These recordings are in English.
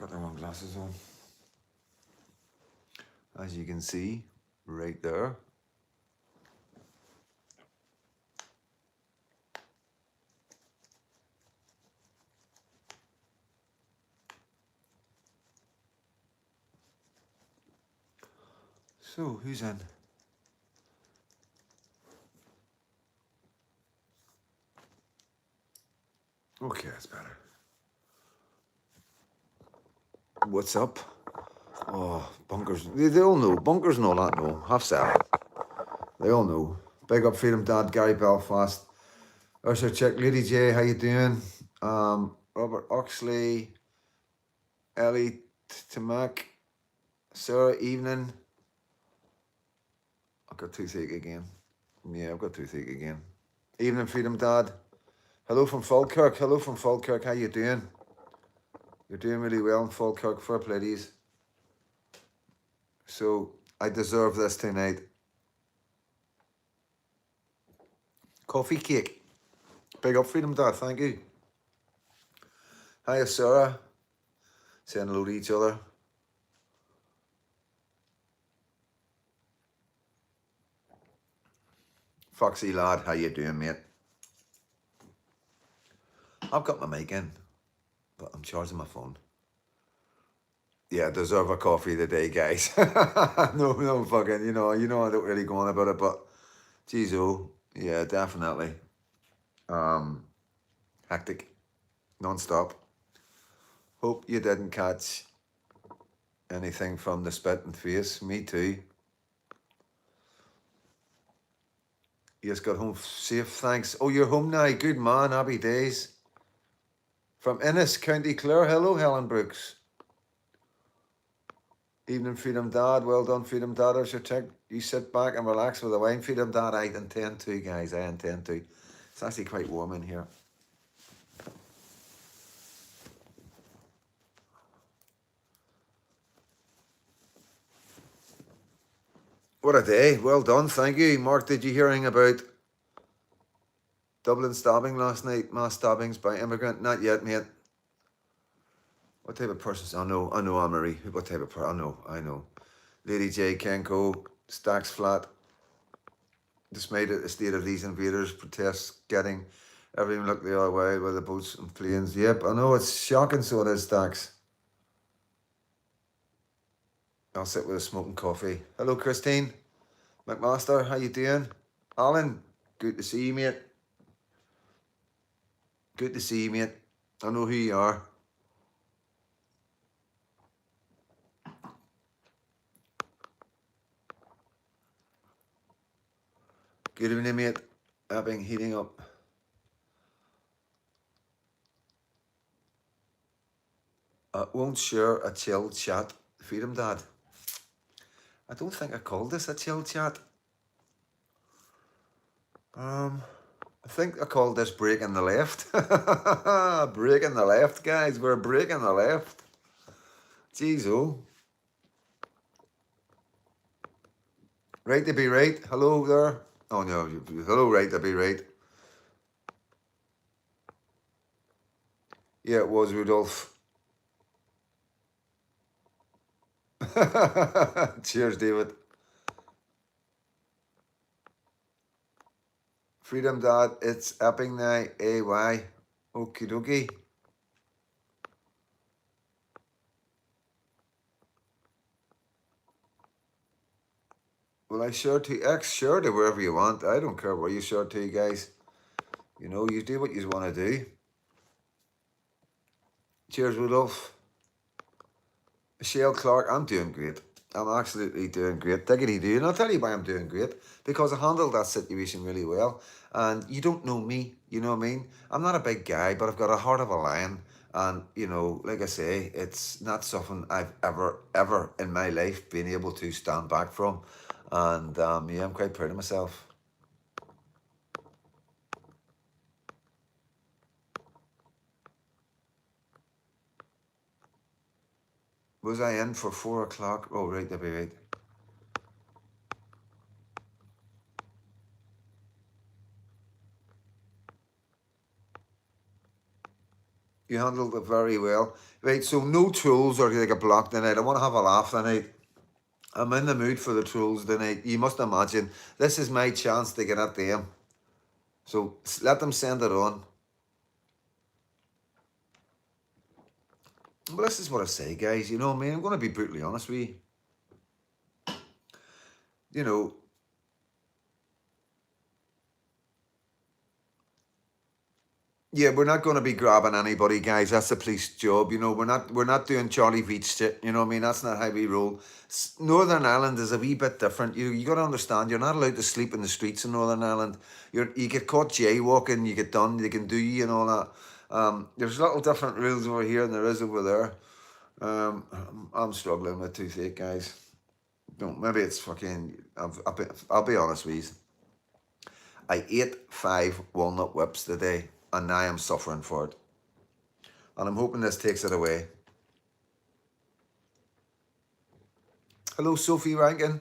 got the wrong glasses on. As you can see, right there. So, who's in? Okay, that's better. What's up? Oh, bunkers. They all know. Bunkers and all that know. Half set. They all know. Big up Freedom Dad, Gary Belfast. There's our chick, Lady J, how you doing? Robert Oxley, Ellie Tamak, Sarah Evening. I've got toothache again. Yeah, I've got toothache again. Evening, Freedom Dad. Hello from Falkirk. Hello from Falkirk. How you doing? You're doing really well in Falkirk. Fair play to yous. So, I deserve this tonight. Coffee cake. Big up Freedom Dad, thank you. Hiya Sarah. Saying hello to each other. Foxy lad, how you doing, mate? I've got my mic in, but I'm charging my phone. Yeah, deserve a coffee today, guys. no fucking, you know, I don't really go on about it, but geez, oh, yeah, definitely. Hectic, non-stop. Hope you didn't catch anything from the spit and face. Me too. You just got home safe, thanks. Oh, you're home now. Good man, happy days. From Innis, County Clare. Hello, Helen Brooks. Evening, Freedom Dad. Well done, Freedom Dad. There's your tick. You sit back and relax with a wine, Freedom Dad. I intend to, guys. I intend to. It's actually quite warm in here. What a day. Well done. Thank you. Mark, did you hear anything about Dublin stabbing last night? Mass stabbings by immigrant? Not yet, mate. What type of person? I know, Anne-Marie. What type of person? I know. Lady J, Kenko, Stacks Flat. Dismayed at the state of these invaders, protests getting everyone look the other way with the boats and planes. Yep, I know, it's shocking, so it is, Stacks. I'll sit with a smoking coffee. Hello, Christine. McMaster, how you doing? Alan, good to see you, mate. Good to see you, mate. I know who you are. Good evening, mate. I've been heating up. Won't share a chill chat. Freedom Dad. I don't think I called this a chill chat. I think I called this breaking the left. Breaking the left, guys. We're breaking the left. Jeez, oh. Right to be right. Hello there. Oh, no. Hello, right to be right. Yeah, it was Rudolph. Cheers, David. Freedom Dad, it's Epping now. AY. Okie dokie. Well, I share to X, share to wherever you want. I don't care where you share to, guys. You know, you do what you want to do. Cheers, Rudolph. Michelle Clark, I'm doing great. I'm absolutely doing great. Diggity do. And I'll tell you why I'm doing great. Because I handled that situation really well. And you don't know me, you know what I mean? I'm not a big guy, but I've got a heart of a lion. And, you know, like I say, it's not something I've ever in my life been able to stand back from. And, yeah, I'm quite proud of myself. Was I in for 4 o'clock? Oh, right, that'd be right. You handled it very well. Right, so no trolls or like a block tonight. I want to have a laugh tonight. I'm in the mood for the trolls tonight. You must imagine this is my chance to get at them. So let them send it on. Well, this is what I say, guys. You know what I mean? I'm going to be brutally honest with you. You know, yeah, we're not going to be grabbing anybody, guys. That's the police job. You know, we're not doing Charlie Veach shit. You know what I mean? That's not how we roll. Northern Ireland is a wee bit different. You got to understand. You're not allowed to sleep in the streets in Northern Ireland. You get caught jaywalking. You get done. They can do you and all that. There's little different rules over here than there is over there. I'm struggling with toothache, guys. Don't. Maybe it's fucking. I'll be honest with you. I ate 5 walnut whips today, and now I'm suffering for it. And I'm hoping this takes it away. Hello, Sophie Rankin.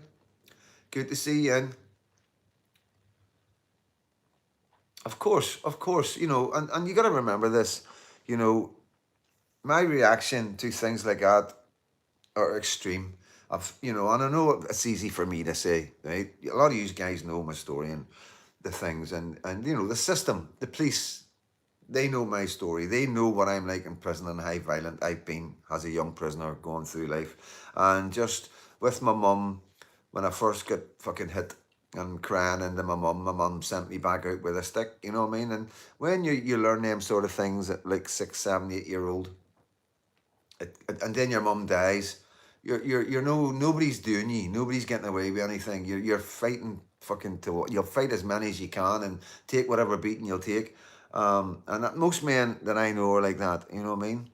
Good to see you in. Of course, you know, and you got to remember this, you know, my reaction to things like that are extreme. You know, and I know it's easy for me to say, right? A lot of you guys know my story and the things, and you know, the system, the police, they know my story. They know what I'm like in prison and how violent I've been as a young prisoner going through life. And just with my mum, when I first got fucking hit and crying into my mum sent me back out with a stick, you know what I mean? And when you learn them sort of things at like 6, 7, 8 year old, and then your mum dies, you're nobody's doing you, nobody's getting away with anything. You're fighting fucking you'll fight as many as you can and take whatever beating you'll take. And most men that I know are like that, you know what I mean?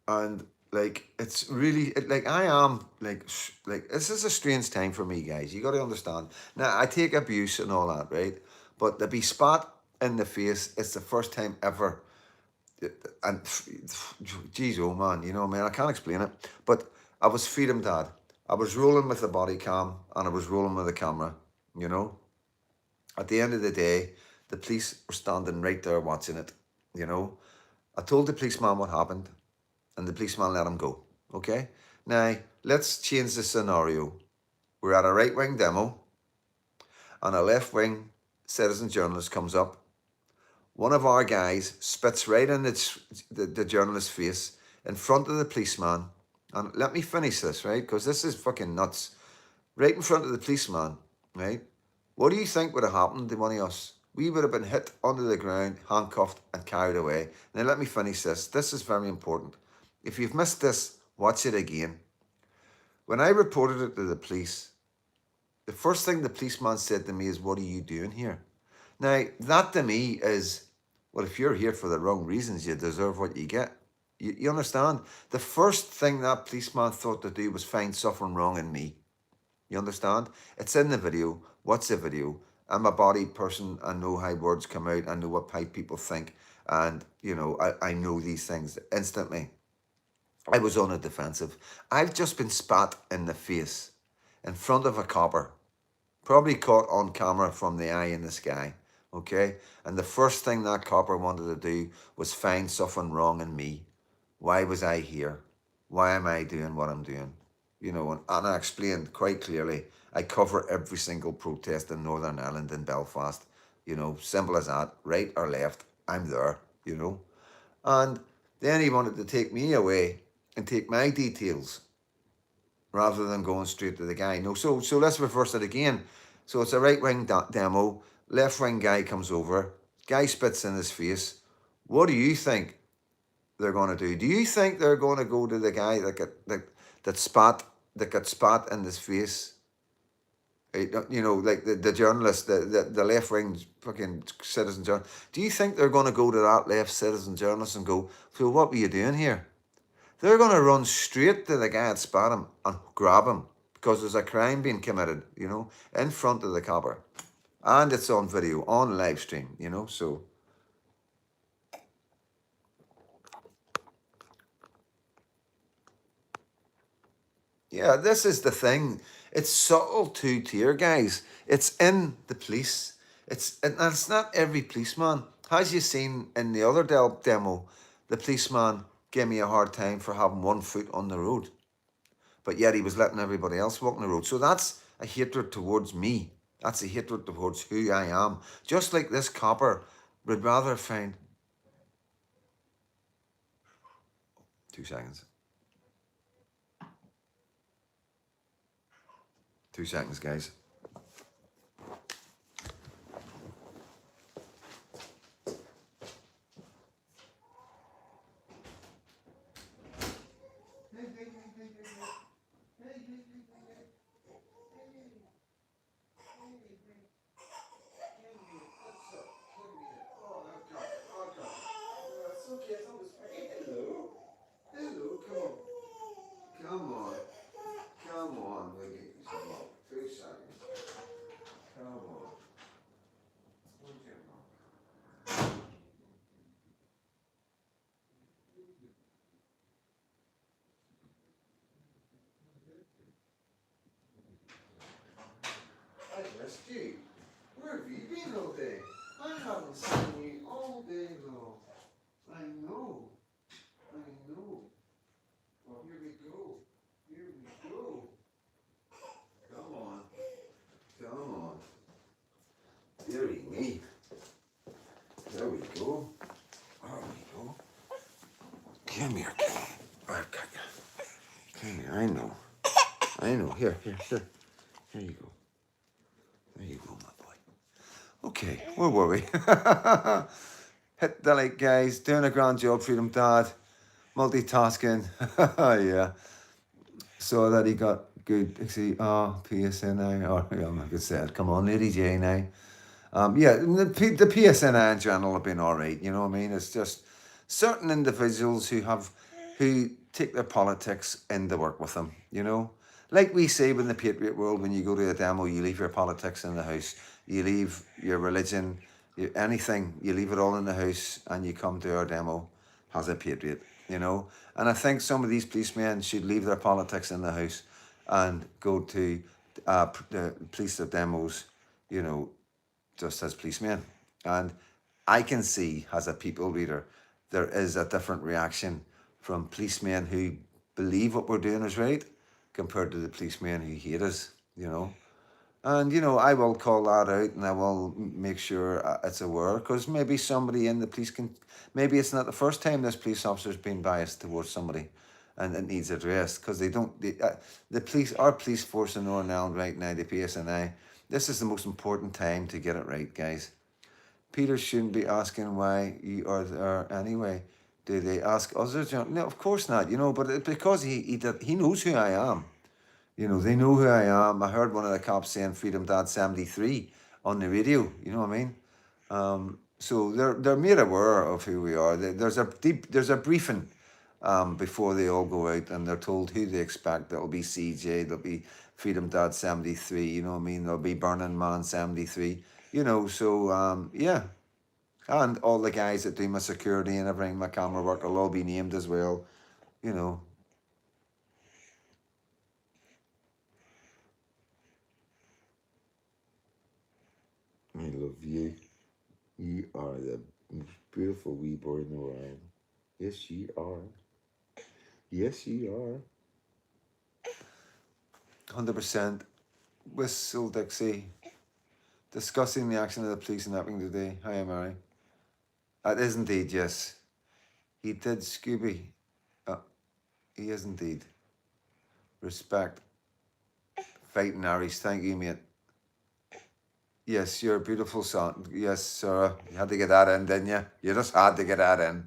And like it's really like I am like this is a strange time for me, guys. You got to understand. Now I take abuse and all that, right? But to be spat in the face, it's the first time ever. And geez, oh man, you know, man, I can't explain it. But I was freedom dad. I was rolling with the body cam and I was rolling with the camera. You know, at the end of the day, the police were standing right there watching it. You know, I told the policeman what happened, and the policeman let him go. Okay, now let's change the scenario. We're at a right wing demo, and a left wing citizen journalist comes up. One of our guys spits right in the journalist's face in front of the policeman. And let me finish this, right? Because this is fucking nuts. Right in front of the policeman, right? What do you think would have happened to one of us? We would have been hit onto the ground, handcuffed, and carried away. Now, let me finish this. This is very important. If you've missed this, watch it again. When I reported it to the police, the first thing the policeman said to me is, "What are you doing here?" Now, that to me is, well, if you're here for the wrong reasons, you deserve what you get. You understand? The first thing that policeman thought to do was find something wrong in me. You understand? It's in the video. Watch the video. I'm a body person. I know how words come out. I know how people think. And, you know, I know these things instantly. I was on a defensive. I've just been spat in the face in front of a copper. Probably caught on camera from the eye in the sky. Okay? And the first thing that copper wanted to do was find something wrong in me. Why was I here? Why am I doing what I'm doing? You know, and I explained quite clearly, I cover every single protest in Northern Ireland and Belfast. You know, simple as that, right or left, I'm there, you know. And then he wanted to take me away and take my details rather than going straight to the guy. No, so let's reverse it again. So it's a right-wing demo, left-wing guy comes over, guy spits in his face. What do you think they're going to do? Do you think they're going to go to the guy that got spat in his face? You know, like the journalist, the left-wing fucking citizen journalist. Do you think they're going to go to that left citizen journalist and go, "So what were you doing here?" They're going to run straight to the guy that spat him and grab him because there's a crime being committed, you know, in front of the copper. And it's on video, on live stream, you know, so. Yeah, this is the thing. It's subtle too, tier guys. It's in the police. And it's not every policeman As you seen in the other demo, the policeman gave me a hard time for having 1 foot on the road, but yet he was letting everybody else walk on the road. So that's a hatred towards me. That's a hatred towards who I am. Just like this copper would rather find... 2 seconds. 2 seconds, guys. Come on. Come on, Wiggy. Come on. 2 seconds. Come on. I missed you. Where have you been all day? I haven't seen you all day long. I know. I know. Well, here we go. Here we go. Come on. Come on. Dearie me. There we go. There we go. Come here, Kenny. I've got you. Come here. I know. I know. Here. Here you go. There you go, my boy. Okay, where were we? Hit the like, guys. Doing a grand job, Freedom Dad. Multitasking. Yeah. So that he got good. See, PSN now. Or, yeah, like I said, come on, Lady J now. Yeah, the PSN in general have been all right. You know what I mean? It's just certain individuals who take their politics into work with them. You know, like we say in the Patriot world, when you go to a demo, you leave your politics in the house. You leave your religion, anything. You leave it all in the house, and you come to our demo as a Patriot. You know, and I think some of these policemen should leave their politics in the house and go to the police demos. You know, just as policemen. And I can see, as a people reader, there is a different reaction from policemen who believe what we're doing is right compared to the policemen who hate us, you know. And, you know, I will call that out and I will make sure it's aware, because maybe somebody in the police maybe it's not the first time this police officer's been biased towards somebody and it needs addressed, because the police, our police force in Northern Ireland right now, the PSNI, this is the most important time to get it right, guys. Peter shouldn't be asking why you are there anyway. Do they ask others? No, of course not, you know, but because he knows who I am. You know, they know who I am. I heard one of the cops saying Freedom Dad 73 on the radio, you know what I mean? So they're made aware of who we are. There's a briefing before they all go out, and they're told who they expect. There'll be CJ, there'll be Freedom Dad 73, you know what I mean? There'll be Burning Man 73, you know, so yeah. And all the guys that do my security and everything, my camera work, will all be named as well, you know. I love you. You are the most beautiful wee boy in the world. Yes, you are. Yes, you are. 100%. Whistle Dixie. Discussing the action of the police and happening today. Hi, Mary. That is indeed, yes. He did, Scooby. He is indeed. Respect. Fighting Irish. Thank you, mate. Yes, you're a beautiful son. Yes, Sarah. You had to get that in, didn't you? You just had to get that in.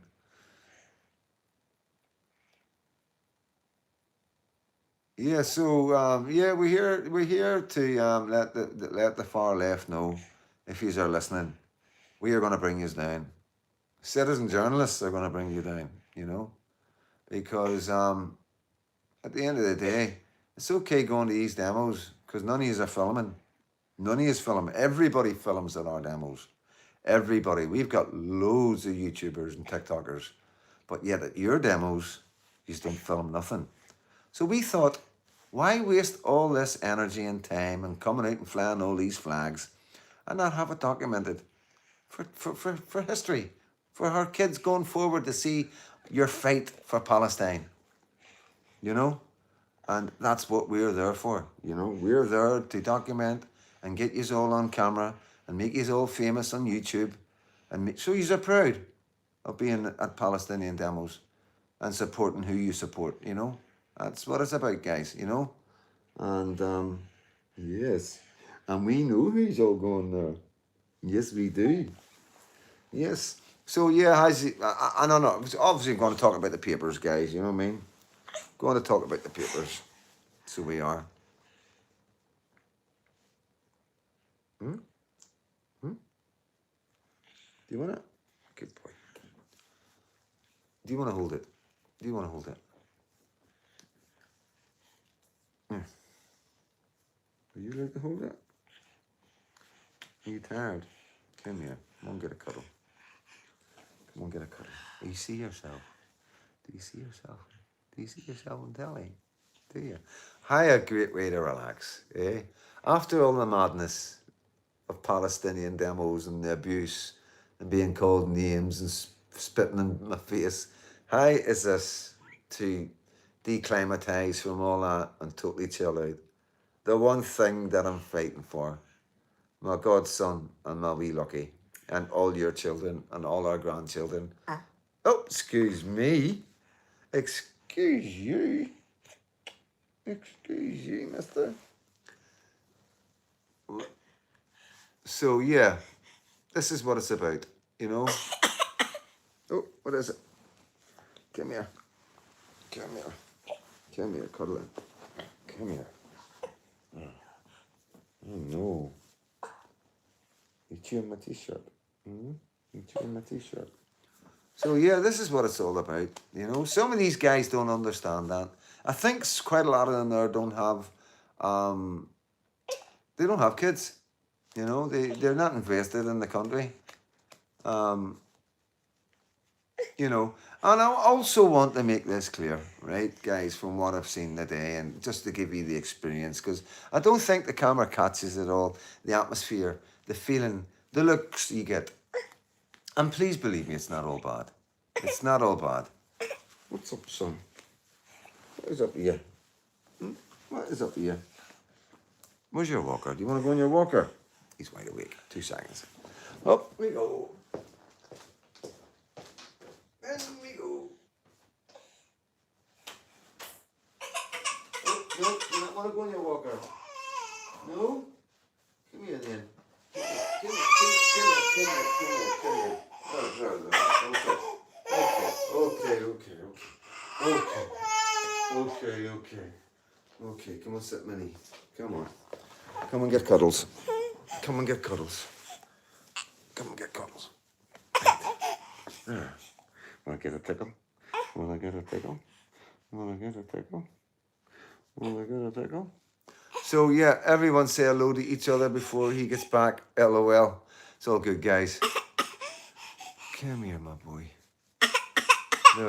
Yeah, so yeah, we're here to let the far left know, if you are listening, we are going to bring you down. Citizen journalists are going to bring you down, you know, because at the end of the day, it's okay going to these demos because none of you are filming. None of you is filming. Everybody films at our demos. Everybody. We've got loads of YouTubers and TikTokers, but yet at your demos, you don't film nothing. So we thought, why waste all this energy and time and coming out and flying all these flags and not have it documented for history, for our kids going forward to see your fight for Palestine, you know? And that's what we're there for, you know? We're there to document and get you all on camera and make you all famous on YouTube and make, so you're proud of being at Palestinian demos and supporting who you support, you know? That's what it's about, guys, you know? And, yes. And we know who's all going there. Yes, we do. Yes. So, yeah, I don't know. Obviously, going to talk about the papers, guys, you know what I mean? Going to talk about the papers. So we are. Hmm? Hmm? Do you want it? Good boy. Do you want to hold it? Do you want to hold it? Yeah. Would you like to hold it? Are you tired? Come here. Come on, get a cuddle. Come on, get a cuddle. Do you see yourself? Do you see yourself? Do you see yourself on telly? Do you? Hi, a great way to relax, eh? After all the madness of Palestinian demos and the abuse and being called names and spitting in my face, how is this to declimatize from all that and totally chill out? The one thing that I'm fighting for, my godson and my wee Lucky, and all your children and all our grandchildren. Oh, excuse me. Excuse you. Excuse you, mister. So, yeah, this is what it's about, you know? Oh, what is it? Come here. Come here. Come here, cuddle it. Come here. Oh, no. You chewing my t-shirt. You chewing my t-shirt. So, yeah, this is what it's all about, you know? Some of these guys don't understand that. I think quite a lot of them there don't have, they don't have kids, you know? They're not invested in the country. You know, and I also want to make this clear, right, guys, from what I've seen today, and just to give you the experience, because I don't think the camera catches it all, the atmosphere, the feeling, the looks you get. And please believe me, it's not all bad. It's not all bad. What's up, son? What is up here? What is up here? Where's your walker? Do you want to go on your walker? He's wide awake. 2 seconds. Up we go. In we go. Oh, no, you don't want to go on your walker. No? Come here then. Come here. Okay, come on, sit Minnie. Come on. Come and get cuddles. Come and get cuddles. Come and get cuddles. There. Want to get a tickle? Want to get a tickle? Want to get a tickle? Want to get a tickle? So yeah, everyone say hello to each other before he gets back. LOL. It's all good, guys. Come here, my boy. There.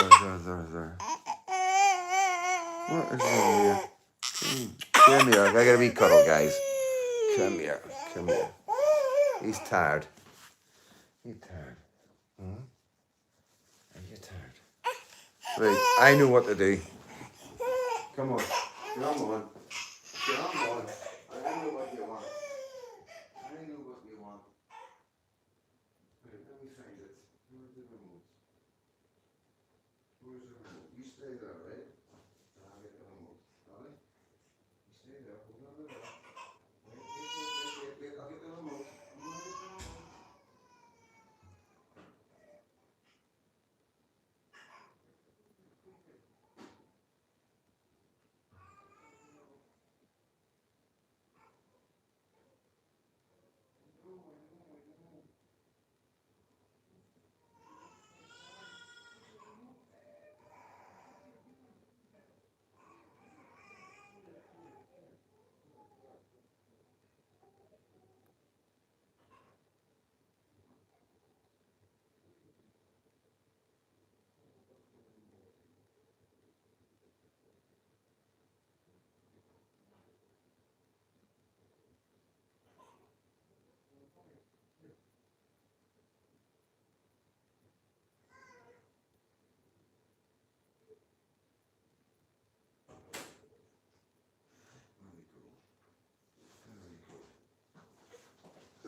What is wrong here? Come here. I got a wee cuddle, guys. Come here. He's tired. You tired? Are you tired? Right, I know what to do. Come on. I know what you want. Right, let me find it. Where's the remote? You stay there, right? I'll get the remote. Alright? You stay there. Hold on to that. Wait. I'll get the remote.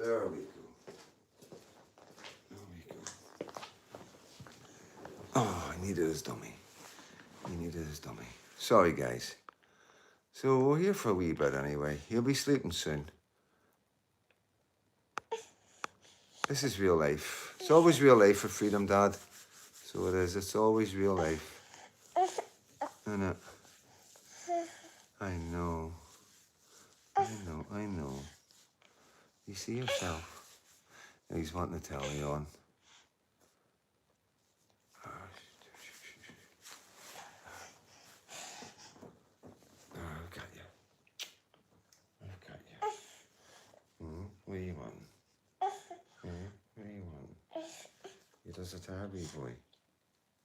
There we go. There we go. Oh, I needed his dummy. He needed his dummy. Sorry, guys. So we're here for a wee bit anyway. He'll be sleeping soon. This is real life. It's always real life for Freedom, Dad. So it is. It's always real life. Isn't it? I know. I know. I know. You see yourself. He's wanting to tell you on. I've got you. I've got you. What do you want? What do you want? You're just a tabby boy.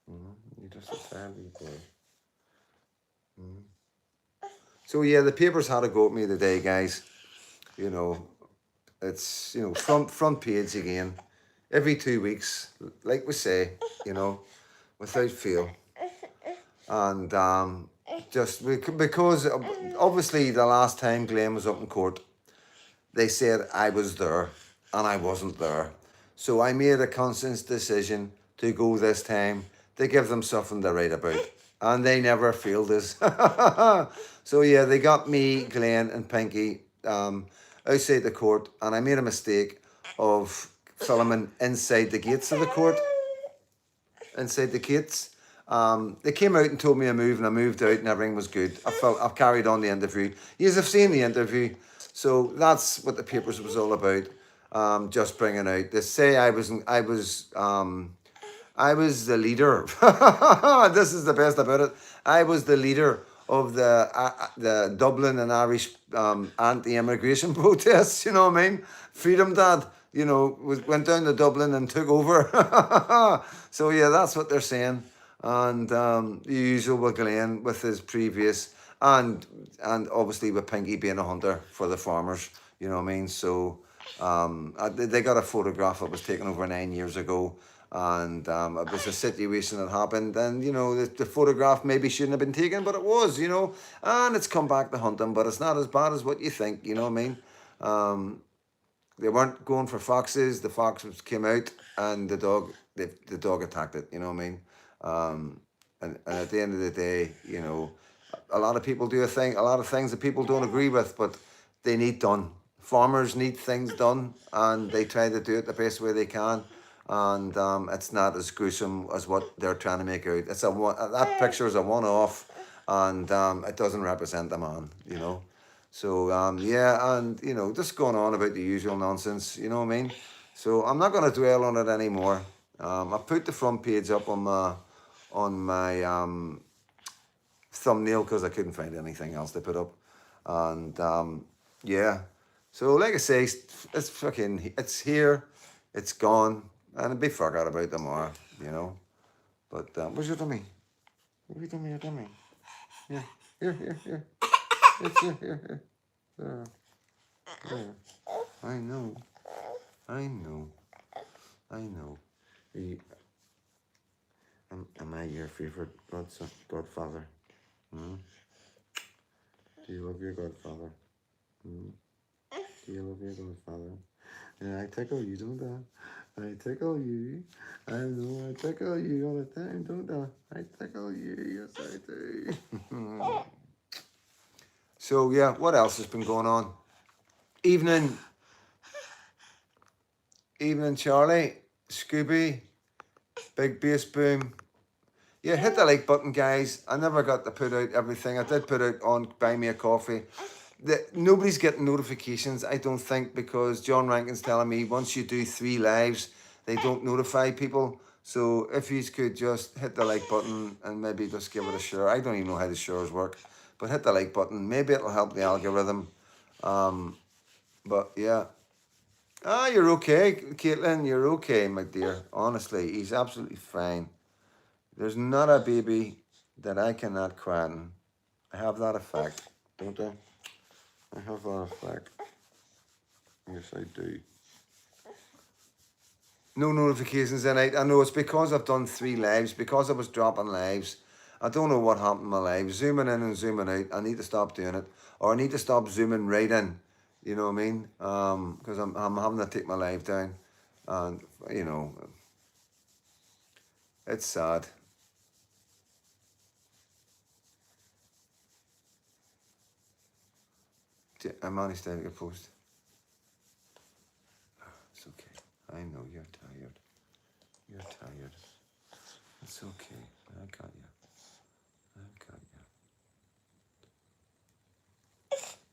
You're just a tabby boy. So yeah, the papers had a go at me today, guys. You know, it's, you know, front page again. Every 2 weeks, like we say, you know, without fail. And just because obviously the last time Glenn was up in court, they said I was there and I wasn't there. So I made a conscious decision to go this time to give them something to write about. And they never failed us. So yeah, they got me, Glenn and Pinky outside the court, and I made a mistake of filming inside the gates of the court. Inside the gates. They came out and told me to move, and I moved out and everything was good. I've carried on the interview. You have seen the interview. So that's what the papers was all about. Just bringing out. They say I was the leader. This is the best about it. I was the leader of the Dublin and Irish anti-immigration protests. You know what I mean? Freedom, Dad. You know, went down to Dublin and took over. So yeah, that's what they're saying. And the usual with Glenn with his previous and obviously with Pinky being a hunter for the farmers. You know what I mean? So they got a photograph that was taken over 9 years ago. And it was a situation that happened, and you know the photograph maybe shouldn't have been taken, but it was, you know, and it's come back to hunt them, but it's not as bad as what you think, you know what I mean? They weren't going for foxes. The fox came out, and the dog attacked it, you know what I mean? And at the end of the day, you know, a lot of people do a lot of things that people don't agree with, but they need done. Farmers need things done, and they try to do it the best way they can. And it's not as gruesome as what they're trying to make out. That picture is a one-off, and it doesn't represent the man, you know. So yeah, and you know, just going on about the usual nonsense, you know what I mean. So I'm not going to dwell on it anymore. I put the front page up on my thumbnail because I couldn't find anything else to put up, and yeah. So like I say, it's here, it's gone. And it'd be forgot about tomorrow, you know. But where's your dummy? Where's your dummy? Yeah, here. It's here. There. I know. Am I your favorite godfather? Do you love your godfather? Do you love your godfather? Yeah, I tickle you, don't I? I tickle you. I know I tickle you all the time, don't I? I tickle you, yes I do. So yeah, what else has been going on? Evening Charlie, Scooby, Big Bass Boom. Yeah, hit the like button, guys. I never got to put out everything. I did put out on Buy Me a Coffee. Nobody's getting notifications, I don't think, because John Rankin's telling me once you do 3 lives, they don't notify people. So if you could just hit the like button and maybe just give it a share. I don't even know how the shares work, but hit the like button. Maybe it'll help the algorithm. But yeah. You're okay, Caitlin. You're okay, my dear. Honestly, he's absolutely fine. There's not a baby that I cannot cry. I have that effect, don't I? I have that effect. Yes, I do. No notifications tonight. I know it's because I've done 3 lives, because I was dropping lives. I don't know what happened in my life. Zooming in and zooming out. I need to stop doing it. Or I need to stop zooming right in. You know what I mean? Because I'm having to take my life down, and you know, it's sad. I managed to get a post. It's okay. I know you're tired. You're tired. It's okay. I got you. I got you.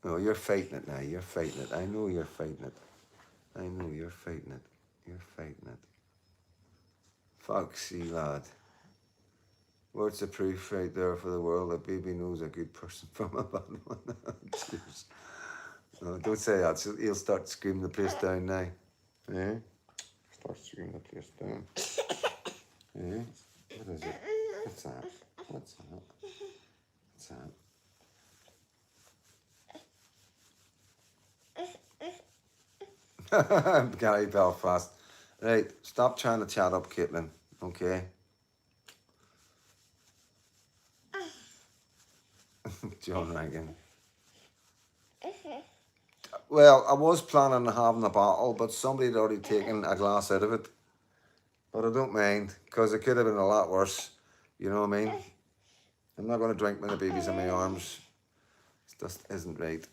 No, you're fighting it now. You're fighting it. I know you're fighting it. I know you're fighting it. You're fighting it. Foxy lad. What's the proof right there for the world that baby knows a good person from a bad one? Cheers. No, don't say that. He'll start screaming the place down now. Yeah? Start screaming the place down. Yeah? What is it? What's that? What's that? What's that? Gary Belfast. Right, stop trying to chat up Caitlin, okay? John Rankin. Well, I was planning on having a bottle, but somebody had already taken a glass out of it. But I don't mind, because it could have been a lot worse. You know what I mean? I'm not going to drink when the baby's in my arms. It just isn't right.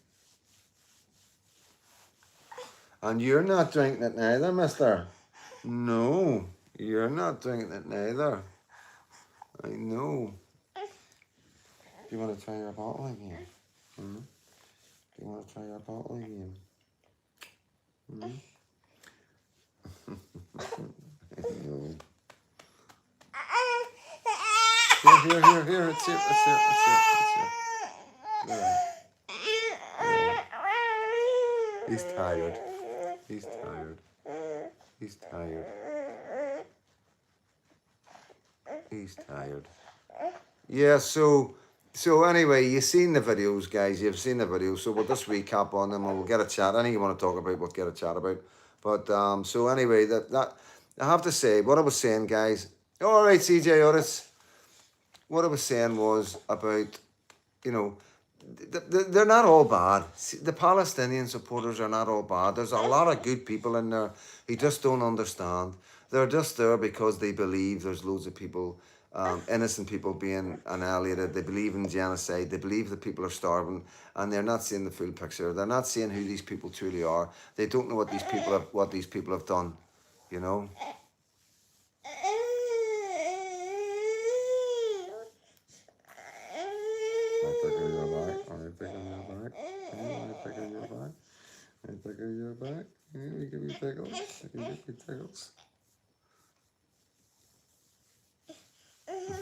And you're not drinking it neither, mister. No, you're not drinking it neither. I know. Do you want to try your bottle again? Hmm? Do you want to try your bottle again? Hmm? I know. Here. It's here. He's tired. He's tired. He's tired. He's tired. Yeah, so anyway, you've seen the videos, guys. You've seen the videos. So we'll just recap on them and we'll get a chat. Anything you want to talk about, we'll get a chat about. But so anyway, that I have to say, what I was saying, guys. All right, CJ Otis. What I was saying was about, you know, they're not all bad. The Palestinian supporters are not all bad. There's a lot of good people in there who just don't understand. They're just there because they believe there's loads of people, innocent people being annihilated. They believe in genocide. They believe that people are starving, and they're not seeing the full picture. They're not seeing who these people truly are. They don't know what these people have done. You know. I'll tickle your back. I'll tickle your back. I'll tickle your back. I'll tickle your back. You give me tickles. You give me tickles.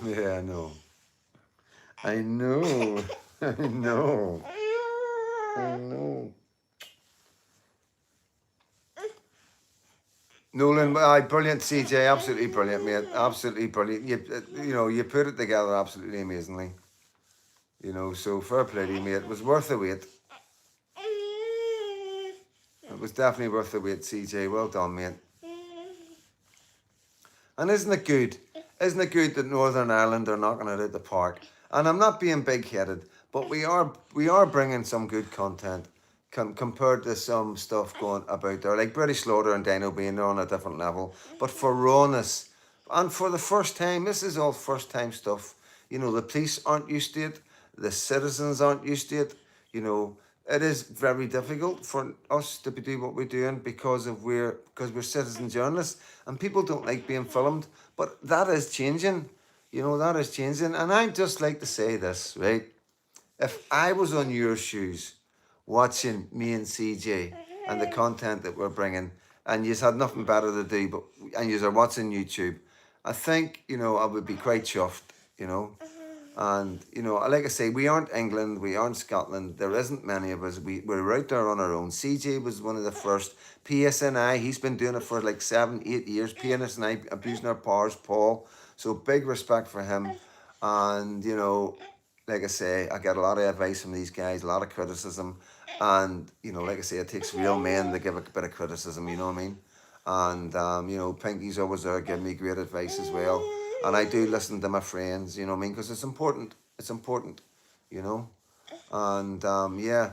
Yeah, I know. I know. I know. I know. Nolan, brilliant, CJ, absolutely brilliant, mate, absolutely brilliant. You put it together absolutely amazingly. You know, so fair play to you, mate. It was worth the wait. It was definitely worth the wait, CJ. Well done, mate. And isn't it good? Isn't it good that Northern Ireland are knocking it out the park? And I'm not being big-headed, but we are bringing some good content compared to some stuff going about there, like British Slaughter and Dino being there on a different level. But for rawness, and for the first time, this is all first-time stuff. You know, the police aren't used to it. The citizens aren't used to it. You know, it is very difficult for us to do what we're doing because we're citizen journalists and people don't like being filmed. But that is changing. You know, that is changing. And I'd just like to say this, right? If I was on your shoes watching me and CJ and the content that we're bringing, and you had nothing better to do, and you are watching YouTube, I think, you know, I would be quite chuffed, you know. And, you know, like I say, we aren't England, we aren't Scotland, there isn't many of us, we're out there on our own. CJ was one of the first. PSNI, he's been doing it for like 7-8 years. PSNI, abusing our powers, Paul. So big respect for him. And, you know, like I say, I get a lot of advice from these guys, a lot of criticism. And, you know, like I say, it takes real men to give a bit of criticism, you know what I mean? And, you know, Pinky's always there giving me great advice as well. And I do listen to my friends, you know what I mean? Because it's important. It's important, you know? And, yeah.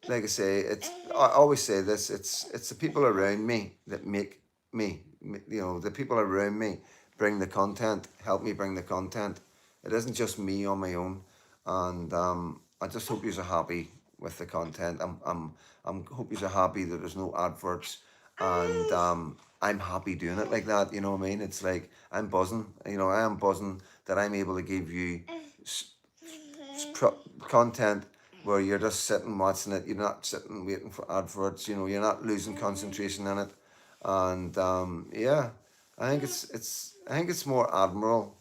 like I say, I always say this. It's the people around me that make me. You know, the people around me bring the content, help me bring the content. It isn't just me on my own, and I just hope you're happy with the content. I'm hope you're happy that there's no adverts, and I'm happy doing it like that. You know what I mean? It's like I'm buzzing. You know, I am buzzing that I'm able to give you content where you're just sitting watching it. You're not sitting waiting for adverts. You know, you're not losing concentration in it. And yeah, I think it's more admirable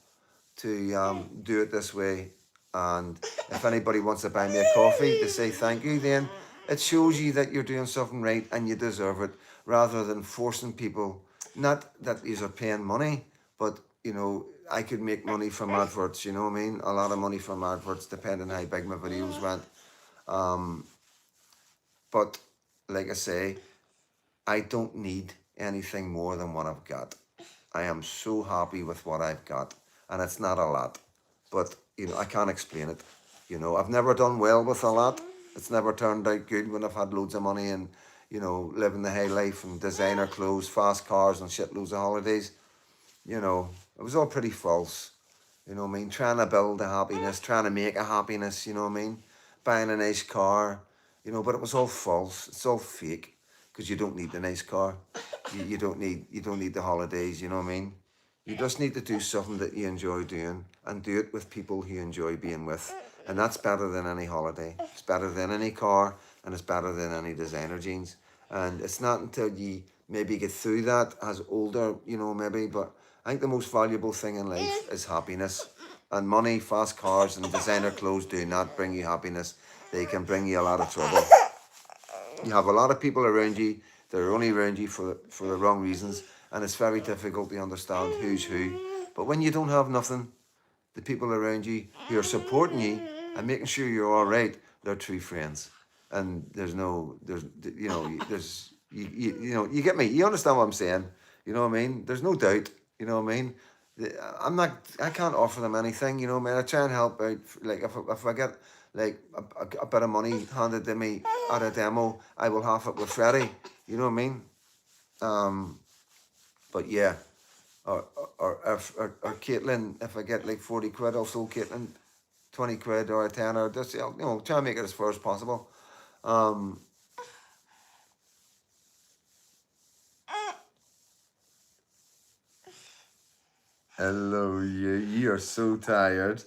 to do it this way. And if anybody wants to buy me a coffee to say thank you, then it shows you that you're doing something right and you deserve it, rather than forcing people. Not that these are paying money, but you know, I could make money from adverts. You know what I mean? A lot of money from adverts, depending how big my videos went. But like I say, I don't need anything more than what I've got. I am so happy with what I've got, and it's not a lot, but you know, I can't explain it. You know, I've never done well with a lot. It's never turned out good when I've had loads of money and, you know, living the high life and designer clothes, fast cars and shitloads of holidays. You know, it was all pretty false. You know what I mean? Trying to build a happiness, trying to make a happiness, you know what I mean? Buying a nice car, you know, but it was all false. It's all fake, because you don't need the nice car. You don't need the holidays, you know what I mean? You just need to do something that you enjoy doing, and do it with people who you enjoy being with. And that's better than any holiday. It's better than any car, and it's better than any designer jeans. And it's not until you maybe get through that as older, you know, maybe, but I think the most valuable thing in life is happiness. And money, fast cars, and designer clothes do not bring you happiness. They can bring you a lot of trouble. You have a lot of people around you that are only around you for the wrong reasons, and it's very difficult to understand who's who. But when you don't have nothing, the people around you who are supporting you and making sure you're all right, they're true friends. And you know, you get me. You understand what I'm saying? You know what I mean? There's no doubt. You know what I mean? I can't offer them anything. You know what I mean? I try and help out. Like if I get like a bit of money handed to me at a demo, I will half it with Freddie. You know what I mean? Um, but yeah, or Caitlin, if I get like 40 quid, I'll show Caitlin 20 quid or a 10, or just, you know, try and make it as fair as possible. Hello, you are so tired.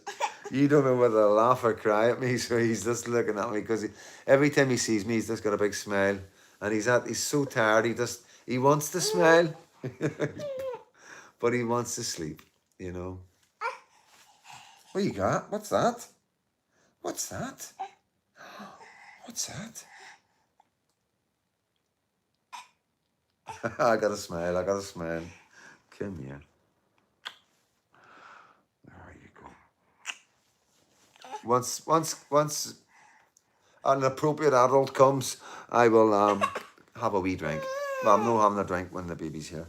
You don't know whether to laugh or cry at me, so he's just looking at me because every time he sees me, he's just got a big smile, and he's so tired. He wants to smile, but he wants to sleep. You know. What you got? What's that? What's that? What's that? I got a smile. I got a smile. Come here. There you go. Once an appropriate adult comes, I will have a wee drink. Well, I'm not having a drink when the baby's here.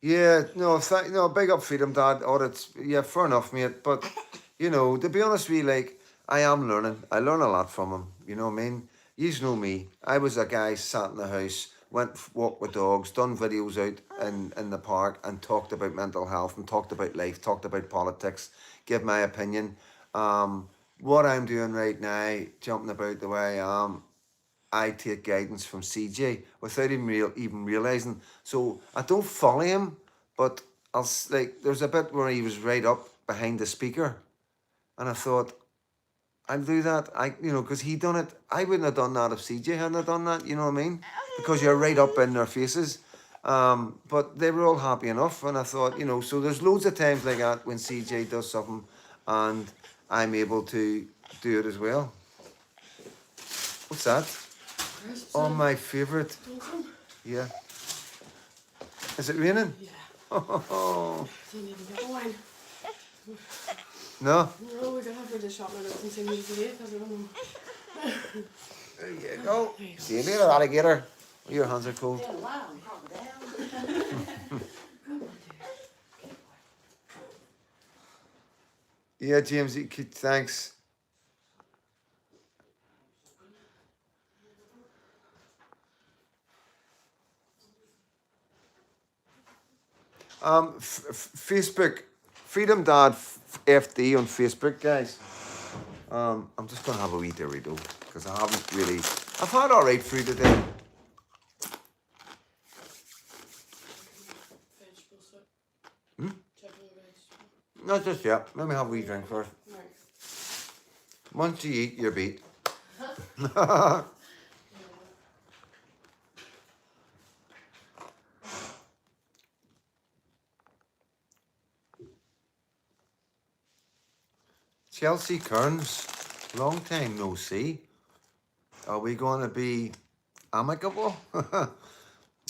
Yeah, no, big up Freedom Dad. Or it's, yeah, fair enough, mate. But you know, to be honest with you, like I am learning. I learn a lot from him. You know what I mean? You know me. I was a guy sat in the house, went walk with dogs, done videos out in the park, and talked about mental health and talked about life, talked about politics, give my opinion. What I'm doing right now, jumping about the way I am, I take guidance from CJ without him even realizing. So I don't follow him, but like there's a bit where he was right up behind the speaker, and I thought I'll do that. Because he done it. I wouldn't have done that if CJ hadn't have done that. You know what I mean? Because you're right up in their faces. But they were all happy enough, and I thought, so there's loads of times like that when CJ does something, and I'm able to do it as well. What's that? Oh, my favourite. Yeah. Is it raining? Yeah. Oh. Do you need to get wine? No? No, we can have the shop now and see me today because I don't know. There you go. See you later, alligator. Your hands are cold. Yeah, James, thanks. Facebook, Freedom Dad FD on Facebook, guys. I'm just gonna have a wee Dorito because I haven't really. I've had all right food today. Not just yet. Let me have a wee drink first. Once you eat, you're beat. Chelsea Kearns, long time no see. Are we going to be amicable?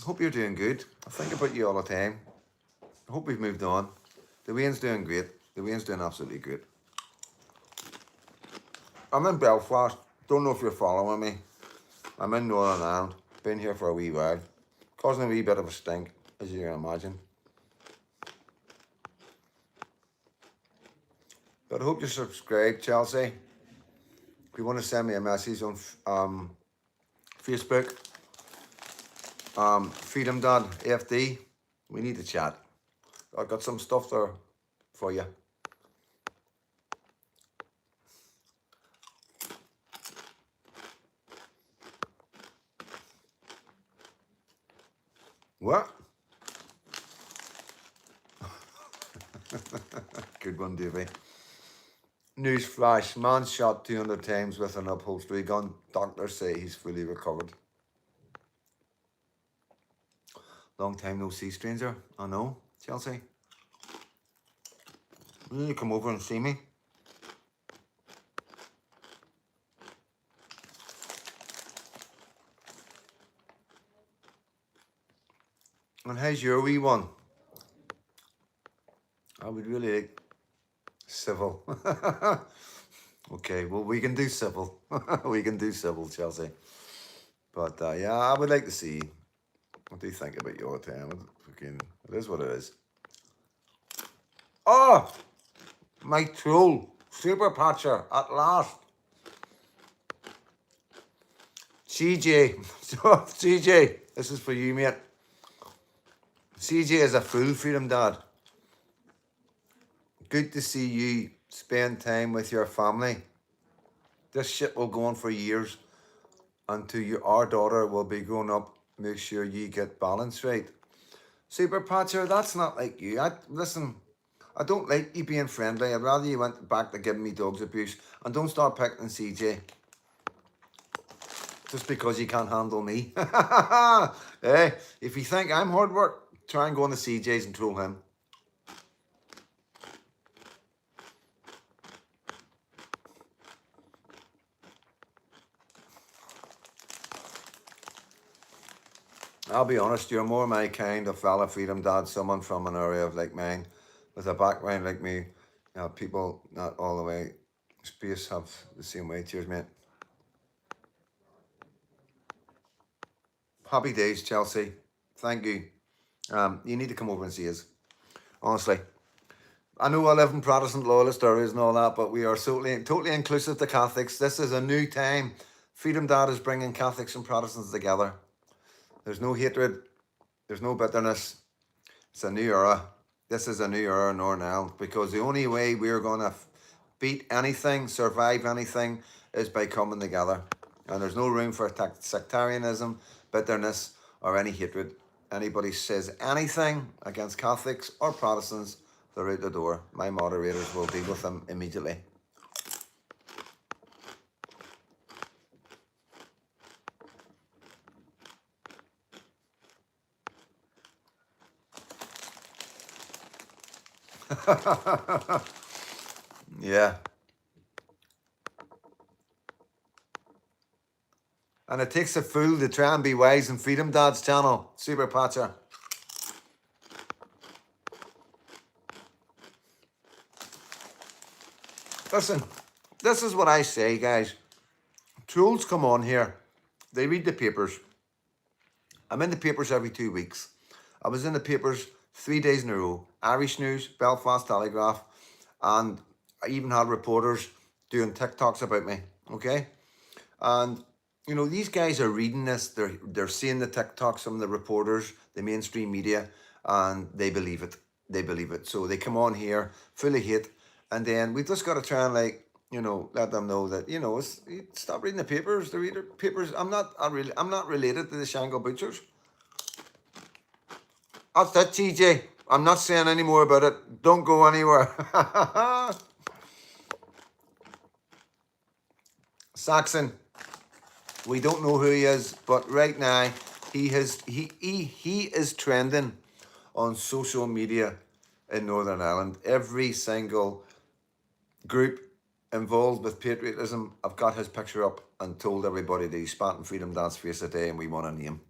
Hope you're doing good. I think about you all the time. I hope we've moved on. The Wayne's doing great. The Wayne's doing absolutely good. I'm in Belfast. Don't know if you're following me. I'm in Northern Ireland. Been here for a wee while. Causing a wee bit of a stink, as you can imagine. But I hope you subscribe, Chelsea. If you want to send me a message on Facebook, Freedom Dad FD, we need to chat. I've got some stuff there for you. What? Good one, Davey. Newsflash, man shot 200 times with an upholstery gun. Doctors say he's fully recovered. Long time no see, stranger. I know, Chelsea. You need to come over and see me. And how's your wee one? I would really like civil. Okay, well, we can do civil. We can do civil, Chelsea. But yeah, I would like to see. I do think about you all the time. It is what it is. Oh, my troll, Super Patcher, at last. CJ, CJ, this is for you, mate. CJ is a full Freedom Dad. Good to see you spend time with your family. This shit will go on for years until our daughter will be grown up. Make sure you get balance right. Super Patcher, that's not like you. Listen, I don't like you being friendly. I'd rather you went back to giving me dog's abuse. And don't start picking CJ. Just because you can't handle me. Hey, if you think I'm hard work, try and go on the CJs and troll him. I'll be honest, you're more my kind of fella, Freedom Dad, someone from an area of like mine, with a background like me. People not all the way space have the same way. Cheers, mate. Happy days, Chelsea. Thank you. You need to come over and see us. Honestly. I know I live in Protestant loyalist areas and all that, but we are totally inclusive to Catholics. This is a new time. Freedom Dad is bringing Catholics and Protestants together. There's no hatred. There's no bitterness. It's a new era. This is a new era in Northern Ireland, because the only way we're going to beat anything, survive anything, is by coming together. And there's no room for sectarianism, bitterness, or any hatred. Anybody says anything against Catholics or Protestants, they're out the door. My moderators will deal with them immediately. Yeah. And it takes a fool to try and be wise in Freedom Dad's channel. Super Patcher. Listen, this is what I say, guys. trolls come on here. They read the papers. I'm in the papers every 2 weeks. I was in the papers 3 days in a row. Irish News, Belfast Telegraph, and I even had reporters doing TikToks about me. Okay? And you know, these guys are reading this, they're seeing the TikToks from the reporters, the mainstream media, and they believe it. They believe it. So they come on here full of hate, and then we just gotta try and like, you know, let them know that, you know, stop reading the papers, the reader papers. I'm not related to the Shangle Butchers. That's it, TJ. I'm not saying any more about it. Don't go anywhere. Saxon, we don't know who he is, but right now he is trending on social media in Northern Ireland. Every single group involved with patriotism, I've got his picture up and told everybody that he's spat in Freedom Dance face a day and we want a name.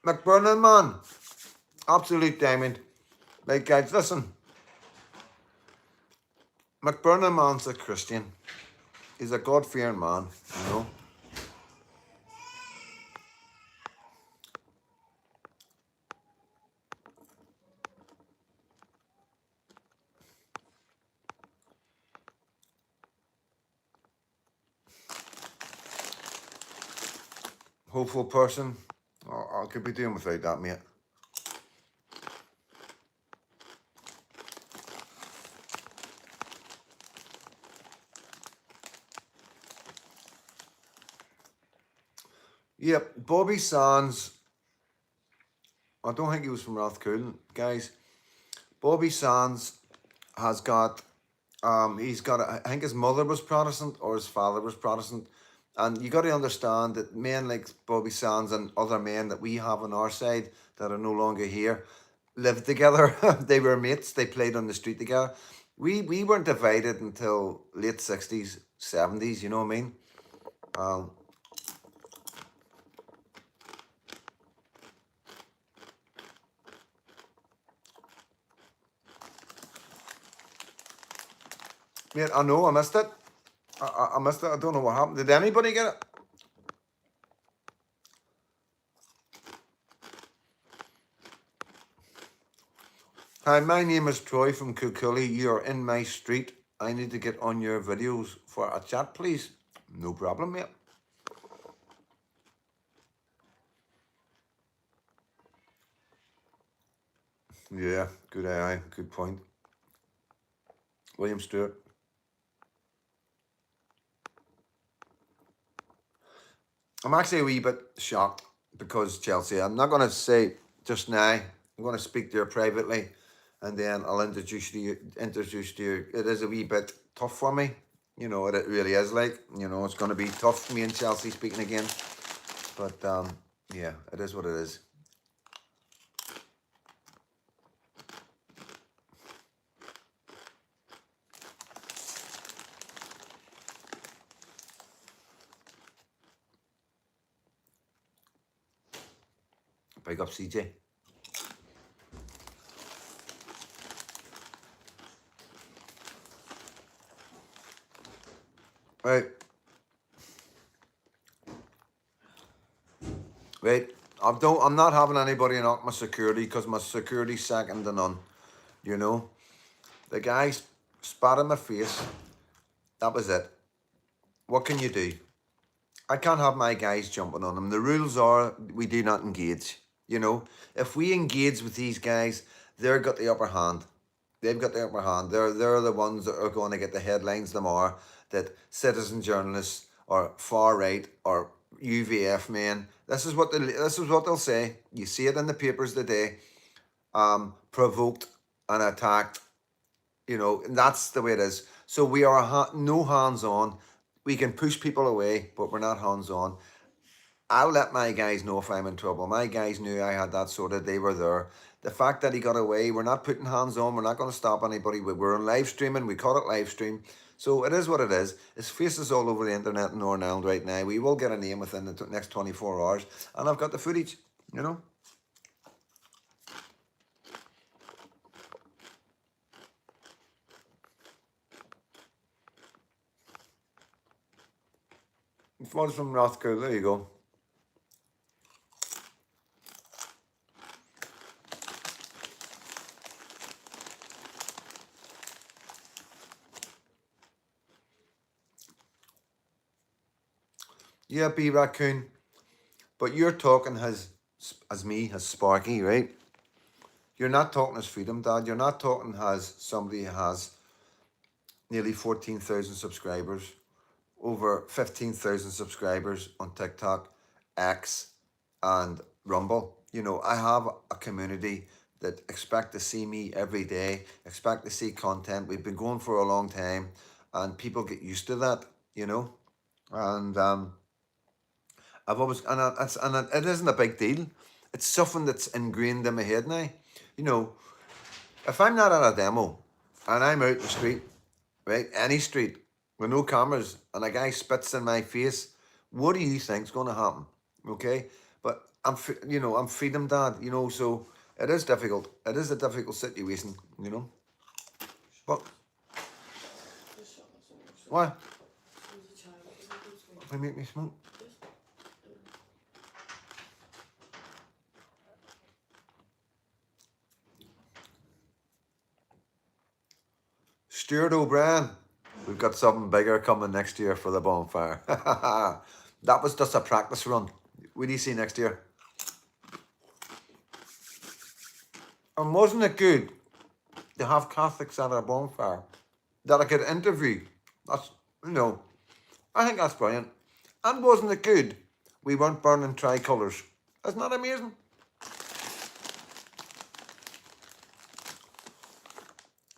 McBurney, man, absolute diamond. Like, guys, listen. McBurney, man's a Christian. He's a God-fearing man, you know. Hopeful person. I could be doing without that, mate. Yep, Bobby Sands. I don't think he was from Rathcoole, guys. Bobby Sands has got, I think his mother was Protestant or his father was Protestant. And you got to understand that men like Bobby Sands and other men that we have on our side that are no longer here lived together. They were mates. They played on the street together. We weren't divided until late 60s, 70s, you know what I mean? Mate, I know, I missed it. I missed it. I don't know what happened. Did anybody get it? Hi, my name is Troy from Kilcully. You're in my street. I need to get on your videos for a chat, please. No problem, mate. Yeah, good eye, good point. William Stewart. I'm actually a wee bit shocked because Chelsea, I'm not going to say just now, I'm going to speak to her privately and then I'll introduce you. It is a wee bit tough for me. You know, it really is like, you know, it's going to be tough for me and Chelsea speaking again. But yeah, it is what it is. Big up, CJ. Right. Right. I'm not having anybody knock my security because my security's second to none. You know? The guy spat in my face. That was it. What can you do? I can't have my guys jumping on them. The rules are we do not engage. You know, if we engage with these guys, they've got the upper hand. They've got the upper hand. They're the ones that are going to get the headlines tomorrow that citizen journalists or far right or UVF men. This is what they'll say. You see it in the papers today. Provoked and attacked. You know, and that's the way it is. So we are no hands on. We can push people away, but we're not hands on. I'll let my guys know if I'm in trouble. My guys knew I had that sorted. They were there. The fact that he got away, we're not putting hands on. We're not going to stop anybody. We're on live streaming. We caught it live stream. So it is what it is. His face is all over the internet in Northern Ireland right now. We will get a name within the next 24 hours. And I've got the footage, you know. Floods from Rothko, there you go. Yeah, B Raccoon. But you're talking as me, as Sparky, right? You're not talking as Freedom Dad. You're not talking as somebody who has nearly 14,000 subscribers, over 15,000 subscribers on TikTok, X, and Rumble. You know, I have a community that expect to see me every day, expect to see content. We've been going for a long time, and people get used to that, you know. And I've always, and it isn't a big deal. It's something that's ingrained in my head now. You know, if I'm not at a demo and I'm out in the street, right, any street with no cameras, and a guy spits in my face, what do you think's going to happen? Okay, but I'm Freedom Dad, you know, so it is difficult. It is a difficult situation, you know. But why? They make me smoke. Stuart O'Brien, we've got something bigger coming next year for the bonfire. That was just a practice run. What do you see next year? And wasn't it good to have Catholics at our bonfire that I could interview? That's, you know, I think that's brilliant. And wasn't it good we weren't burning tricolours? Isn't that amazing?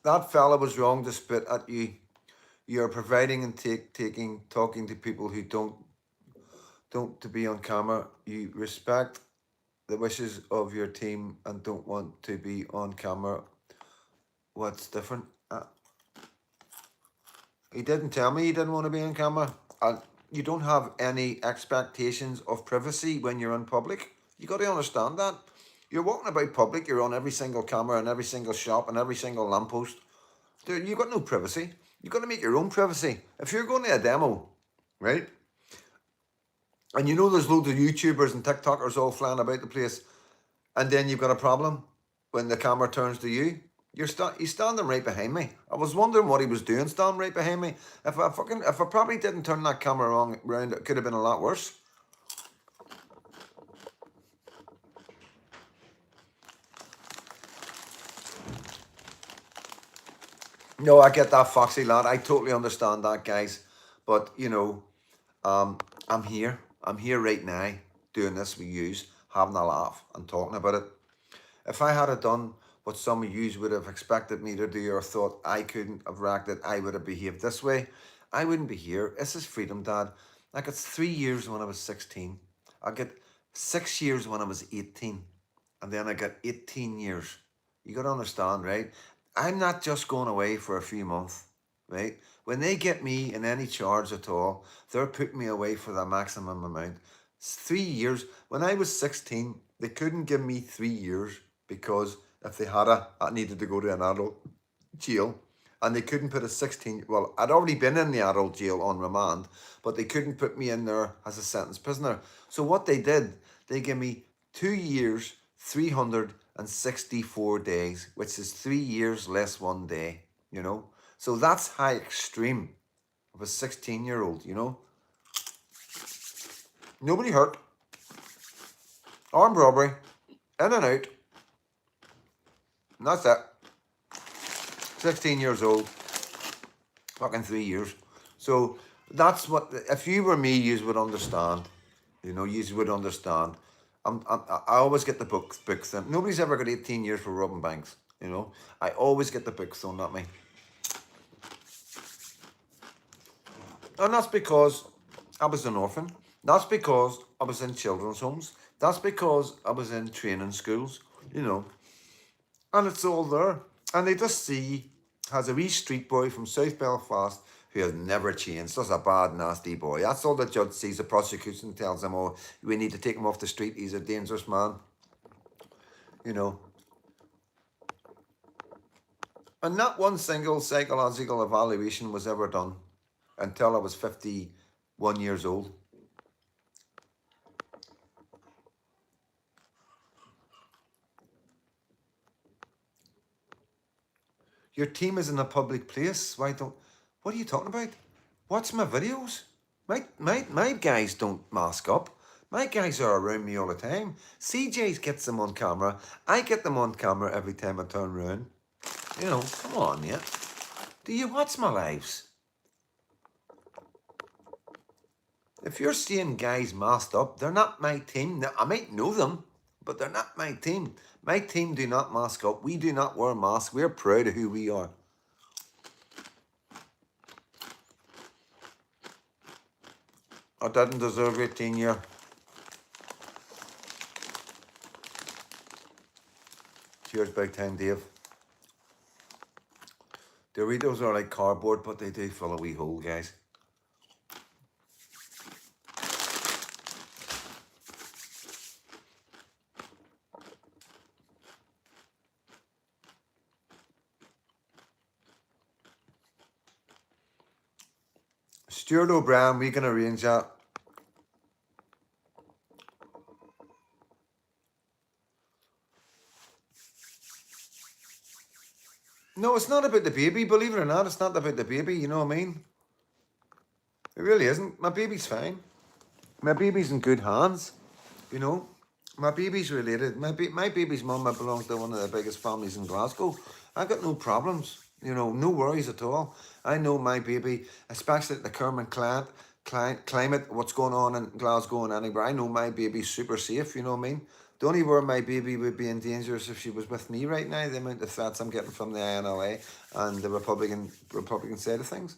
That fella was wrong to spit at you. You're providing and talking to people who don't to be on camera. You respect the wishes of your team and don't want to be on camera. What's different? He didn't tell me he didn't want to be on camera. And you don't have any expectations of privacy when you're in public. You got to understand that. You're walking about public, you're on every single camera and every single shop and every single lamppost. Dude, you've got no privacy. You've got to make your own privacy. If you're going to a demo, right? And you know there's loads of YouTubers and TikTokers all flying about the place, and then you've got a problem when the camera turns to you. He's standing right behind me. I was wondering what he was doing standing right behind me. If I probably didn't turn that camera around, it could have been a lot worse. No, I get that, Foxy lad. I totally understand that, guys. But you know, I'm here. I'm here right now doing this with yous, having a laugh and talking about it. If I had done what some of yous would have expected me to do or thought I couldn't have reacted, I would have behaved this way, I wouldn't be here. This is Freedom Dad. I got 3 years when I was 16. I got 6 years when I was 18. And then I got 18 years. You got to understand, right? I'm not just going away for a few months, right? When they get me in any charge at all, they're putting me away for the maximum amount. It's 3 years. When I was 16, they couldn't give me 3 years because if they had I needed to go to an adult jail. And they couldn't put a 16, well, I'd already been in the adult jail on remand, but they couldn't put me in there as a sentenced prisoner. So what they did, they gave me 2 years, 364 days, which is 3 years less 1 day, you know. So that's how extreme of a 16-year-old, you know. Nobody hurt. Armed robbery. In and out. And that's it. 16 years old. Fucking 3 years. So that's what, if you were me, you would understand. You know, you would understand. I always get the books thrown. Nobody's ever got 18 years for robbing banks, you know. I always get the books thrown at me. And that's because I was an orphan. That's because I was in children's homes. That's because I was in training schools, you know. And it's all there. And they just see has a wee street boy from South Belfast who has never changed. Just a bad, nasty boy. That's all the judge sees. The prosecution tells him, oh, we need to take him off the street. He's a dangerous man. You know. And not one single psychological evaluation was ever done until I was 51 years old. Your team is in a public place. Why don't... What are you talking about? Watch my videos. My guys don't mask up. My guys are around me all the time. CJ gets them on camera. I get them on camera every time I turn around. You know, come on, yeah. Do you watch my lives? If you're seeing guys masked up, they're not my team. Now, I might know them, but they're not my team. My team do not mask up. We do not wear masks. We're proud of who we are. I didn't deserve 18 years. Cheers, big time, Dave. Doritos are like cardboard, but they do fill a wee hole, guys. Stuart O'Brien, we can arrange that. No, it's not about the baby, believe it or not. It's not about the baby, you know what I mean? It really isn't. My baby's fine. My baby's in good hands, you know. My baby's related. My baby's mum belongs to one of the biggest families in Glasgow. I got no problems, you know, no worries at all. I know my baby, especially at the current climate, what's going on in Glasgow and anywhere. I know my baby's super safe, you know what I mean? The only where my baby would be in danger is if she was with me right now, the amount of threats I'm getting from the INLA and the Republican side of things.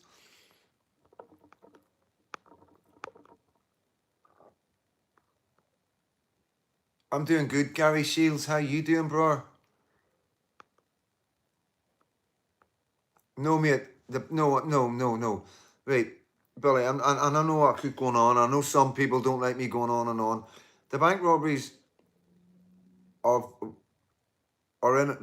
I'm doing good, Gary Shields. How you doing, bro? No, mate. No. Right, Billy, and I know what keep going on. I know some people don't like me going on and on. The bank robberies are in it.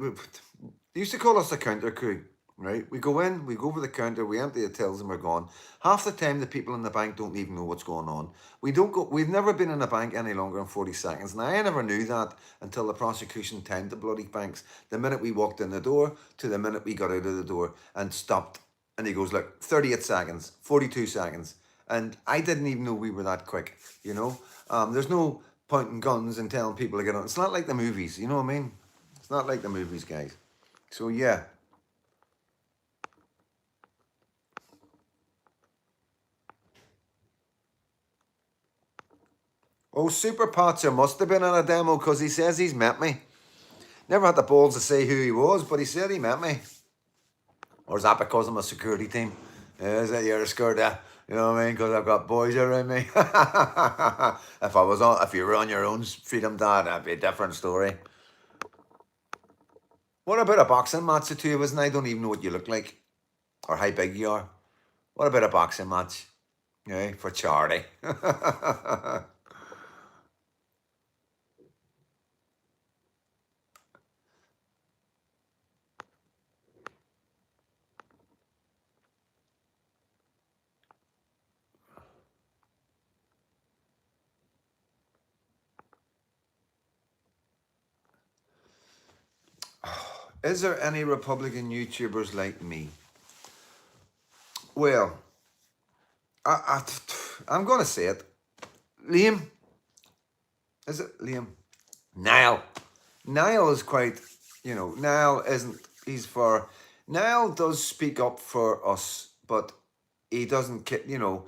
They used to call us the counter crew, right? We go in, we go over the counter, we empty the tills, and we're gone. Half the time, the people in the bank don't even know what's going on. We've never been in a bank any longer than 40 seconds. And I never knew that until the prosecution timed the bloody banks. The minute we walked in the door to the minute we got out of the door and stopped. And he goes, look, 38 seconds, 42 seconds. And I didn't even know we were that quick, you know? There's no pointing guns and telling people to get on. It's not like the movies, you know what I mean? It's not like the movies, guys. So, yeah. Oh, Super Patcher must have been on a demo because he says he's met me. Never had the balls to say who he was, but he said he met me. Or is that because I'm a security team? Is it you're scared of? You know what I mean? Because I've got boys around me. If you were on your own, Freedom Dad, that'd be a different story. What about a boxing match, the two of us, and I don't even know what you look like or how big you are? What about a boxing match? Yeah, for charity. Is there any Republican YouTubers like me? Well, I'm going to say it. Liam. Is it Liam? Niall. Niall is quite, you know, Niall isn't, Niall does speak up for us, but he doesn't, you know,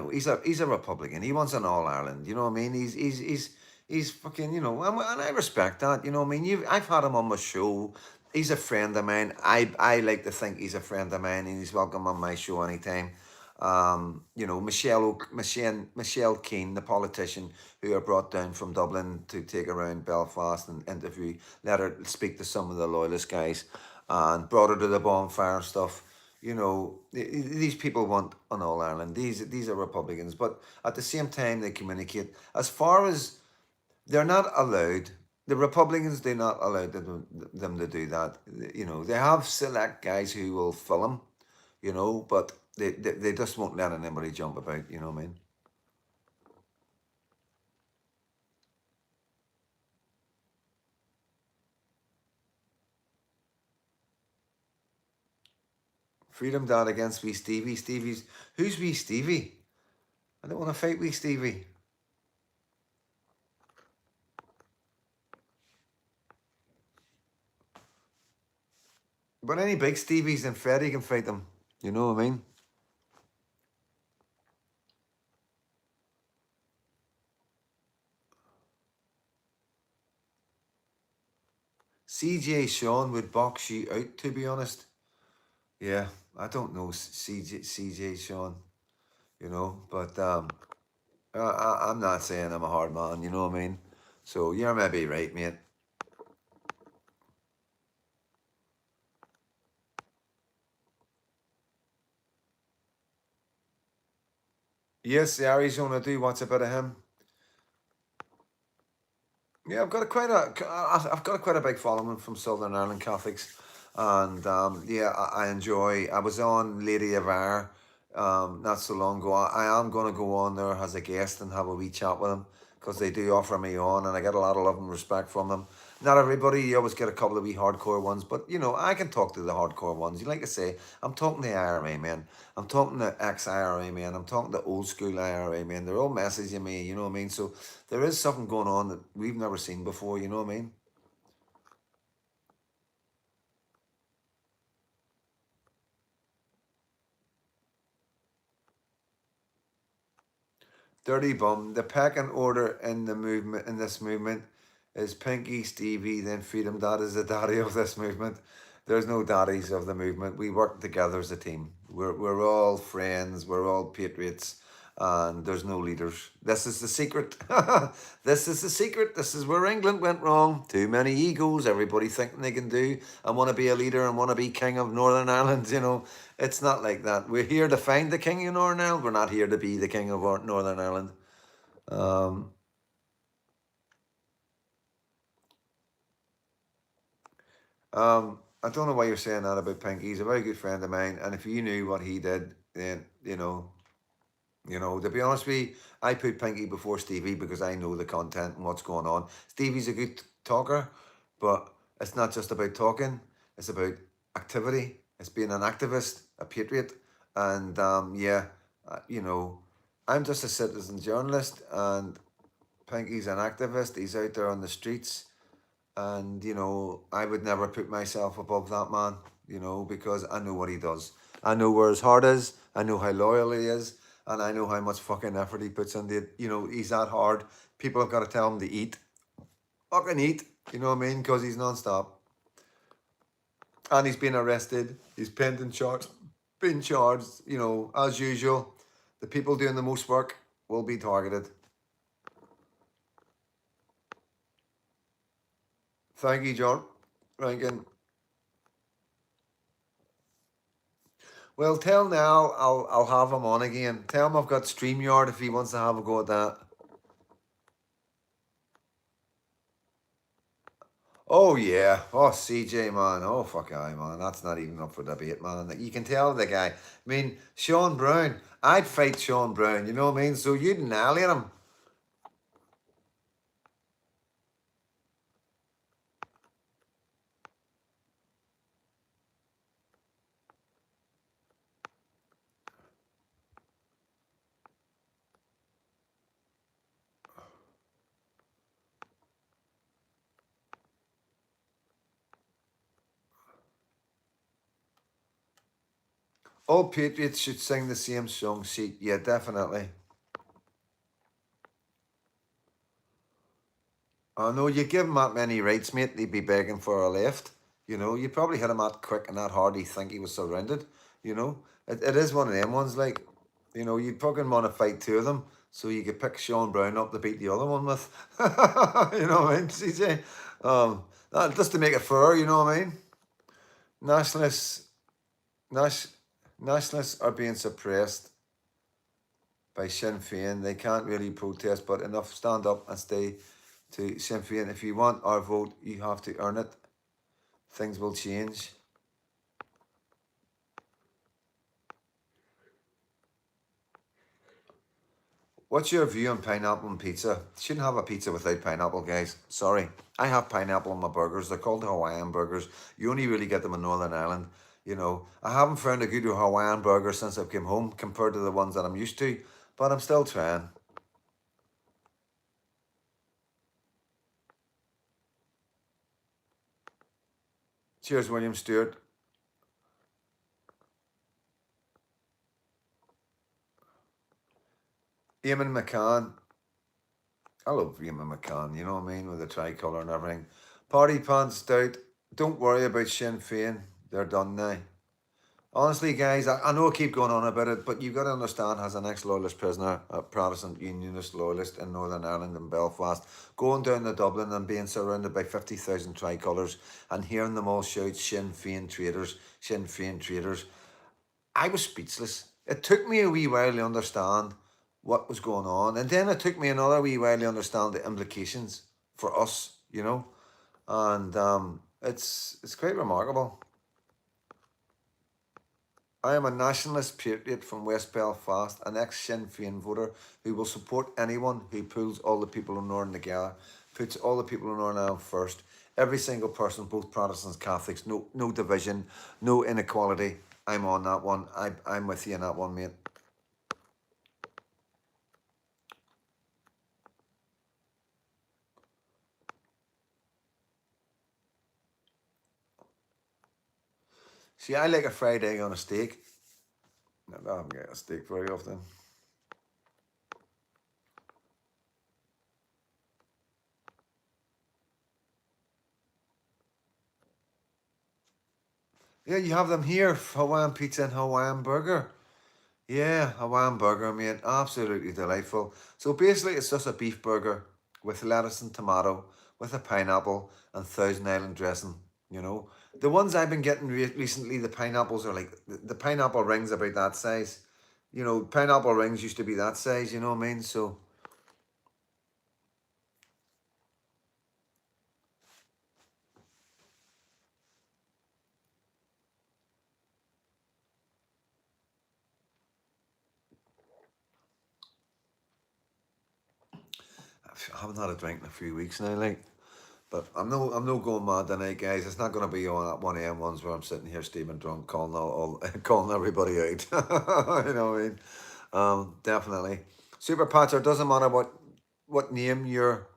he's a Republican. He wants an All Ireland, you know what I mean? He's fucking, you know, and I respect that, you know what I mean? I've had him on my show. He's a friend of mine. I like to think he's a friend of mine, and he's welcome on my show anytime. You know, Michelle Keane, the politician who I brought down from Dublin to take around Belfast and interview, let her speak to some of the loyalist guys. and brought her to the bonfire and stuff. These people want an All Ireland. These are Republicans, but at the same time they communicate. As far as they're not allowed, the Republicans do not allow them to do that. They have select guys who will film, but they just won't let anybody jump about. You know what I mean? Freedom Dad against wee Stevie. Who's wee Stevie? I don't want to fight wee Stevie. But any big Stevies, then Freddie can fight them. You know what I mean? CJ Sean would box you out, to be honest. Yeah, I don't know CJ Sean, but I'm not saying I'm a hard man, you know what I mean? So you're maybe right, mate. Yes, the Arizona do. What's a bit of him? Yeah, I've got quite a big following from Southern Ireland Catholics, and yeah, I enjoy. I was on Lady of Our, not so long ago. I am going to go on there as a guest and have a wee chat with them because they do offer me on, and I get a lot of love and respect from them. Not everybody, you always get a couple of wee hardcore ones, but I can talk to the hardcore ones. You like to say, I'm talking to IRA man, I'm talking to ex-IRA man, I'm talking to old school IRA man. They're all messaging me, you know what I mean? So there is something going on that we've never seen before, you know what I mean? Dirty bum. The pecking order in this movement is Pinky, Stevie, then Freedom. That is the daddy of this movement. There's no daddies of the movement. We work together as a team. We're all friends. We're all patriots, and there's no leaders. This is the secret. This is the secret. This is where England went wrong. Too many egos. Everybody thinking they can do and want to be a leader and want to be king of Northern Ireland. It's not like that. We're here to find the king of Northern Ireland. We're not here to be the king of Northern Ireland. Um, I don't know why you're saying that about Pinky. He's a very good friend of mine, and if you knew what he did, then to be honest with you, I put Pinky before Stevie because I know the content and what's going on. Stevie's a good talker, but it's not just about talking. It's about activity. It's being an activist, a patriot, and yeah, I'm just a citizen journalist, and Pinky's an activist. He's out there on the streets, and I would never put myself above that man. Because I know what he does. I know where his heart is. I know how loyal he is, and I know how much fucking effort he puts into it. He's that hard. People have got to tell him to eat. Fucking eat. You know what I mean? Because he's non-stop. And he's been arrested. He's pending charge. Been charged. As usual. The people doing the most work will be targeted. Thank you, John. Rankin. Well, tell now I'll have him on again. Tell him I've got StreamYard if he wants to have a go at that. Oh yeah. Oh CJ man. Oh fuck I man. That's not even up for debate, man. You can tell the guy. I mean, Sean Brown. I'd fight Sean Brown, you know what I mean? So you'd annihilate him. All Patriots should sing the same song sheet. Yeah, definitely. I know you give him that many rights, mate, he'd be begging for a left. You probably hit him that quick and that hard, he'd think he was surrounded. It is one of them ones, like, you'd fucking want to fight two of them so you could pick Sean Brown up to beat the other one with. You know what I mean, CJ? Just to make it fair, you know what I mean? nationalists, nas- nationalists are being suppressed by Sinn Féin. They can't really protest, but enough stand up and stay to Sinn Féin. If you want our vote, you have to earn it. Things will change. What's your view on pineapple and pizza? Shouldn't have a pizza without pineapple, guys. Sorry. I have pineapple on my burgers. They're called Hawaiian burgers. You only really get them in Northern Ireland. You know, I haven't found a good Hawaiian burger since I came home compared to the ones that I'm used to, but I'm still trying. Cheers, William Stewart. Eamon McCann. I love Eamon McCann, you know what I mean, with the tricolour and everything. Party pants stout. Don't worry about Sinn Féin. They're done now. Honestly, guys, I know I keep going on about it, but you've got to understand, as an ex-loyalist prisoner, a Protestant Unionist loyalist in Northern Ireland and Belfast, going down to Dublin and being surrounded by 50,000 tricolours and hearing them all shout Sinn Féin traitors, Sinn Féin traitors, I was speechless. It took me a wee while to understand what was going on, and then it took me another wee while to understand the implications for us, you know, and it's quite remarkable. I am a nationalist patriot from West Belfast, an ex-Sinn Féin voter who will support anyone who pulls all the people in Northern together, puts all the people in Northern Ireland first. Every single person, both Protestants, Catholics, no division, no inequality. I'm on that one. I'm with you on that one, mate. See, I like a fried egg on a steak. I don't get a steak very often. Yeah, you have them here, Hawaiian pizza and Hawaiian burger. Yeah, Hawaiian burger, mate. Absolutely delightful. So basically, it's just a beef burger with lettuce and tomato, with a pineapple and Thousand Island dressing. You know, the ones I've been getting recently, the pineapples are like the pineapple rings about that size. You know, pineapple rings used to be that size. You know what I mean? So I haven't had a drink in a few weeks now, like. But I'm no going mad tonight, guys. It's not going to be on at 1 a.m. ones where I'm sitting here steaming drunk, calling all calling everybody out. You know what I mean? Definitely. Super Patcher, doesn't matter what name you're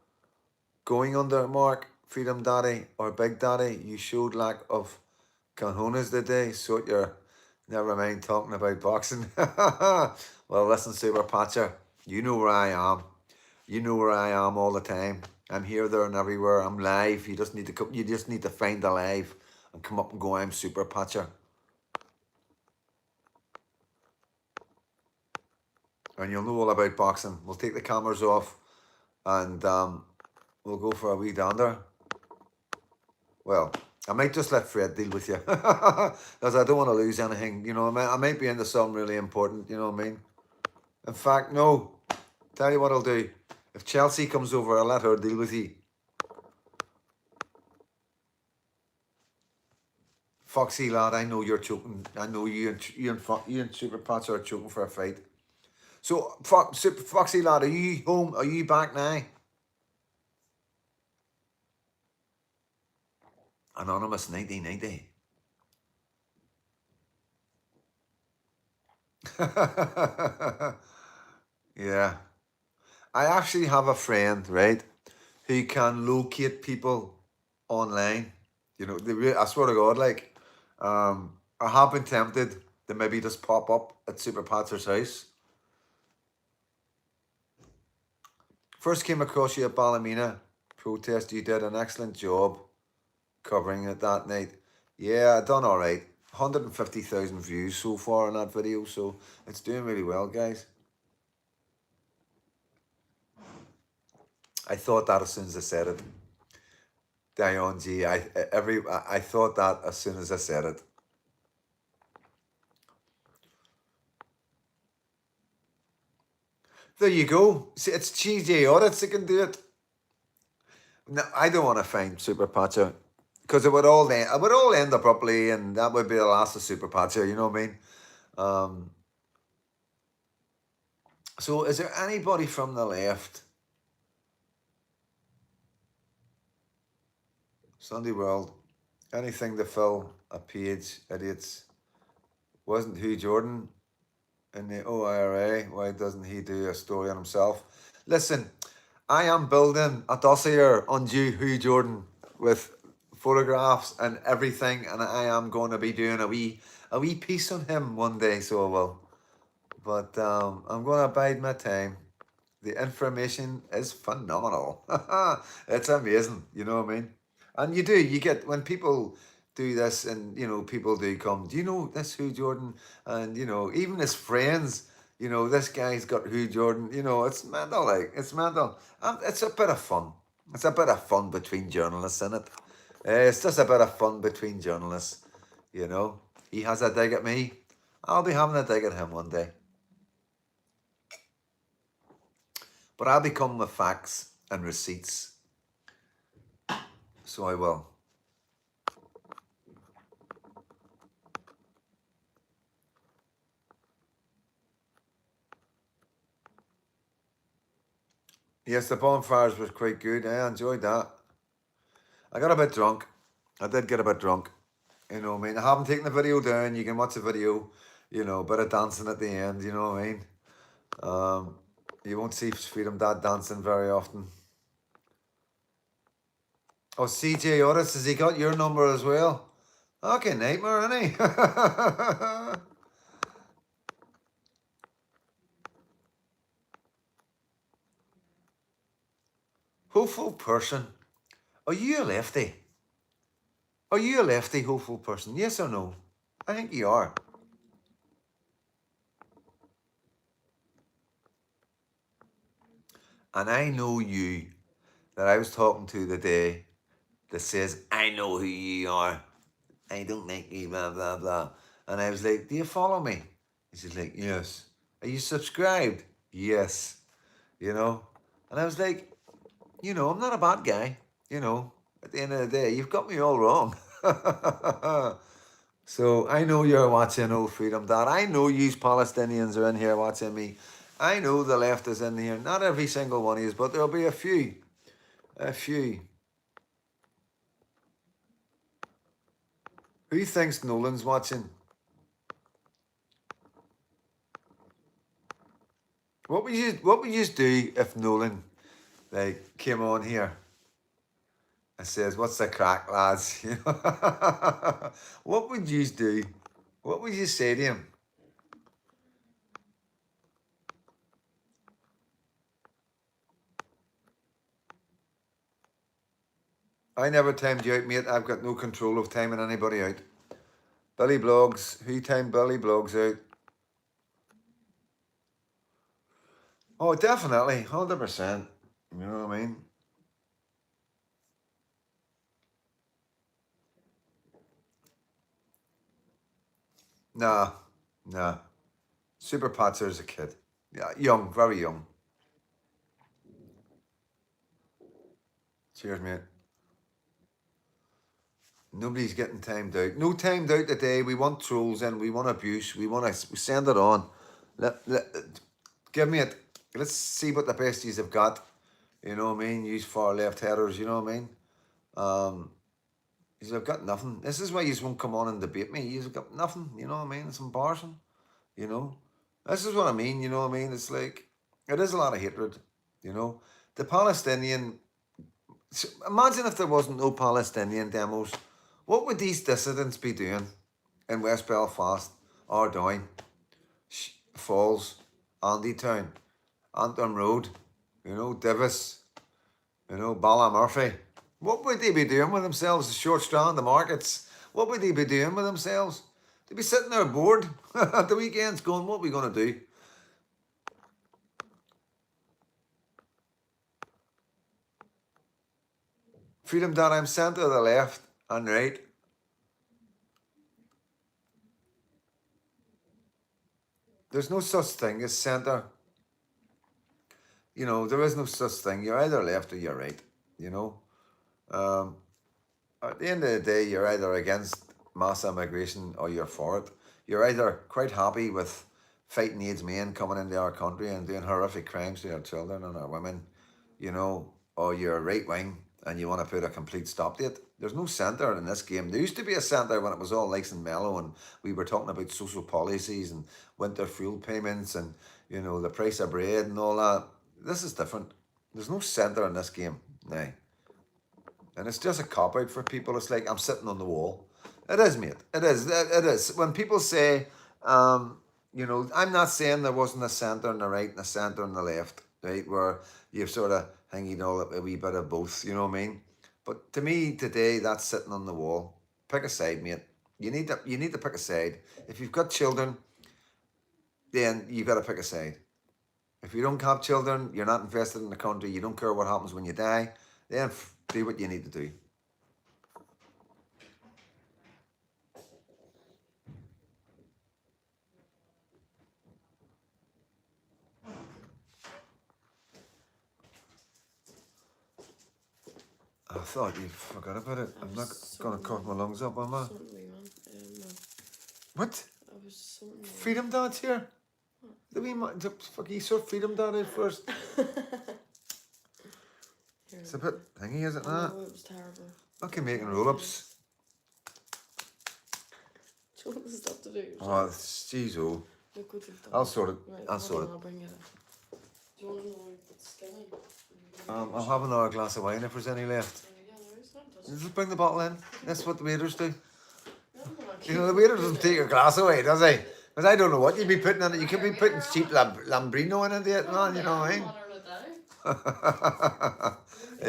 going under, Mark, Freedom Daddy or Big Daddy. You showed lack of cojones today, so you're never mind talking about boxing. Well, listen, Super Patcher, you know where I am. You know where I am all the time. I'm here, there, and everywhere. I'm live. You just need to come. You just need to find the live and come up and go. I'm Super Patcher, and you'll know all about boxing. We'll take the cameras off, and we'll go for a wee dander. Well, I might just let Fred deal with you, because I don't want to lose anything. You know, I might be into something really important. You know what I mean? In fact, no. Tell you what I'll do. If Chelsea comes over, I'll let her deal with you. Foxy lad, I know you're choking. I know you and Super Patcher are choking for a fight. So, Foxy lad, are you home? Are you back now? Anonymous 1990. Yeah. I actually have a friend, right, who can locate people online. You know, I swear to God, like, I have been tempted to maybe just pop up at Super Patcher's house. First came across you at Ballymena protest. You did an excellent job covering it that night. Yeah, I done all right. 150,000 views so far on that video, so it's doing really well, guys. I thought that as soon as I said it. Dion G. I thought that as soon as I said it. There you go. See, it's GJ audits that can do it. No, I don't want to find Super Patcher because it would all end abruptly, and that would be the last of Super Patcher. You know what I mean? Um, so, is there anybody from the left? Sunday World, anything to fill a page? Idiots. Wasn't Hugh Jordan in the OIRA? Why doesn't he do a story on himself? Listen, I am building a dossier on Hugh Jordan with photographs and everything, and I am going to be doing a wee piece on him one day, so I will. But I'm going to bide my time. The information is phenomenal. It's amazing, you know what I mean? And you get, when people do this and, people do come, do you know this Hugh Jordan? And, even his friends, this guy's got Hugh Jordan, it's mental, like, it's mental. And it's a bit of fun. It's a bit of fun between journalists, isn't it? It's just a bit of fun between journalists, you know? He has a dig at me. I'll be having a dig at him one day. But I'll be coming with facts and receipts. So I will. Yes, the bonfires was quite good. I enjoyed that. I got a bit drunk. I did get a bit drunk. You know what I mean? I haven't taken the video down. You can watch the video. Bit of dancing at the end. You know what I mean? You won't see Freedom Dad dancing very often. Oh, CJ Otis, has he got your number as well? Okay, nightmare, isn't he? Hopeful person. Are you a lefty? Are you a lefty hopeful person? Yes or no? I think you are. And I know you that I was talking to the day that says, I know who you are. I don't like you, blah, blah, blah. And I was like, do you follow me? He said, like, yes. Are you subscribed? Yes. And I was like, I'm not a bad guy. At the end of the day, you've got me all wrong. So I know you're watching Old Freedom Dad. I know you Palestinians are in here watching me. I know the left is in here. Not every single one is, but there'll be a few. A few. Who thinks Nolan's watching? What would you do if Nolan came on here and says, "What's the crack, lads?" What would you do? What would you say to him? I never timed you out, mate. I've got no control of timing anybody out. Billy Blogs. Who timed Billy Blogs out? Oh, definitely. 100%. You know what I mean? Nah. Super Patser's a kid. Yeah, young. Very young. Cheers, mate. Nobody's getting timed out. No timed out today. We want trolls in. We want abuse. We want to send it on. Give me it. Let's see what the besties have got. You know what I mean? Use far left headers. You know what I mean? I've got nothing. This is why you won't come on and debate me. You've got nothing. You know what I mean? It's embarrassing. This is what I mean. You know what I mean? It's like, it is a lot of hatred. The Palestinian. Imagine if there wasn't no Palestinian demos. What would these dissidents be doing in West Belfast, Ardoyne, Falls, Andytown, Antrim Road, Divis, Ballymurphy? What would they be doing with themselves? The Short Strand, the markets. What would they be doing with themselves? They'd be sitting there bored at the weekends going, what are we going to do? Freedom Dad, I'm centre of the left and right. There's no such thing as centre. You know, there is no such thing. You're either left or you're right. You know, um, at the end of the day, you're either against mass immigration or you're for it. You're either quite happy with fighting age men coming into our country and doing horrific crimes to our children and our women, you know, or you're right wing and you want to put a complete stop to it. There's no centre in this game. There used to be a centre when it was all nice and mellow and we were talking about social policies and winter fuel payments and, you know, the price of bread and all that. This is different. There's no centre in this game now. And it's just a cop out for people. It's like I'm sitting on the wall. It is, mate. It is. It is. When people say, you know, I'm not saying there wasn't a centre and the right and a centre and the left, right, where you've sort of hanging all a wee bit of both. You know what I mean? But to me today, that's sitting on the wall. Pick a side, mate. You need to pick a side. If you've got children, then you've got to pick a side. If you don't have children, you're not invested in the country. You don't care what happens when you die. Then do what you need to do. I thought you forgot about it. I'm not going to cough my lungs up, am I? What? Freedom Dad's here? The wee man, fuck, you saw Freedom Dad out first. It's a bit thingy, is it not? Oh, it was terrible. Look, you're making roll-ups. Do you want the stuff to do? Oh, jeez, oh. Look what you've done. I'll sort it. Right, I'll sort it. I'll bring it up. Do you want to know what's skinny? I'll have another glass of wine if there's any left. Yeah, there is. Just bring the bottle in. That's what the waiters do. You know, the waiter doesn't take your glass away, does he? Because I don't know what you'd be putting in it. You could be putting cheap Lambrino in it, man, you know what I mean?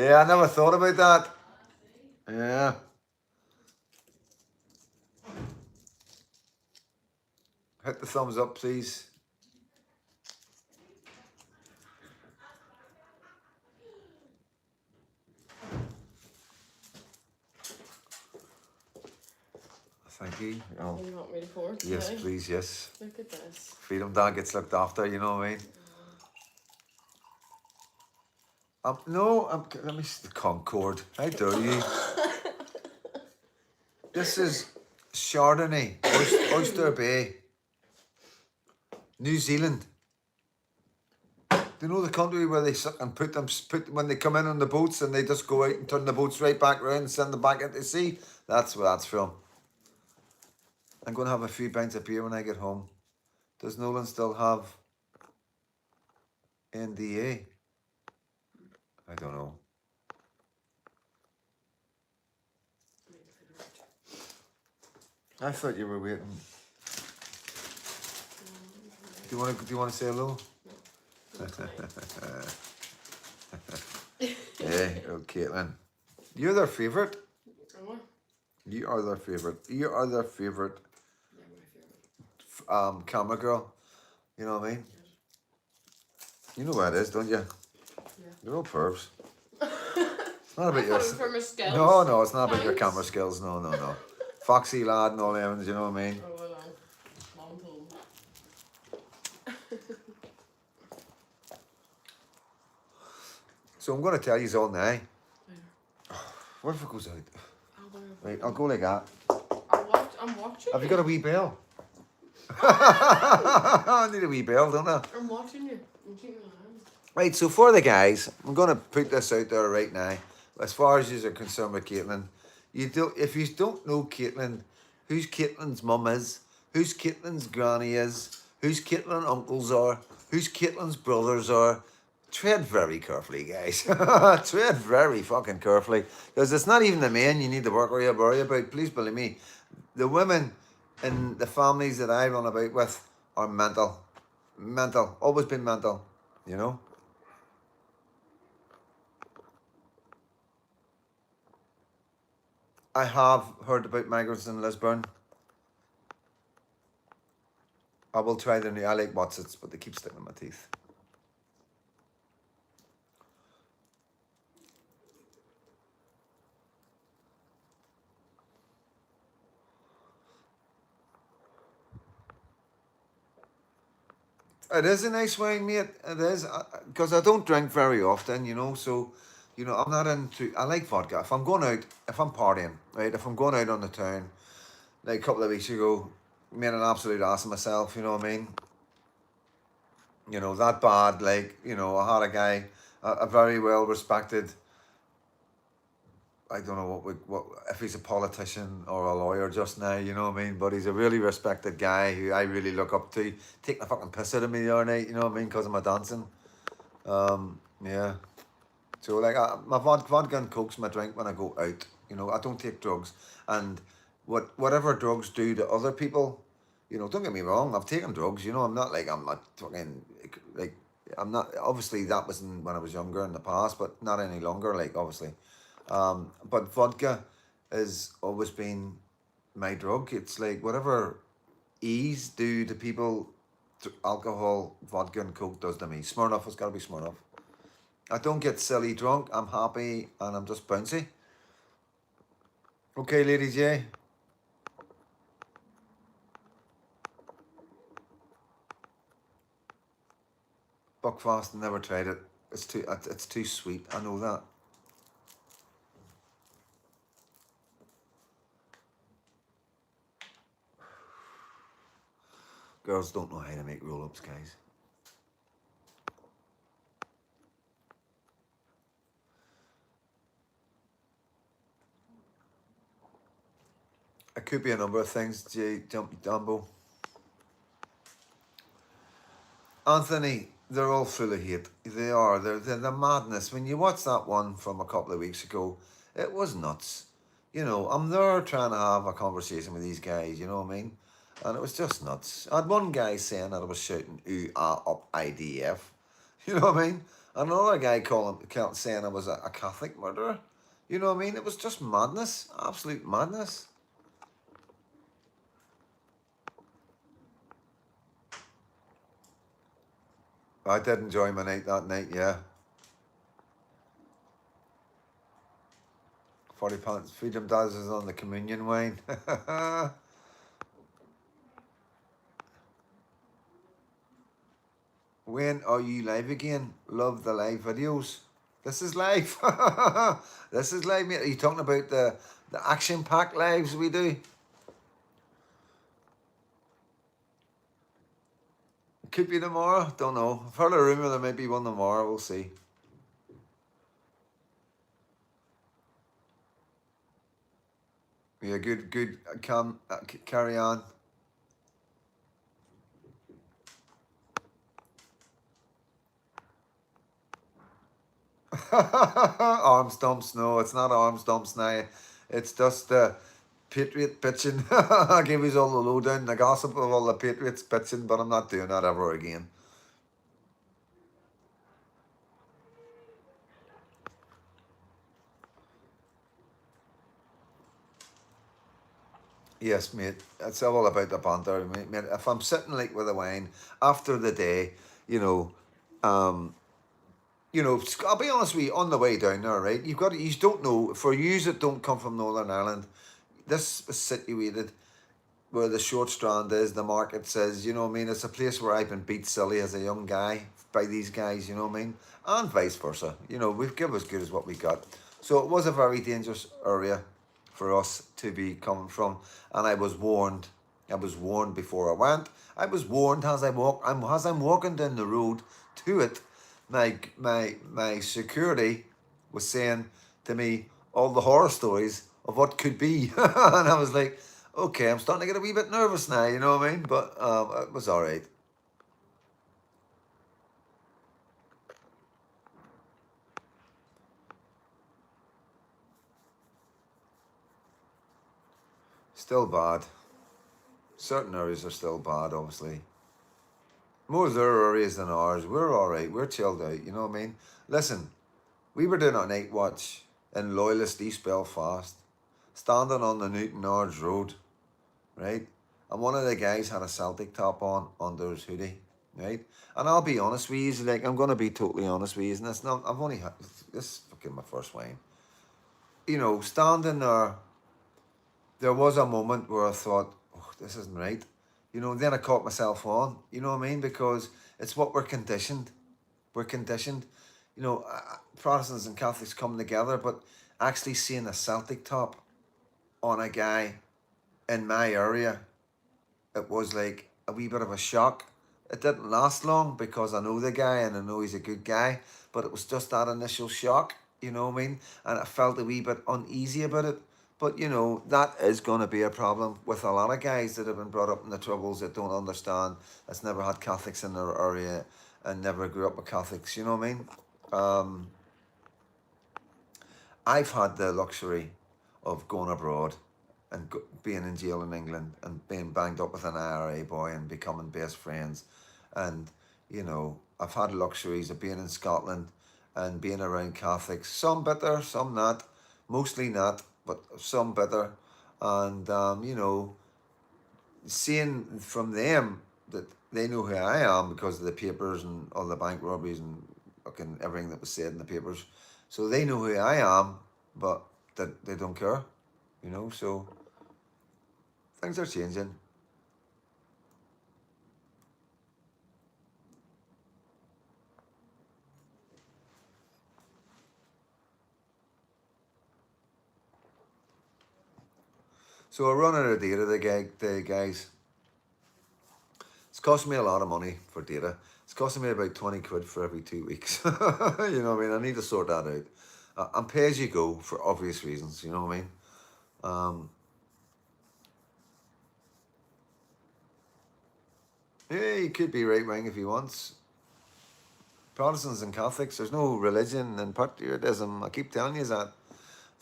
Yeah, I never thought about that. Yeah. Hit the thumbs up, please. Thank you. Oh. You want me to pour it? Yes, please, yes. Look at this. Freedom Dad gets looked after, you know what I mean? Let me see the Concord. How dare you? This is Chardonnay, Oyster Bay, New Zealand. Do you know the country where they sit and put when they come in on the boats and they just go out and turn the boats right back around and send them back into the sea? That's where that's from. I'm going to have a few pints of beer when I get home. Does Nolan still have NDA? I don't know. I thought you were waiting. Do you want to say hello? Hey, oh, Caitlin. You're their favourite. You are their favourite. You are their favourite. Yeah, my favourite. Camera girl. You know what I mean? You know what it is, don't you? Yeah. They're all pervs. It's not about your for my skills. No, it's not about your camera skills. No. Foxy lad and all them, you know what I mean? Oh, well, Mom told me. So I'm going to tell you all now. What if it goes out? Right, I'll go like that. I'm watching. Have you got a wee bell? I need a wee bell, don't I? I'm watching you. I'm keeping an eye on you. Right, so for the guys, I'm going to put this out there right now. As far as you're concerned with Caitlin, if you don't know Caitlin, who's Caitlin's mum is, who's Caitlin's granny is, who's Caitlin's uncles are, who's Caitlin's brothers are, tread very carefully, guys. Tread very fucking carefully. Because it's not even the men you need to worry about. Please believe me. The women in the families that I run about with are mental. Mental. Always been mental. You know? I have heard about migrants in Lisburn. I will try the new. I like Watsits, but they keep sticking in my teeth. It is a nice wine, mate. It is, because I don't drink very often, so, I'm not into, I like vodka. If I'm going out, if I'm partying, right, if I'm going out on the town, like a couple of weeks ago, made an absolute ass of myself, you know what I mean? That bad, like, I had a guy, a very well respected, I don't know what if he's a politician or a lawyer just now, you know what I mean? But he's a really respected guy who I really look up to. Taking a fucking piss out of me the other night, you know what I mean? Because of my dancing. Yeah. So like, my vodka and coke's my drink when I go out. I don't take drugs, and whatever drugs do to other people, don't get me wrong. I've taken drugs. I'm not fucking like I'm not. Obviously, that was when I was younger in the past, but not any longer. Like obviously, but vodka has always been my drug. It's like whatever ease do to people, alcohol, vodka, and coke does to me. Smirnoff has got to be Smirnoff. I don't get silly drunk. I'm happy and I'm just bouncy. Okay, ladies, yeah. Buckfast, never tried it. It's too sweet. I know that. Girls don't know how to make roll-ups, guys. It could be a number of things, Jay Dumbo. Anthony, they're all full of hate. They are. They're madness. When you watch that one from a couple of weeks ago, it was nuts. I'm there trying to have a conversation with these guys, you know what I mean? And it was just nuts. I had one guy saying that I was shouting, ooh, ah, up, IDF. You know what I mean? And another guy saying I was a Catholic murderer. You know what I mean? It was just madness. Absolute madness. I did enjoy my night that night, yeah. 40 pounds. Freedom Does is on the communion wine. When are you live again? Love the live videos. This is live. This is live, mate. Are you talking about the action-packed lives we do? Could be tomorrow. Don't know. I've heard a rumour there might be one tomorrow. We'll see. Yeah, good. Carry on. Arms dumps. No, it's not arms dumps now. It's just Patriot pitching. I gave you all the lowdown, the gossip of all the Patriots pitching, but I'm not doing that ever again. Yes, mate. It's all about the banter, mate. If I'm sitting like with a wine after the day, you know, um, I'll be honest with you. On the way down there, right? You don't know. For yous that don't come from Northern Ireland, this is situated where the short strand is. The market says, you know what I mean. It's a place where I've been beat silly as a young guy by these guys. You know what I mean, and vice versa. We've given as good as what we got. So it was a very dangerous area for us to be coming from, and I was warned. I was warned before I went. I was warned as I'm walking down the road to it. My security was saying to me all the horror stories of what could be, and I was like, okay, I'm starting to get a wee bit nervous now. You know what I mean? But it was all right. Still bad. Certain areas are still bad, obviously. More their areas than ours. We're all right. We're chilled out. You know what I mean? Listen, we were doing our night watch in Loyalist East Belfast, standing on the Newton Ards Road, right? And one of the guys had a Celtic top on under his hoodie, right? And I'll be honest with you, like I'm gonna be totally honest with you, and it's not. I've only had this is fucking my first wine. Standing there, there was a moment where I thought, oh, this isn't right. You know, then I caught myself on, you know what I mean? Because it's what we're conditioned. We're conditioned. You know, Protestants and Catholics come together, but actually seeing a Celtic top on a guy in my area, it was like a wee bit of a shock. It didn't last long because I know the guy and I know he's a good guy, but it was just that initial shock, you know what I mean? And I felt a wee bit uneasy about it. But you know, that is going to be a problem with a lot of guys that have been brought up in the Troubles that don't understand, that's never had Catholics in their area and never grew up with Catholics, you know what I mean? Um, I've had the luxury of going abroad and being in jail in England and being banged up with an IRA boy and becoming best friends. And, you know, I've had luxuries of being in Scotland and being around Catholics, some better, some not, mostly not, but some better. And, you know, seeing from them that they know who I am because of the papers and all the bank robberies and fucking everything that was said in the papers. So they know who I am, but that they don't care, you know. So things are changing. So I run out of data, the guys. It's costing me a lot of money for data. It's costing me about 20 quid for every 2 weeks. You know what I mean? I need to sort that out. I'm pay as you go for obvious reasons, you know what I mean? Um, yeah, he could be right wing if he wants. Protestants and Catholics, there's no religion in patriotism. I keep telling you that.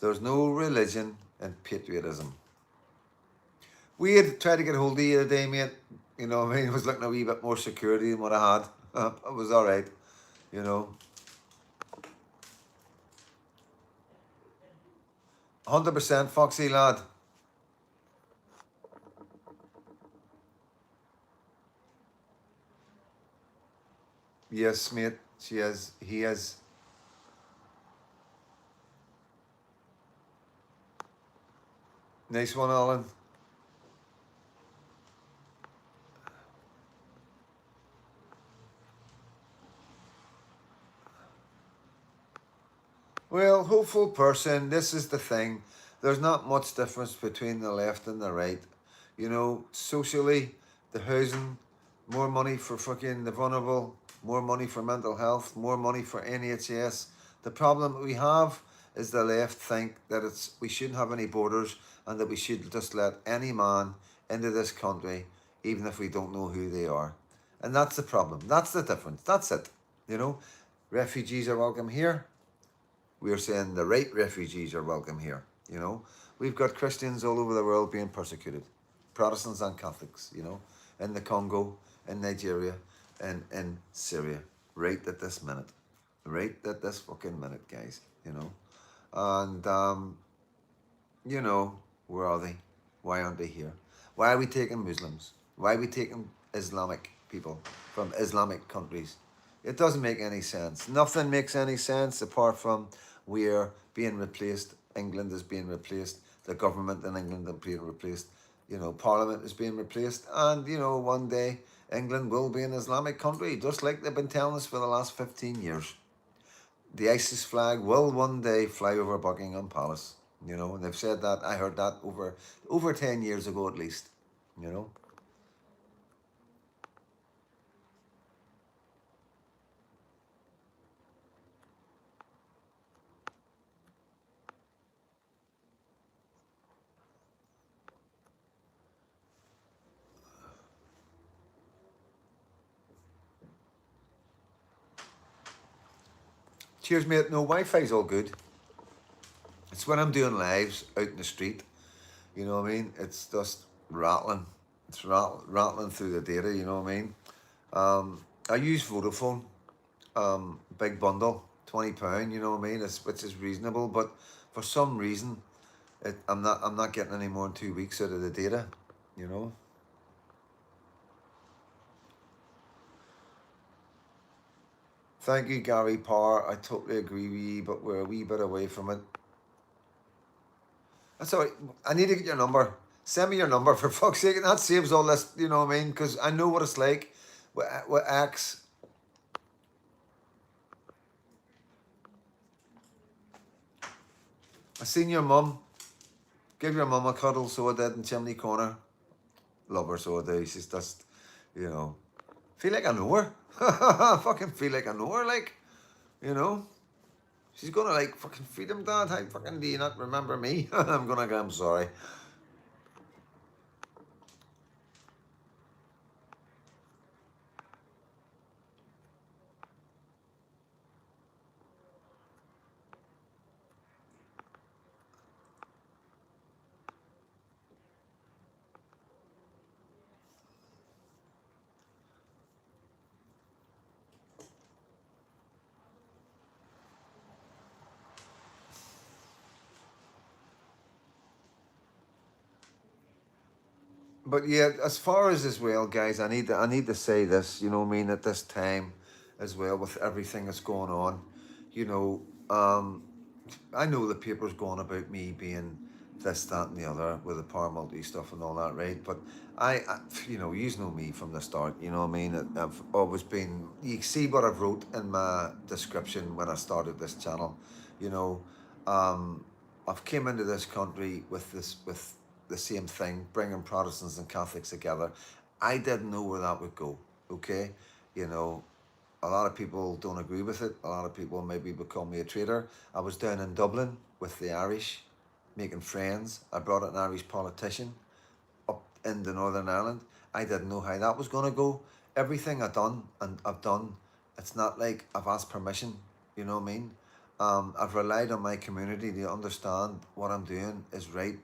There's no religion in patriotism. We had tried to get hold of you today, mate. You know what I mean? I was looking a wee bit more security than what I had. It was alright, you know. 100% Foxy lad. Yes, mate. She is. He is. Nice one, Alan. Well, hopeful person, this is the thing. There's not much difference between the left and the right. You know, socially, the housing, more money for fucking the vulnerable, more money for mental health, more money for NHS. The problem that we have is the left think that we shouldn't have any borders and that we should just let any man into this country, even if we don't know who they are. And that's the problem. That's the difference. That's it. You know, refugees are welcome here. We are saying the right refugees are welcome here. You know, we've got Christians all over the world being persecuted, Protestants and Catholics. You know, in the Congo, in Nigeria, and in Syria, right at this minute, right at this fucking minute, guys. You know, and you know, where are they? Why aren't they here? Why are we taking Muslims? Why are we taking Islamic people from Islamic countries? It doesn't make any sense. Nothing makes any sense apart from we're being replaced. England is being replaced. The government in England is being replaced. You know, Parliament is being replaced. And, you know, one day England will be an Islamic country, just like they've been telling us for the last 15 years. The ISIS flag will one day fly over Buckingham Palace. You know, and they've said that. I heard that over 10 years ago at least. You know. Cheers, mate. No, Wi-Fi's all good. It's when I'm doing lives out in the street. You know what I mean? It's just rattling. It's rattling through the data. You know what I mean? I use Vodafone. Big bundle, £20. You know what I mean? Which is reasonable, but for some reason, I'm not getting any more than 2 weeks out of the data. You know. Thank you, Gary Parr. I totally agree with you, but we're a wee bit away from it. That's all right. I need to get your number. Send me your number for fuck's sake, and that saves all this. You know what I mean? Because I know what it's like with ex. I seen your mum. Give your mum a cuddle, so I did in chimney corner. Love her, so I do. She's just, you know, feel like I know her. Fucking feel like I know her, like, you know. She's gonna like fucking freedom, Dad. How fucking do you not remember me? I'm gonna go, I'm sorry. But yeah, as far as well, guys, I need to say this, you know what I mean, at this time as well, with everything that's going on, you know, I know the paper's going about me being this, that, and the other with the paramilitary stuff and all that, right? But you know, you know me from the start. You know what I mean? I've always been. You see what I've wrote in my description when I started this channel. You know, I've came into this country with the same thing, bringing Protestants and Catholics together. I didn't know where that would go. Okay, you know, a lot of people don't agree with it. A lot of people maybe would call me a traitor. I was down in Dublin with the Irish, making friends. I brought an Irish politician up into Northern Ireland. I didn't know how that was going to go. Everything I've done, it's not like I've asked permission. You know what I mean? I've relied on my community to understand what I'm doing is right.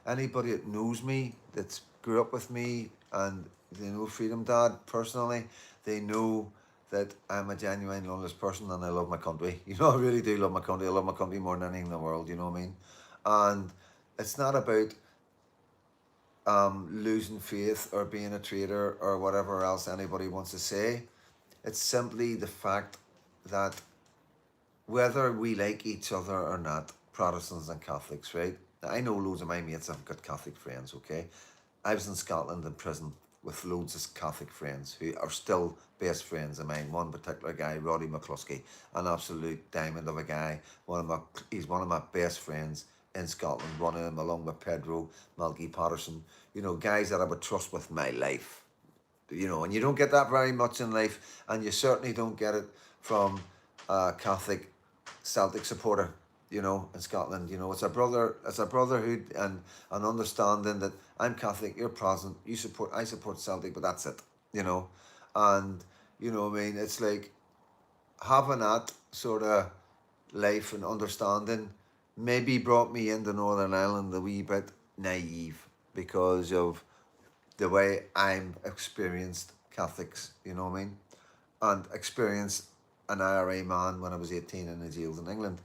Anybody that knows me, that's grew up with me, and they know Freedom Dad personally, they know that I'm a genuine loveless person and I love my country. You know, I really do love my country. I love my country more than anything in the world. You know what I mean? And it's not about losing faith or being a traitor or whatever else anybody wants to say. It's simply the fact that whether we like each other or not, Protestants and Catholics, right? I know loads of my mates have got Catholic friends, okay? I was in Scotland in prison with loads of Catholic friends who are still best friends of mine. One particular guy, Roddy McCluskey, an absolute diamond of a guy. He's one of my best friends in Scotland, one of them along with Pedro, Malky Patterson, you know, guys that I would trust with my life. You know, and you don't get that very much in life, and you certainly don't get it from a Catholic Celtic supporter, you know, in Scotland. You know, it's a brotherhood and an understanding that I'm Catholic, you're Protestant, I support Celtic, but that's it, you know. And, you know what I mean, it's like having that sort of life and understanding maybe brought me into Northern Ireland a wee bit naive because of the way I'm experienced Catholics, you know what I mean? And experienced an IRA man when I was 18 in the jails in England.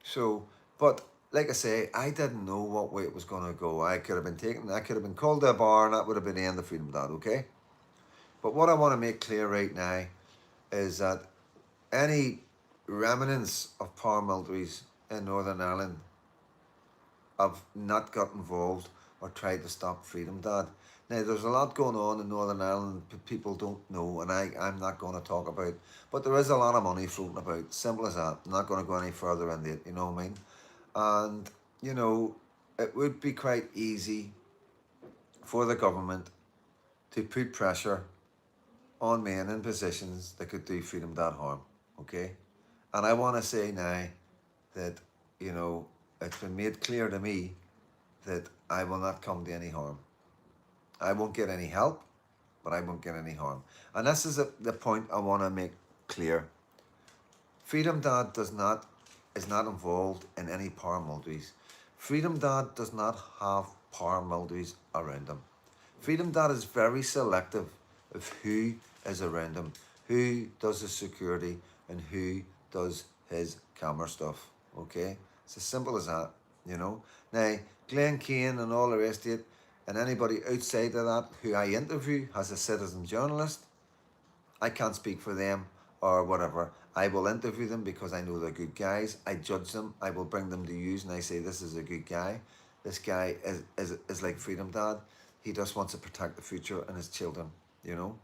So, but like I say, I didn't know what way it was going to go. I could have been called to a bar, and that would have been the end of Freedom Dad, okay? But what I want to make clear right now is that any remnants of paramilitaries in Northern Ireland have not got involved or tried to stop Freedom Dad. Now, there's a lot going on in Northern Ireland people don't know, and I'm not going to talk about. But there is a lot of money floating about. Simple as that. I'm not going to go any further into it, you know what I mean? And, you know, it would be quite easy for the government to put pressure on men in positions that could do Freedom Dad harm, okay? And I want to say now that, you know, it's been made clear to me that I will not come to any harm. I won't get any help, but I won't get any harm. And this is the point I want to make clear. Freedom Dad is not involved in any paramilitaries. Freedom Dad does not have paramilitaries around him. Freedom Dad is very selective of who is around him, who does his security, and who does his camera stuff. Okay? It's as simple as that, you know. Now, Glenn Kane and all the rest of it, and anybody outside of that who I interview as a citizen journalist, I can't speak for them or whatever. I will interview them because I know they're good guys. I judge them. I will bring them to you and I say, this is a good guy. this guy is like Freedom Dad. He just wants to protect the future and his children, you know.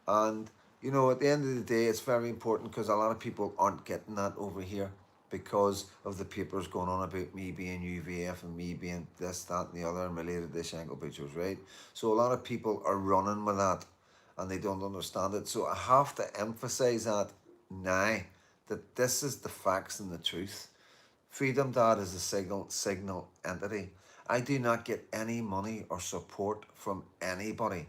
And, you know, at the end of the day, it's very important because a lot of people aren't getting that over here because of the papers going on about me being UVF and me being this, that, and the other and related to Shankill Pictures, right? So a lot of people are running with that and they don't understand it. So I have to emphasize that now, that this is the facts and the truth. Freedom Dad is a signal entity. I do not get any money or support from anybody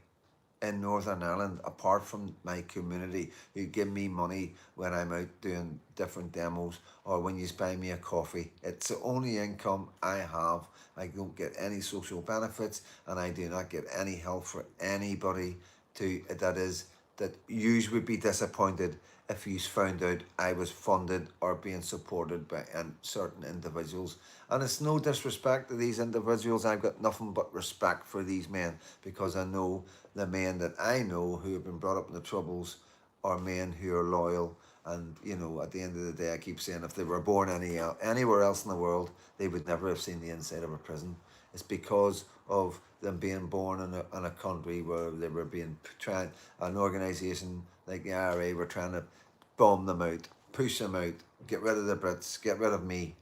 in Northern Ireland apart from my community who give me money when I'm out doing different demos or when you buy me a coffee. It's the only income I have. I don't get any social benefits and I do not get any help for anybody that you would be disappointed if you found out I was funded or being supported by certain individuals. And it's no disrespect to these individuals. I've got nothing but respect for these men because I know the men that I know who have been brought up in the Troubles are men who are loyal. And, you know, at the end of the day, I keep saying if they were born anywhere else in the world, they would never have seen the inside of a prison. It's because of them being born in a country where they were being trying, an organisation like the IRA were trying to bomb them out, push them out, get rid of the Brits, get rid of me,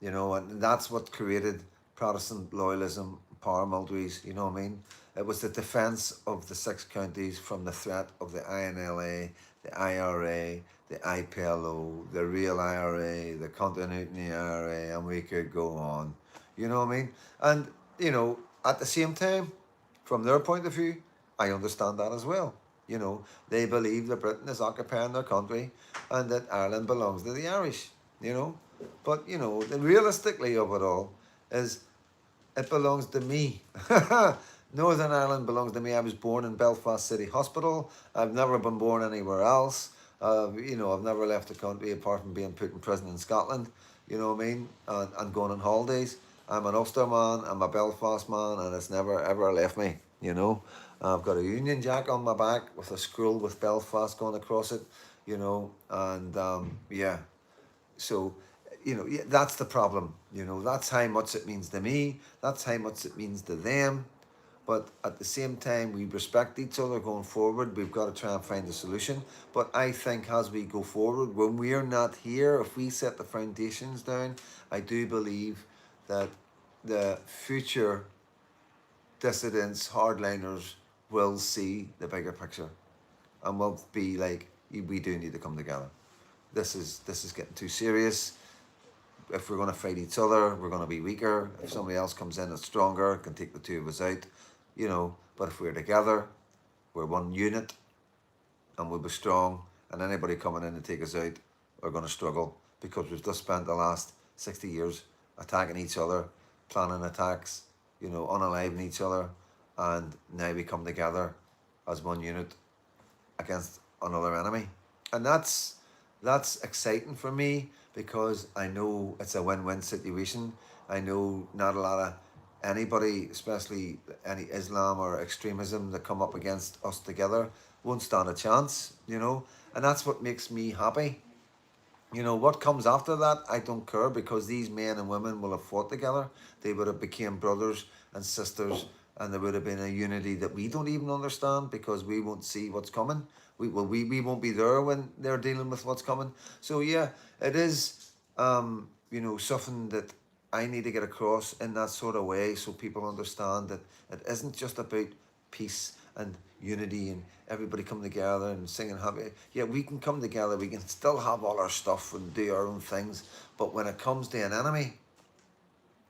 you know, and that's what created Protestant loyalism, paramilitaries, you know what I mean? It was the defence of the 6 counties from the threat of the INLA, the IRA, the IPLO, the real IRA, the continuity IRA, and we could go on. You know what I mean? And, you know, at the same time, from their point of view, I understand that as well. You know, they believe that Britain is occupying their country and that Ireland belongs to the Irish, you know. But, you know, the realistically of it all is it belongs to me. Northern Ireland belongs to me. I was born in Belfast City Hospital. I've never been born anywhere else. You know, I've never left the country apart from being put in prison in Scotland. You know what I mean? And going on holidays. I'm an Ulster man. I'm a Belfast man, and it's never ever left me. You know, I've got a Union Jack on my back with a scroll with Belfast going across it. You know, and yeah. So, you know, yeah, that's the problem. You know, that's how much it means to me. That's how much it means to them. But at the same time, we respect each other going forward. We've got to try and find a solution. But I think as we go forward, when we're not here, if we set the foundations down, I do believe that the future dissidents, hardliners, will see the bigger picture and will be like, we do need to come together. This is getting too serious. If we're going to fight each other, we're going to be weaker. If somebody else comes in that's stronger, can take the two of us out, you know. But if we're together, we're one unit and we'll be strong. And anybody coming in to take us out are going to struggle because we've just spent the last 60 years attacking each other, planning attacks, you know, unaliving each other. And now we come together as one unit against another enemy. And that's exciting for me because I know it's a win-win situation. I know not a lot of anybody, especially any Islam or extremism that come up against us together, won't stand a chance, you know. And that's what makes me happy. You know, what comes after that, I don't care because these men and women will have fought together. They would have become brothers and sisters and there would have been a unity that we don't even understand because we won't see what's coming. We won't be there when they're dealing with what's coming. So yeah, it is you know, something that I need to get across in that sort of way so people understand that it isn't just about peace and unity and everybody come together and singing happy. Yeah, we can come together, we can still have all our stuff and do our own things, but when it comes to an enemy,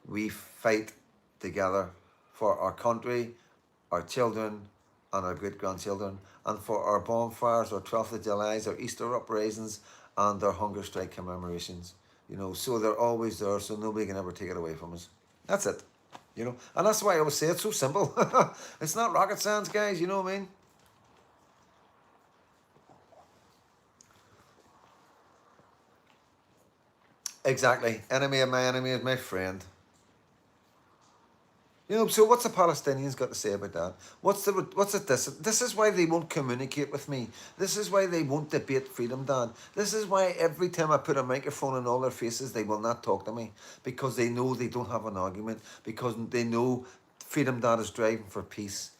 we fight together for our country, our children, and our great grandchildren, and for our bonfires, our 12th of July's, our Easter uprisings, and our hunger strike commemorations. You know, so they're always there, so nobody can ever take it away from us. That's it. You know, and that's why I always say it's so simple. It's not rocket science, guys, you know what I mean? Exactly. Enemy of my enemy is my friend. You know, so what's the Palestinians got to say about that? What's it this is why they won't communicate with me. This is why they won't debate freedom, Dad. This is why every time I put a microphone in all their faces, they will not talk to me. Because they know they don't have an argument. Because they know freedom, Dad, is driving for peace.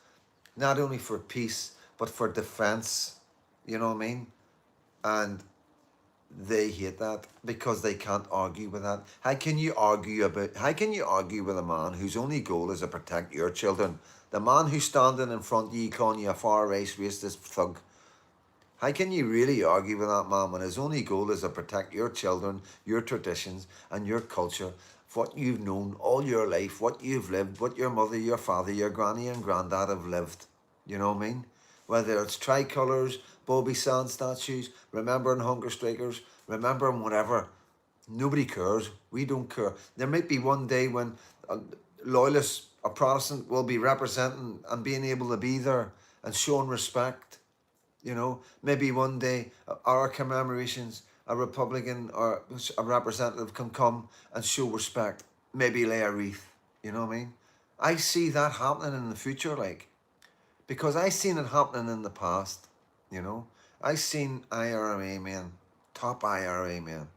Not only for peace, but for defense. You know what I mean? And they hate that because they can't argue with that. How can you argue with a man whose only goal is to protect your children? The man who's standing in front of you calling you a far right racist thug. How can you really argue with that man when his only goal is to protect your children, your traditions, and your culture, what you've known all your life, what you've lived, what your mother, your father, your granny, and granddad have lived? You know what I mean? Whether it's tricolours, Bobby Sand statues, remembering hunger strikers, remembering whatever. Nobody cares. We don't care. There might be one day when a loyalist, a Protestant, will be representing and being able to be there and showing respect. You know, maybe one day our commemorations, a Republican or a representative can come and show respect. Maybe lay a wreath. You know what I mean? I see that happening in the future, like, because I seen it happening in the past. You know, I seen IRA men, top IRA men,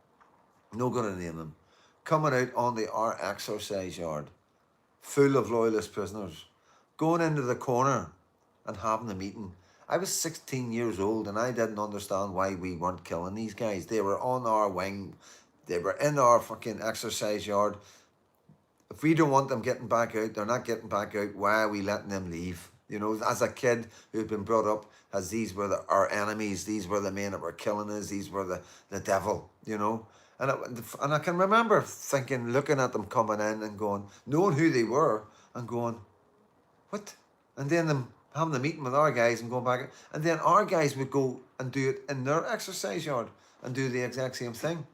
no gonna name them, coming out on our exercise yard, full of loyalist prisoners, going into the corner and having a meeting. I was 16 years old and I didn't understand why we weren't killing these guys. They were on our wing. They were in our fucking exercise yard. If we don't want them getting back out, they're not getting back out. Why are we letting them leave? You know, as a kid who'd been brought up as these were our enemies, these were the men that were killing us, these were the devil, you know. And I can remember thinking, looking at them coming in and going, knowing who they were and going, what? And then them having the meeting with our guys and going back. And then our guys would go and do it in their exercise yard and do the exact same thing.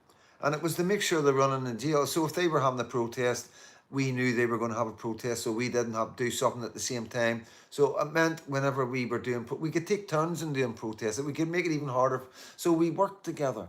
And it was to make sure they're running in jail. So if they were having a protest, we knew they were going to have a protest, so we didn't have to do something at the same time. So it meant whenever we were doing, we could take turns in doing protests. We could make it even harder. So we worked together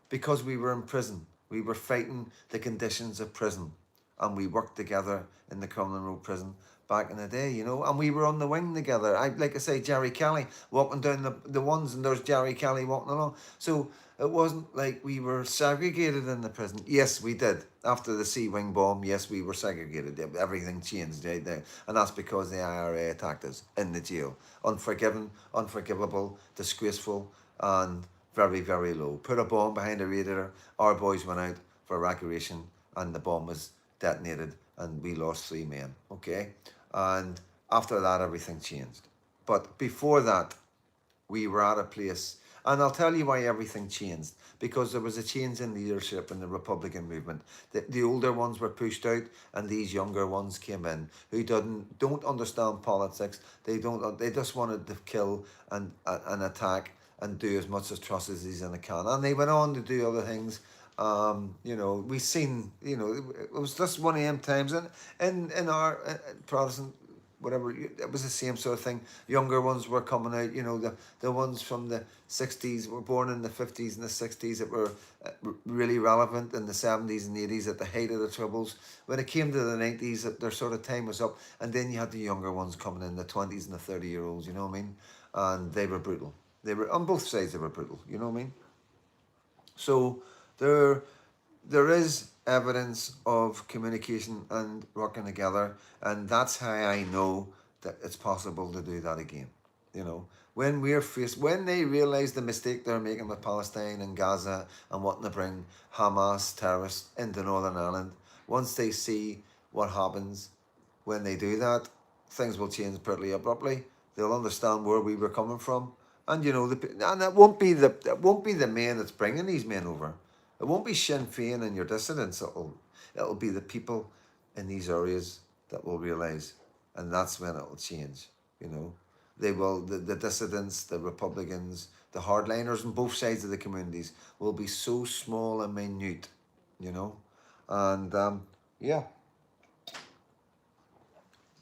because we were in prison. We were fighting the conditions of prison. And we worked together in the Crumlin Road prison back in the day, you know, and we were on the wing together. Like I say, Jerry Kelly walking down the ones, and there's Jerry Kelly walking along. So it wasn't like we were segregated in the prison. Yes, we did. After the Sea Wing bomb, yes, we were segregated. Everything changed right there. And that's because the IRA attacked us in the jail. Unforgiven, unforgivable, disgraceful, and very, very low. Put a bomb behind a radiator. Our boys went out for recreation, and the bomb was detonated, and we lost 3 men. Okay? And after that, everything changed. But before that, we were at a place, and I'll tell you why everything changed, because there was a change in leadership in the Republican movement. The older ones were pushed out, and these younger ones came in who don't understand politics. They just wanted to kill and attack and do as much atrocities as they can, and they went on to do other things. You know, we seen, you know, it was just one of them times, and in our Protestant, whatever, it was the same sort of thing. Younger ones were coming out, you know, the ones from the 60s were born in the 50s and the 60s that were really relevant in the 70s and 80s at the height of the Troubles. When it came to the 90s, their sort of time was up, and then you had the younger ones coming in, the 20s and the 30-year-olds, you know what I mean? And they were brutal. They were, on both sides, they were brutal, you know what I mean? So there is evidence of communication and working together, and that's how I know that it's possible to do that again. You know, when they realize the mistake they're making with Palestine and Gaza and wanting to bring Hamas terrorists into Northern Ireland, once they see what happens when they do that, things will change pretty abruptly. They'll understand where we were coming from, and you know, and it won't be the men that's bringing these men over. It won't be Sinn Féin and your dissidents. It'll be the people in these areas that will realise, and that's when it will change. You know, they will, the dissidents, the Republicans, the hardliners on both sides of the communities will be so small and minute. You know, and yeah,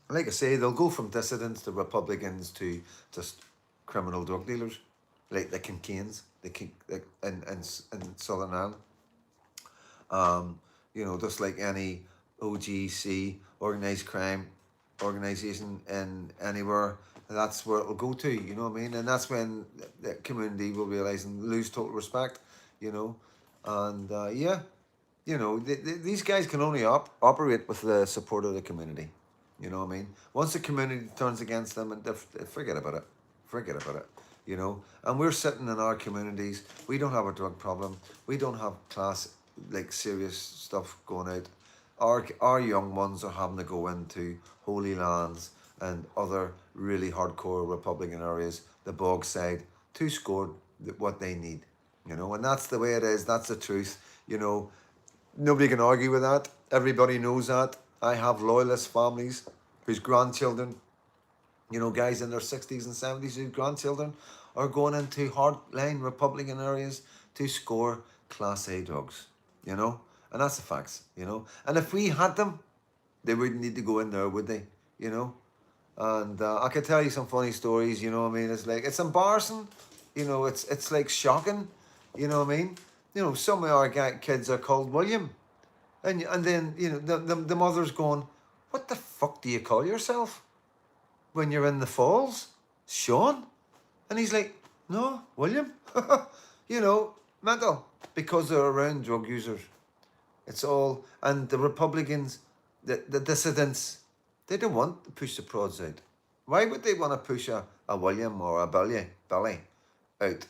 like I say, they'll go from dissidents to Republicans to just criminal drug dealers, like the Kincaid's, in Southern Ireland. You know, just like any OGC, organised crime, organisation in anywhere, that's where it'll go to, you know what I mean? And that's when the community will realise and lose total respect, you know. And yeah, you know, these guys can only operate with the support of the community, you know what I mean? Once the community turns against them, and forget about it, forget about it, you know. And we're sitting in our communities, we don't have a drug problem, we don't have class, like serious stuff going out. Our young ones are having to go into holy lands and other really hardcore Republican areas, the bog side, to score what they need, you know. And that's the way it is, that's the truth, you know. Nobody can argue with that. Everybody knows that. I have loyalist families whose grandchildren, you know, guys in their 60s and 70s whose grandchildren are going into hardline Republican areas to score Class A drugs, you know? And that's the facts, you know? And if we had them, they wouldn't need to go in there, would they? You know? And I could tell you some funny stories, you know what I mean? It's like, it's embarrassing, you know, it's like shocking, you know what I mean? You know, some of our kids are called William. And then, you know, the mother's going, what the fuck do you call yourself when you're in the falls? Sean? And he's like, no, William. You know, mental. Because they're around drug users. It's all, and the Republicans, the dissidents, they don't want to push the prods out. Why would they want to push a William or a Billy out?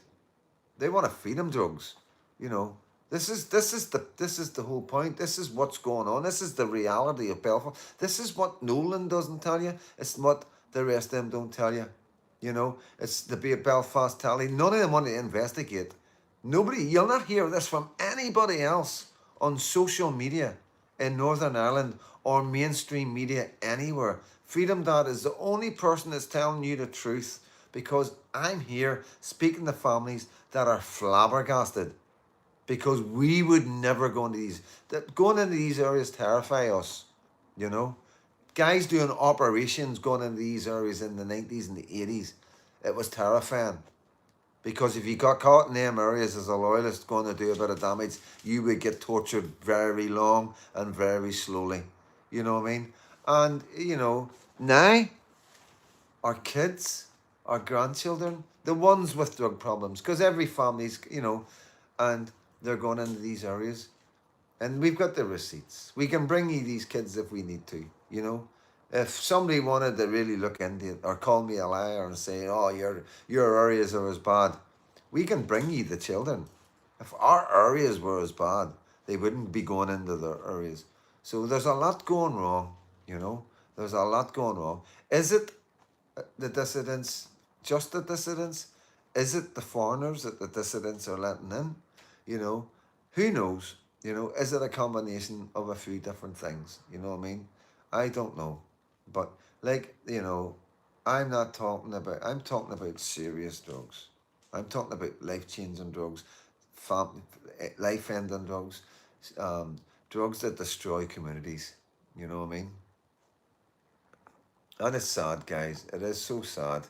They want to feed them drugs, you know. This is the whole point. This is what's going on. This is the reality of Belfast. This is what Nolan doesn't tell you. It's what the rest of them don't tell you. You know, it's the Belfast tally. None of them want to investigate. Nobody, you'll not hear this from anybody else on social media in Northern Ireland or mainstream media anywhere. Freedom Dad is the only person that's telling you the truth, because I'm here speaking to families that are flabbergasted, because we would never go into these. Going into these areas terrify us, you know. Guys doing operations going into these areas in the 90s and the 80s, it was terrifying. Because if you got caught in them areas as a loyalist going to do a bit of damage, you would get tortured very long and very slowly. You know what I mean? And, you know, now, our kids, our grandchildren, the ones with drug problems, because every family's, you know, and they're going into these areas. And we've got the receipts. We can bring you these kids if we need to, you know. If somebody wanted to really look into it or call me a liar and say, oh, your areas are as bad, we can bring you the children. If our areas were as bad, they wouldn't be going into their areas. So there's a lot going wrong, you know. There's a lot going wrong. Is it the dissidents, just the dissidents? Is it the foreigners that the dissidents are letting in? You know, who knows? You know, is it a combination of a few different things? You know what I mean? I don't know. But, like, you know, I'm talking about serious drugs. I'm talking about life-changing drugs, life-ending drugs, um, drugs that destroy communities. You know what I mean? And it's sad, guys. It is so sad.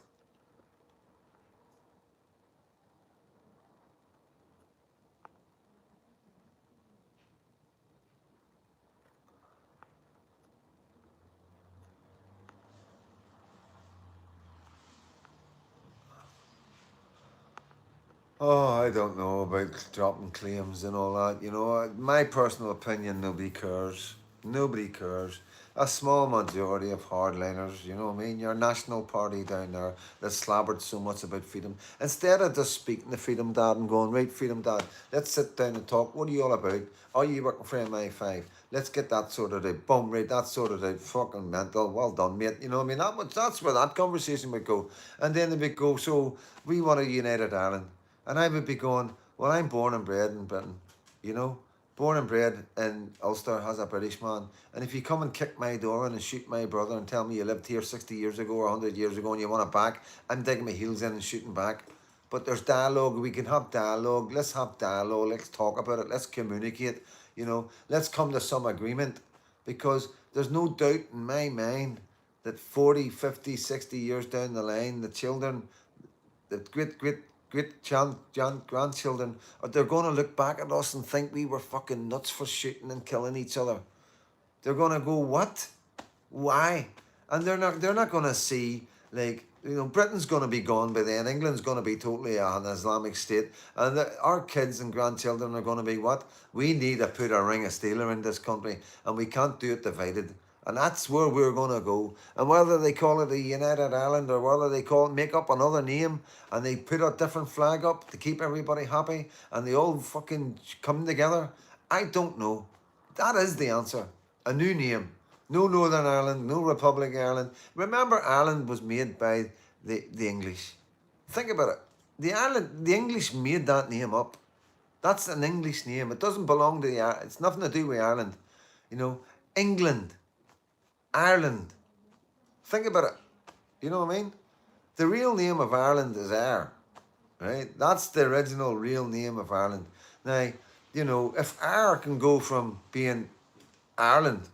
Oh, I don't know about dropping claims and all that. You know, my personal opinion, nobody cares. Nobody cares. A small majority of hardliners, you know what I mean? Your national party down there that slabbered so much about freedom. Instead of just speaking to Freedom Dad and going, right, Freedom Dad, let's sit down and talk. What are you all about? Are you working for MI5? Let's get that sorted out. Boom, right, that's sorted out. Fucking mental. Well done, mate. You know what I mean? That's where that conversation would go. And then they would go, so we want a united Ireland. And I would be going, well, I'm born and bred in Britain, you know, born and bred in Ulster as a British man. And if you come and kick my door in and shoot my brother and tell me you lived here 60 years ago or 100 years ago and you want it back, I'm digging my heels in and shooting back. But there's dialogue. We can have dialogue. Let's have dialogue. Let's talk about it. Let's communicate. You know, let's come to some agreement, because there's no doubt in my mind that 40, 50, 60 years down the line, the children, the grandchildren, they're going to look back at us and think we were fucking nuts for shooting and killing each other. They're going to go, what? Why? and they're not going to see, like, Britain's going to be gone by then. England's going to be totally an Islamic state, and our kids and grandchildren are going to be what? We need to put a ring of steel around this country, and we can't do it divided. And that's where we're going to go. And whether they call it a United Ireland or whether they make up another name and they put a different flag up to keep everybody happy and they all fucking come together, I don't know. That is the answer. A new name. No Northern Ireland, no Republic of Ireland. Remember, Ireland was made by the English. Think about it. The English made that name up. That's an English name. It doesn't belong to it's nothing to do with Ireland. England. Ireland. Think about it. You know what I mean? The real name of Ireland is Ayr, right? That's the original real name of Ireland. Now, if Ayr can go from being Ireland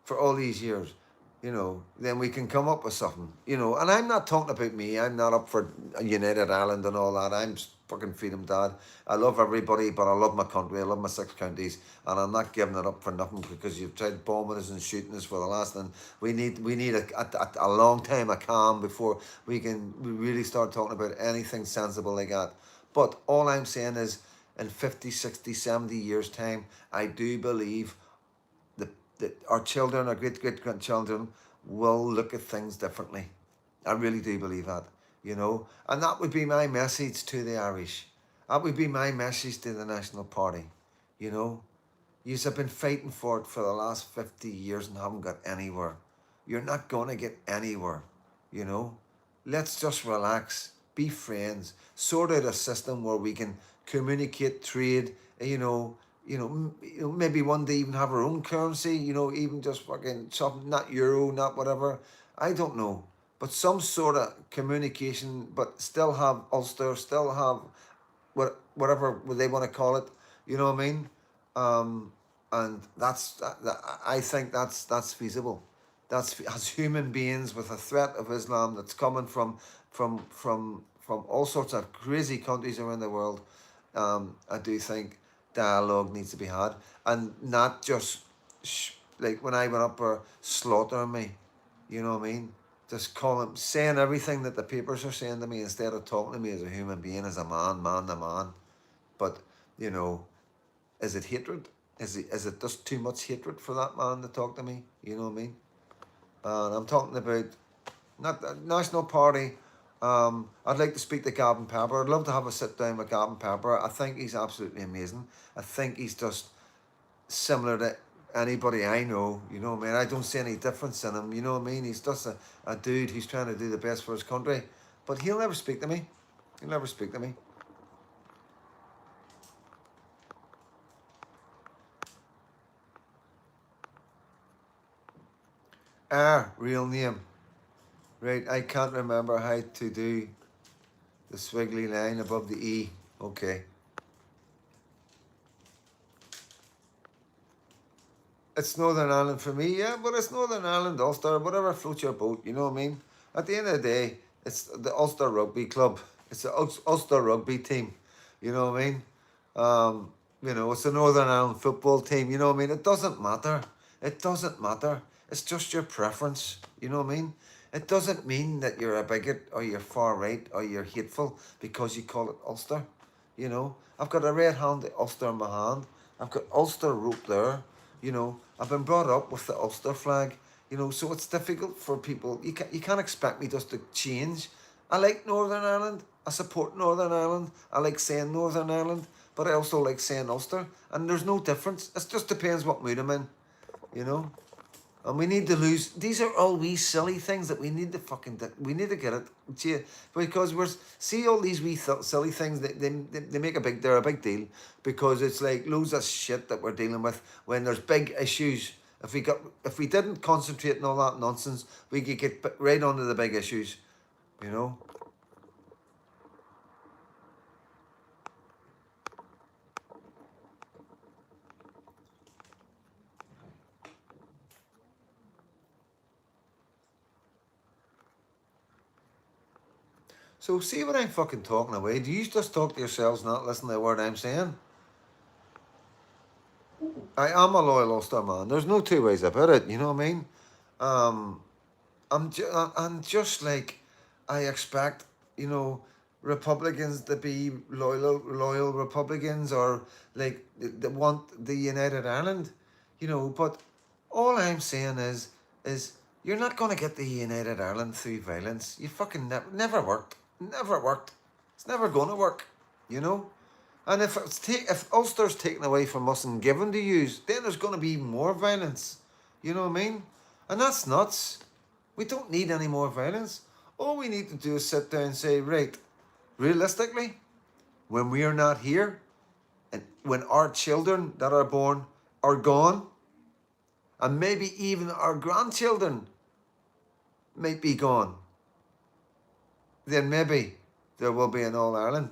for all these years, then we can come up with something, And I'm not talking about me. I'm not up for United Ireland and all that. I'm fucking freedom dad. I love everybody, but I love my country. I love my 6 counties, and I'm not giving it up for nothing because you've tried bombing us and shooting us for the last. And we need a long time of calm before we really start talking about anything sensible like that. But all I'm saying is, in 50, 60, 70 years' time, I do believe that our children, our great-great-grandchildren, will look at things differently. I really do believe that, And that would be my message to the Irish. That would be my message to the National Party, You have been fighting for it for the last 50 years and haven't got anywhere. You're not going to get anywhere, Let's just relax, be friends, sort out a system where we can communicate, trade, maybe one day even have our own currency, even just fucking something, not euro, not whatever. I don't know. But some sort of communication, but still have Ulster, still have whatever they want to call it, you know what I mean? And I think that's feasible. That's as human beings with a threat of Islam that's coming from all sorts of crazy countries around the world. I do think dialogue needs to be had, and not just like when I went up there slaughtering me, you know what I mean? Just saying everything that the papers are saying to me instead of talking to me as a human being, as a man to man. But is it hatred? Is it just too much hatred for that man to talk to me? You know what I mean? And I'm talking about not the National Party. I'd like to speak to Gavin Pepper. I'd love to have a sit down with Gavin Pepper. I think he's absolutely amazing. I think he's just similar to anybody I know. You know what I mean? I don't see any difference in him. You know what I mean? He's just a dude who's trying to do the best for his country. But he'll never speak to me. He'll never speak to me. Real name. Right, I can't remember how to do the squiggly line above the E. Okay. It's Northern Ireland for me, yeah, but it's Northern Ireland, Ulster, whatever floats your boat, you know what I mean? At the end of the day, it's the Ulster Rugby Club. It's the Ulster Rugby team, you know what I mean? It's the Northern Ireland football team, you know what I mean? It doesn't matter. It doesn't matter. It's just your preference, you know what I mean? It doesn't mean that you're a bigot or you're far right or you're hateful because you call it Ulster, I've got a red-handed Ulster in my hand. I've got Ulster rope there. I've been brought up with the Ulster flag, so it's difficult for people. You can't expect me just to change. I like Northern Ireland. I support Northern Ireland. I like saying Northern Ireland, but I also like saying Ulster. And there's no difference. It just depends what mood I'm in, And we need to lose. These are all wee silly things that we need to we need to get it. Because see all these wee silly things, they make they're a big deal. Because it's like loads of shit that we're dealing with when there's big issues. If we didn't concentrate on all that nonsense, we could get right onto the big issues, So see what I'm fucking talking away. Do you just talk to yourselves, not listen to the word I'm saying? I am a loyal Ulster man. There's no two ways about it, you know what I mean? I'm just like I expect, you know, Republicans to be loyal Republicans, or like they want the United Ireland, you know. But all I'm saying is you're not going to get the United Ireland through violence. You fucking never worked, never worked. It's never going to work, you know. And if Ulster's taken away from us and given to you, then there's going to be more violence. You know what I mean? And that's nuts. We don't need any more violence. All we need to do is sit down and say, right, realistically, when we are not here, and when our children that are born are gone, and maybe even our grandchildren might be gone, then maybe there will be an All Ireland,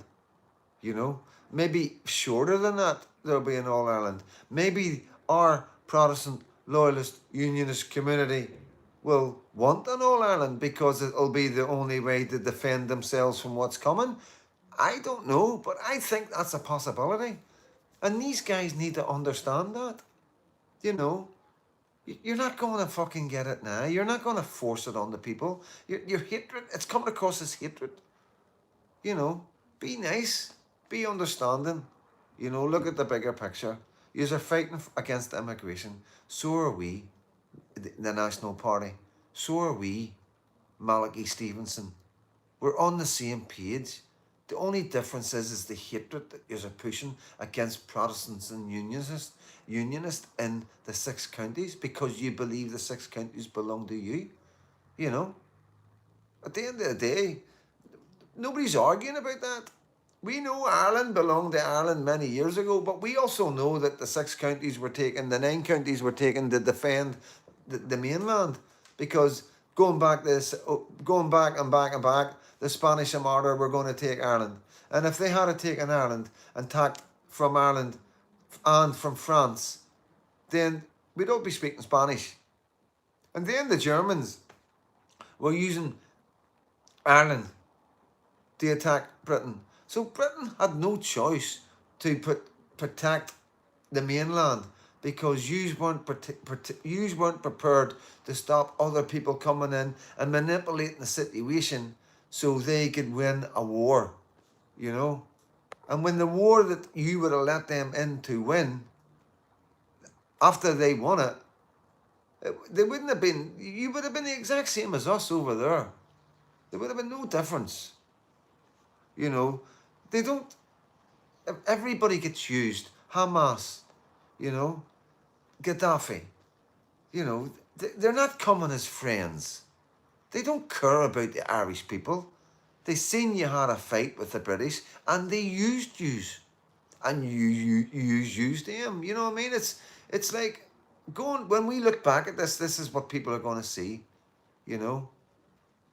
you know. Maybe shorter than that, there'll be an All Ireland. Maybe our Protestant, loyalist, unionist community will want an All Ireland because it'll be the only way to defend themselves from what's coming. I don't know, but I think that's a possibility. And these guys need to understand that. You know, you're not going to fucking get it now. You're not going to force it on the people. Your hatred, it's coming across as hatred. You know, be nice, be understanding. You know, look at the bigger picture. Yous are fighting against immigration. So are we, the National Party. So are we, Malachi Stevenson. We're on the same page. The only difference is the hatred that you're pushing against Protestants and unionists in the 6 counties because you believe the 6 counties belong to you. You know, at the end of the day, nobody's arguing about that. We know Ireland belonged to Ireland many years ago, but we also know that the 6 counties were taken, the 9 counties were taken to defend the mainland, because going back and back and back, the Spanish Armada were going to take Ireland, and if they had taken Ireland and tacked from Ireland and from France, then we'd all be speaking Spanish, and then the Germans were using Ireland to attack Britain. So Britain had no choice to protect the mainland, because yous weren't prepared to stop other people coming in and manipulating the situation so they could win a war, you know. And when the war that you would have let them in to win, after they won it, they wouldn't have been. You would have been the exact same as us over there. There would have been no difference. You know, they don't. Everybody gets used. Hamas, you know, Gaddafi, you know, they're not coming as friends. They don't care about the Irish people. They seen you had a fight with the British and they used you, and you used them. You know what I mean? It's like going, when we look back at this is what people are going to see. You know,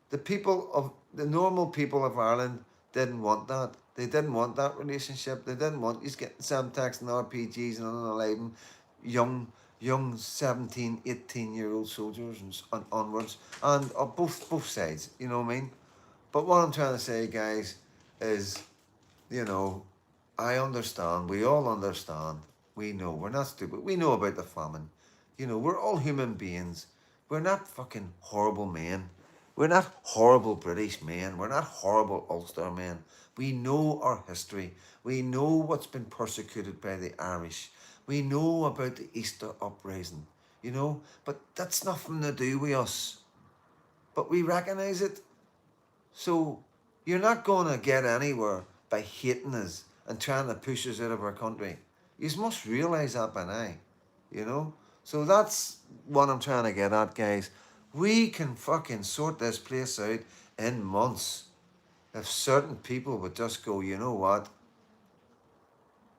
the normal people of Ireland didn't want that. They didn't want that relationship. They didn't want you getting Semtex and RPGs and unalive young 17, 18-year-old soldiers and onwards, and both sides. You know what I mean? But what I'm trying to say, guys, is, you know, I understand. We all understand. We know. We're not stupid. We know about the famine. You know, we're all human beings. We're not fucking horrible men. We're not horrible British men. We're not horrible Ulster men. We know our history. We know what's been persecuted by the Irish. We know about the Easter uprising, you know, but that's nothing to do with us. But we recognise it. So you're not going to get anywhere by hating us and trying to push us out of our country. You must realise that by now, you know. So that's what I'm trying to get at, guys. We can fucking sort this place out in months if certain people would just go, you know what,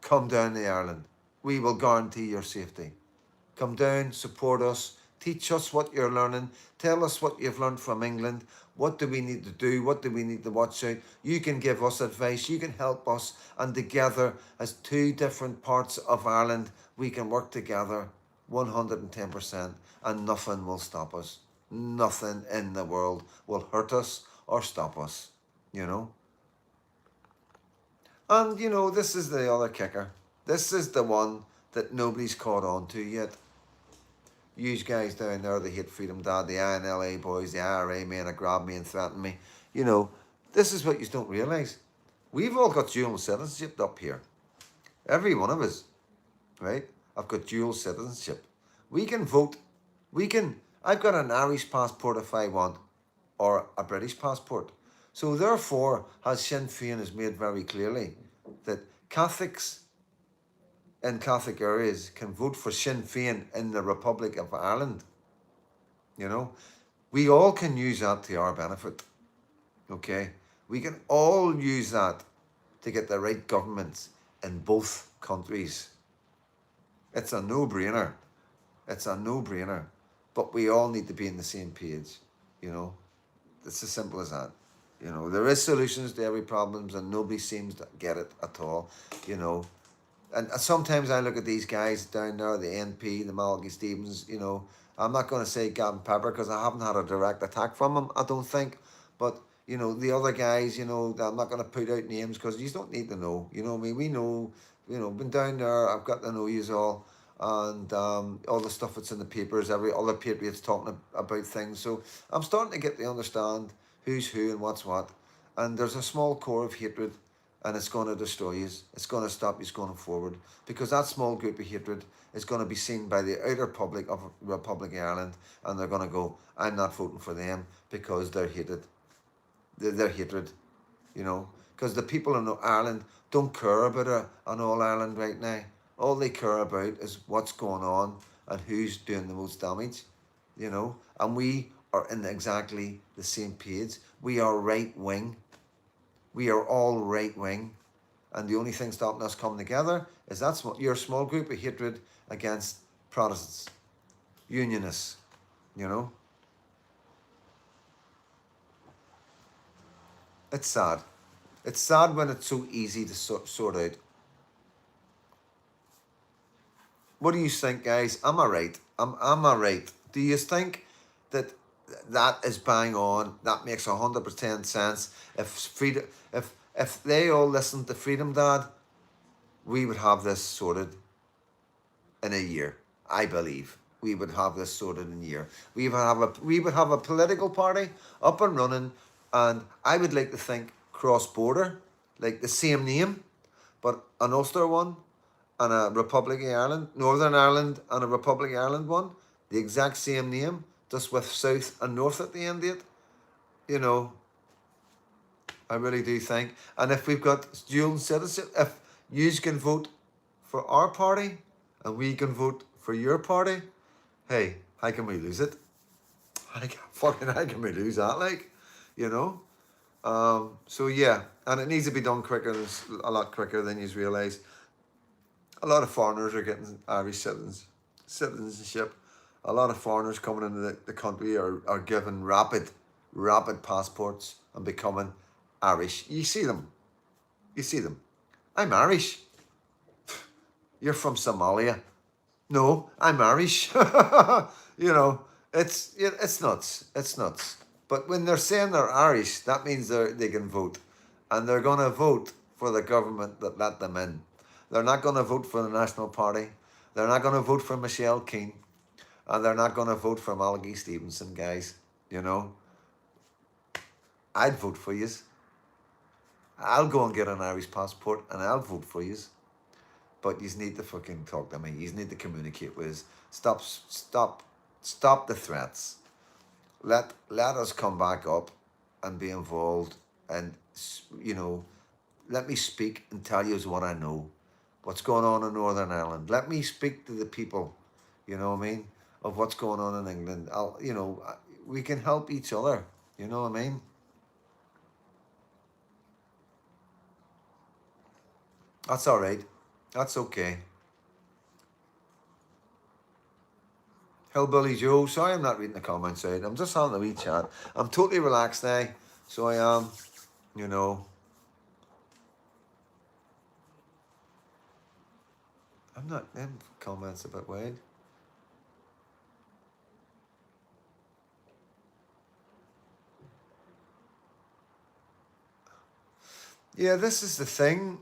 come down to Ireland. We will guarantee your safety. Come down, support us, teach us what you're learning, tell us what you've learned from England, what do we need to do, what do we need to watch out. You can give us advice, you can help us, and together as two different parts of Ireland, we can work together 110%, and nothing will stop us. Nothing in the world will hurt us or stop us, you know. And, you know, this is the other kicker. This is the one that nobody's caught on to yet. You guys down there, the Hate Freedom Dad, the INLA boys, the IRA men that grabbed me and threatened me. You know, this is what you don't realise. We've all got dual citizenship up here. Every one of us, right? I've got dual citizenship. We can vote. I've got an Irish passport if I want, or a British passport. So therefore, as Sinn Féin has made very clearly, that Catholics in Catholic areas can vote for Sinn Féin in the Republic of Ireland. You know, we all can use that to our benefit. Okay, we can all use that to get the right governments in both countries. It's a no-brainer. It's a no-brainer. But we all need to be on the same page. You know, it's as simple as that. You know, there is solutions to every problem, and nobody seems to get it at all. You know, and sometimes I look at these guys down there, the NP, the Malky Stevens. You know, I'm not going to say Gavin Pepper because I haven't had a direct attack from him, I don't think. But you know, the other guys, you know, I'm not going to put out names because you don't need to know. You know what I mean? We know. You know, been down there. I've got to know yous all, and all the stuff that's in the papers. Every other patriots talking about things. So I'm starting to get to understand who's who and what's what. And there's a small core of hatred, and it's going to destroy you. It's going to stop you going forward, because that small group of hatred is going to be seen by the outer public of Republic of Ireland, and they're going to go, I'm not voting for them because they're hated. They're hatred, you know, because the people in Ireland don't care about an All Ireland right now. All they care about is what's going on and who's doing the most damage, you know. And we are in exactly the same page. We are right wing. We are all right wing. And the only thing stopping us coming together is that's your small group of hatred against Protestants, Unionists, you know. It's sad. It's sad when it's so easy to sort out. What do you think, guys? Am I right? Am I right? Do you think that that is bang on? That makes 100% sense. If freedom, if they all listened to Freedom Dad, we would have this sorted in a year. I believe we would have this sorted in a year. We would have a political party up and running, and I would like to think cross border, like the same name, but an Ulster one and a Republic of Ireland, Northern Ireland and a Republic of Ireland one, the exact same name, just with South and North at the end of it. You know, I really do think. And if we've got dual citizenship, if you can vote for our party and we can vote for your party, hey, how can we lose it? How can we lose that? Like, you know. So yeah, and it needs to be done quicker. A lot quicker than you realise. A lot of foreigners are getting Irish citizenship. A lot of foreigners coming into the country are given rapid passports and becoming Irish. You see them. You see them. I'm Irish. You're from Somalia. No, I'm Irish. You know, it's nuts. It's nuts. But when they're saying they're Irish, that means they can vote. And they're going to vote for the government that let them in. They're not going to vote for the National Party. They're not going to vote for Michelle Keane. And they're not going to vote for Malachy Stevenson, guys. You know, I'd vote for yous. I'll go and get an Irish passport and I'll vote for yous. But you need to fucking talk to me. You need to communicate with us. Stop the threats. Let us come back up and be involved. And, you know, let me speak and tell you what I know. What's going on in Northern Ireland. Let me speak to the people, you know what I mean, of what's going on in England. We can help each other, you know what I mean. That's all right. That's okay. Hillbilly Joe, sorry I'm not reading the comments out. I'm just having a wee chat. I'm totally relaxed now, so I am, you know. I'm not, them comments a bit wide. Yeah, this is the thing,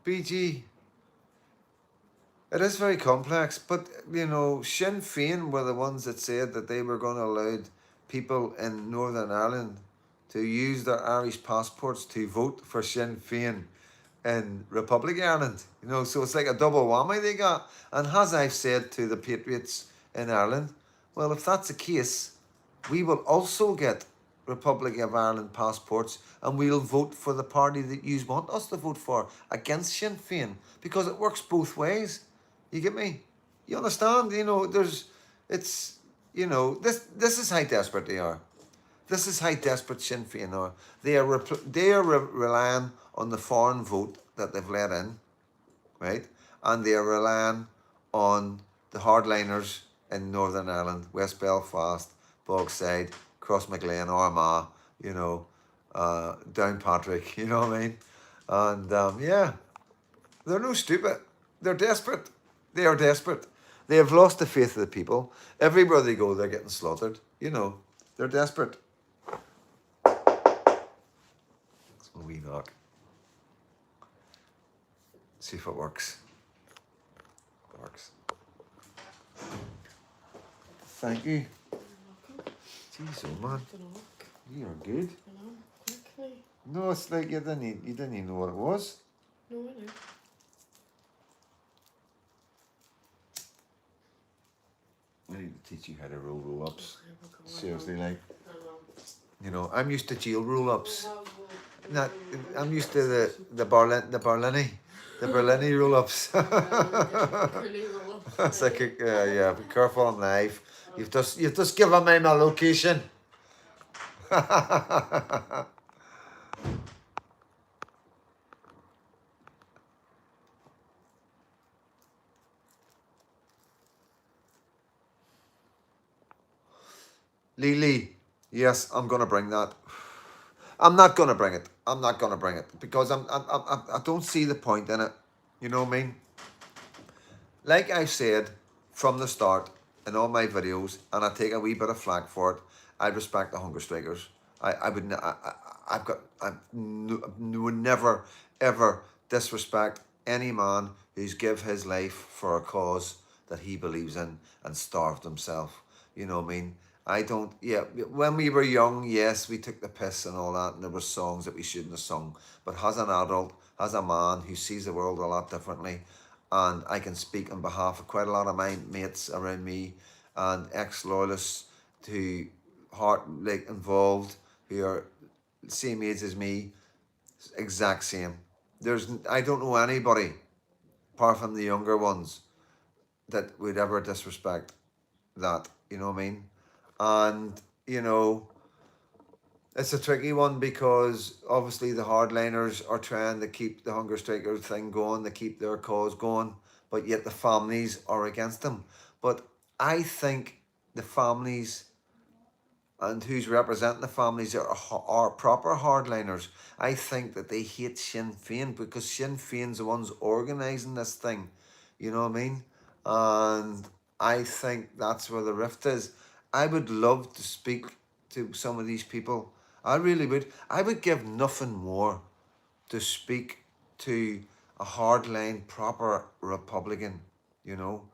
BG. It is very complex, but you know, Sinn Féin were the ones that said that they were going to allow people in Northern Ireland to use their Irish passports to vote for Sinn Féin in Republic of Ireland. You know, so it's like a double whammy they got. And as I've said to the Patriots in Ireland, well, if that's the case, we will also get Republic of Ireland passports and we'll vote for the party that you want us to vote for against Sinn Féin because it works both ways. You get me? You understand? You know, it's, you know, this is how desperate they are. This is how desperate Sinn Féin are. They are relying on the foreign vote that they've let in, right? And they are relying on the hardliners in Northern Ireland, West Belfast, Bogside, Crossmaglen, Armagh, you know, Downpatrick, you know what I mean? And yeah, they're no stupid. They're desperate. They are desperate. They have lost the faith of the people. Everywhere they go, they're getting slaughtered. You know, they're desperate. It's a wee knock. See if it works. It works. Thank you. Jeez, oh man, you are good. I know, quickly. No, it's like you didn't even know what it was. No, I know. I need to teach you how to roll ups. Okay, we'll go Seriously, on. like, I know. you know, I'm used to jail roll ups. We'll Not, I'm used to the Berlini roll ups. curly roll up. It's like, yeah, be careful on life. You've just given me my location. Lily, yes, I'm gonna bring that. I'm not gonna bring it. I'm not gonna bring it because I don't see the point in it. You know what I mean? Like I've said from the start in all my videos, and I take a wee bit of flack for it. I respect the hunger strikers. I would would never ever disrespect any man who's give his life for a cause that he believes in and starved himself. You know what I mean? I don't. Yeah, when we were young, yes, we took the piss and all that, and there were songs that we shouldn't have sung. But as an adult, as a man who sees the world a lot differently, and I can speak on behalf of quite a lot of my mates around me and ex-loyalists who heart like involved who are same age as me, exact same. I don't know anybody apart from the younger ones that would ever disrespect that. You know what I mean? And you know, it's a tricky one because obviously the hardliners are trying to keep the hunger striker thing going, to keep their cause going, but yet the families are against them. But I think the families and who's representing the families are proper hardliners. I think that they hate Sinn Féin because Sinn Féin's the ones organising this thing. You know what I mean? And I think that's where the rift is. I would love to speak to some of these people. I really would. I would give nothing more to speak to a hardline, proper Republican, you know,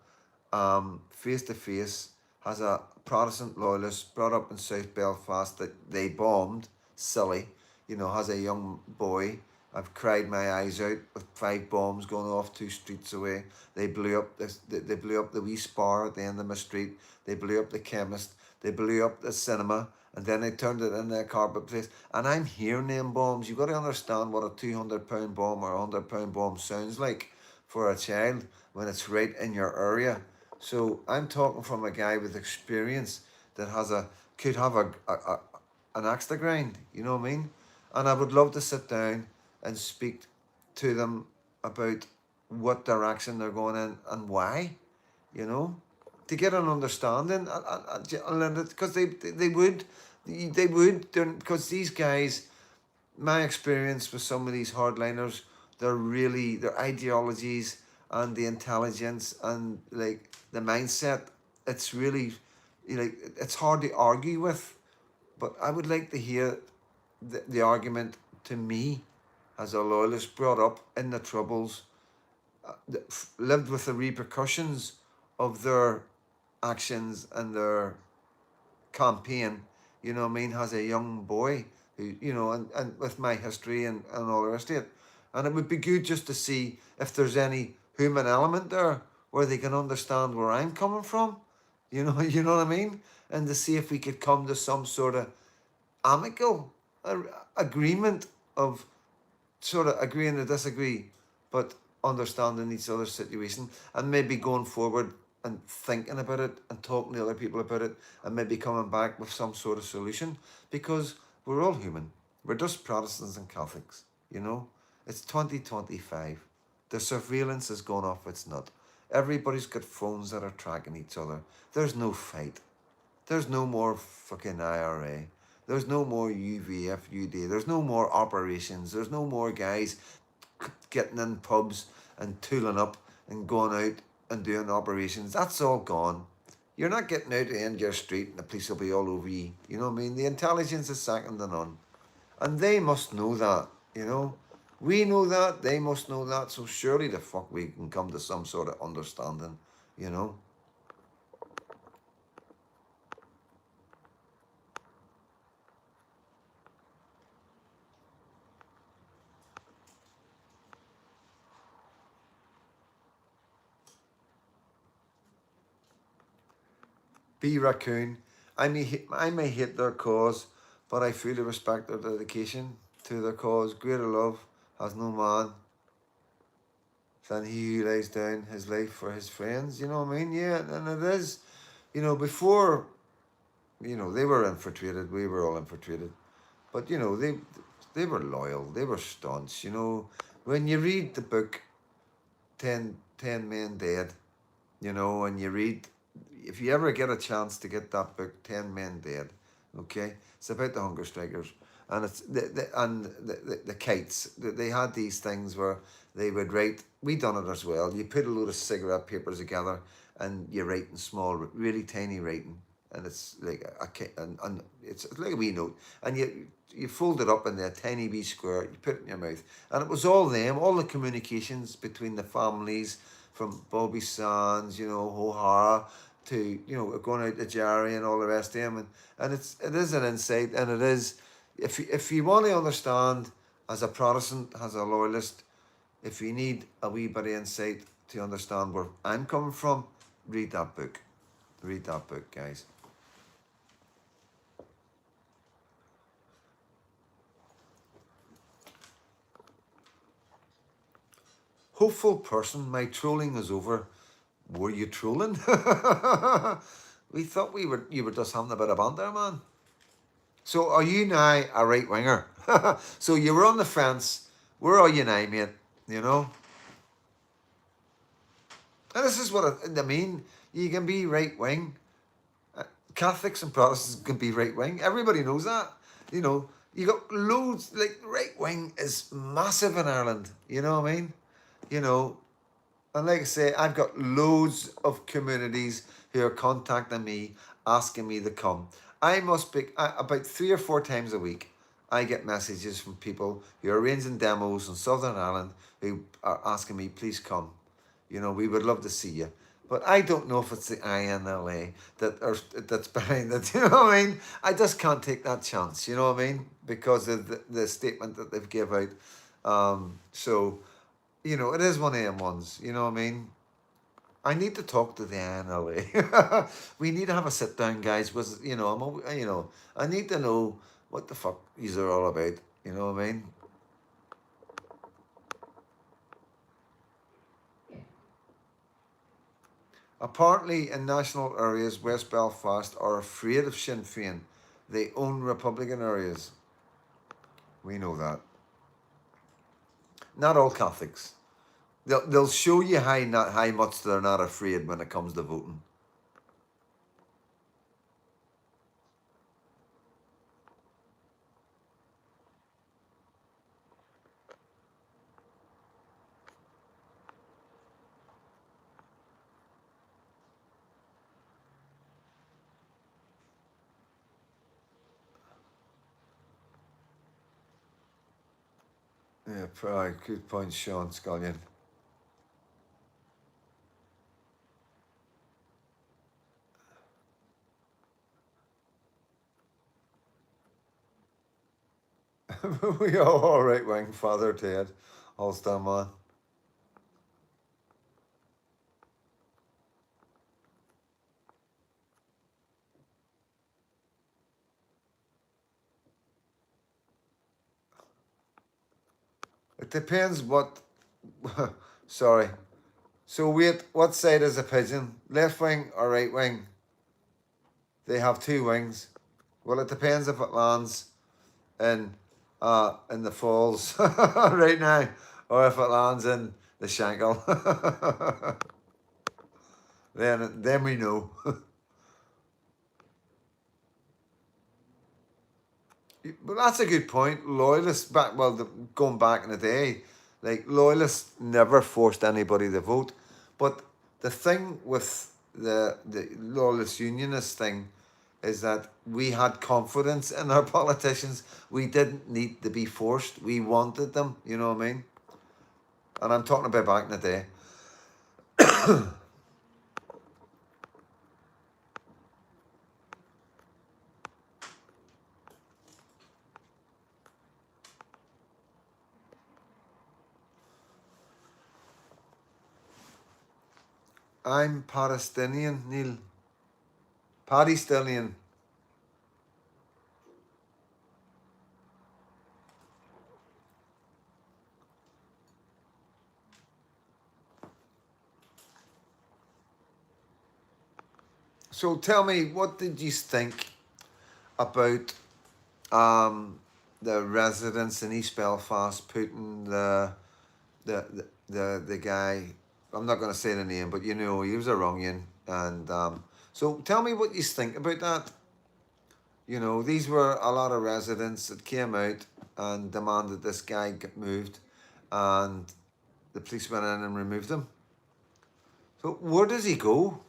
face to face, has a Protestant loyalist brought up in South Belfast that they bombed, silly, you know, has a young boy. I've cried my eyes out with 5 bombs going off 2 streets away. They blew up they blew up the wee spar at the end of my street. They blew up the chemist. They blew up the cinema. And then they turned it into a carpet place. And I'm hearing them bombs. You've got to understand what a £200 bomb or a £100 bomb sounds like for a child when it's right in your area. So I'm talking from a guy with experience that could have an axe to grind, you know what I mean? And I would love to sit down and speak to them about what direction they're going in and why, you know, to get an understanding, because they would, because these guys, my experience with some of these hardliners, their ideologies and the intelligence and like the mindset, it's really, you know, it's hard to argue with. But I would like to hear the argument to me as a loyalist brought up in the Troubles lived with the repercussions of their actions and their campaign, you know what I mean, has a young boy who, you know, and with my history and all the rest of it. And it would be good just to see if there's any human element there where they can understand where I'm coming from. You know, you know what I mean? And to see if we could come to some sort of amicable agreement of sort of agreeing to disagree, but understanding each other's situation and maybe going forward and thinking about it and talking to other people about it and maybe coming back with some sort of solution because we're all human. We're just Protestants and Catholics, you know? It's 2025. The surveillance has gone off its nut. Everybody's got phones that are tracking each other. There's no fight. There's no more fucking IRA. There's no more UVFUD. There's no more operations. There's no more guys getting in pubs and tooling up and going out and doing operations. That's all gone. You're not getting out in your street and the police will be all over you. You know what I mean? The intelligence is second to none. And they must know that, you know. We know that, they must know that, so surely the fuck we can come to some sort of understanding, you know. Be raccoon. I may hate their cause, but I fully respect their dedication to their cause. Greater love has no man than he who lays down his life for his friends. You know what I mean? Yeah, and it is. You know, before, you know, they were infiltrated, we were all infiltrated. But, you know, they were loyal, they were staunch. You know, when you read the book, 10 Men Dead, you know, and you read, if you ever get a chance to get that book, 10 Men Dead, okay, it's about the hunger strikers, and it's the kites. They had these things where they would write. We done it as well. You put a load of cigarette papers together, and you write in small, really tiny writing, and it's like and it's like a wee note, and you fold it up in a tiny wee square. You put it in your mouth, and it was all them, all the communications between the families from Bobby Sands, you know, O'Hara, to, you know, going out to Jerry and all the rest of them, and it is an insight, and it is, if you want to understand as a Protestant, as a loyalist, if you need a wee bit of insight to understand where I'm coming from, read that book. Read that book, guys. Hopeful person, my trolling is over. Were you trolling? We thought you were just having a bit of banter, man. So are you now a right winger? So you were on the fence. Where are you now, mate? You know? And this is what I mean. You can be right wing. Catholics and Protestants can be right wing. Everybody knows that. You know, you got loads, like right wing is massive in Ireland. You know what I mean? You know, and like I say, I've got loads of communities who are contacting me, asking me to come. I must be about 3 or 4 times a week. I get messages from people who are arranging demos in Southern Ireland who are asking me, please come. You know, we would love to see you. But I don't know if it's the INLA that's behind it. You know what I mean? I just can't take that chance. You know what I mean? Because of the statement that they've give out. So, you know, it is one of them ones. You know what I mean? I need to talk to the INLA. We need to have a sit down, guys. Was, you know, you know, I need to know what the fuck these are all about. You know what I mean? Apparently, in national areas, West Belfast are afraid of Sinn Féin. They own Republican areas. We know that. Not all Catholics. They'll show you how much they're not afraid when it comes to voting. Yeah, probably good point, Sean Scullion. We are all right wing, Father Ted, Ulster man. It depends what. Sorry. So wait, what side is a pigeon? Left wing or right wing? They have two wings. Well, it depends if it lands in the falls right now, or if it lands in the Shankill. then we know. But that's a good point. Loyalists going back in the day, like loyalists never forced anybody to vote. But the thing with the loyalist unionist thing is that we had confidence in our politicians. We didn't need to be forced. We wanted them. You know what I mean? And I'm talking about back in the day. I'm Palestinian, Neil. Palestinian. So tell me, what did you think about the residents in East Belfast putting the guy? I'm not going to say the name, but you know he was a wrong'un, and so tell me what you think about that. You know, these were a lot of residents that came out and demanded this guy get moved, and the police went in and removed him. So where does he go?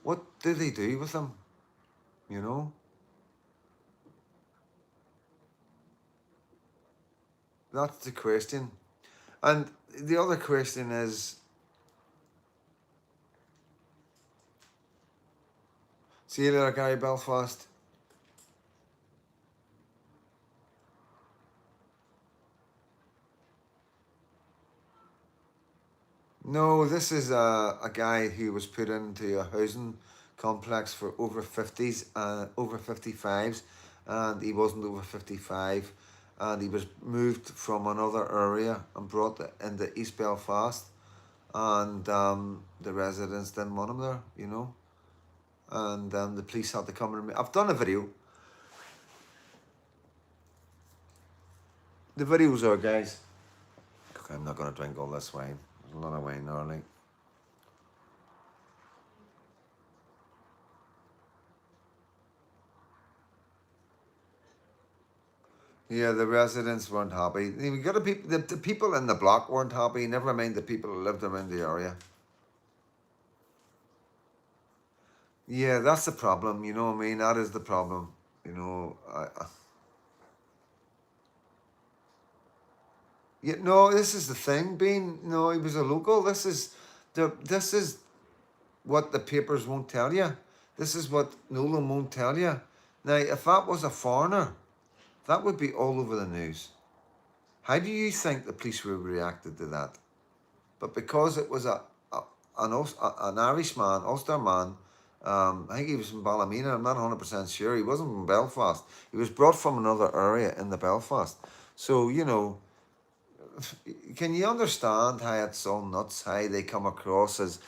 What do they do with him? You know, that's the question. And the other question is, see you later, Gary Belfast. No, this is a guy who was put into a housing complex for over 50s, over 55s, and he wasn't over 55, and he was moved from another area and brought into East Belfast, and the residents didn't want him there, you know, and the police had to come and I've done a video. The videos are, guys. Okay, I'm not going to drink all this wine. There's a lot of wine there, like. Yeah, the residents weren't happy. We got the people in the block weren't happy. Never mind the people who lived around the area. Yeah, that's the problem. You know what I mean? That is the problem. You know, yeah. No, this is the thing. Being no, he was a local. This is what the papers won't tell you. This is what Nolan won't tell you. Now, if that was a foreigner, that would be all over the news. How do you think the police would have reacted to that? But because it was an Irishman, Ulster man, I think he was from Ballymena, I'm not 100% sure. He wasn't from Belfast. He was brought from another area in the Belfast. So, you know, can you understand how it's all nuts, how they come across as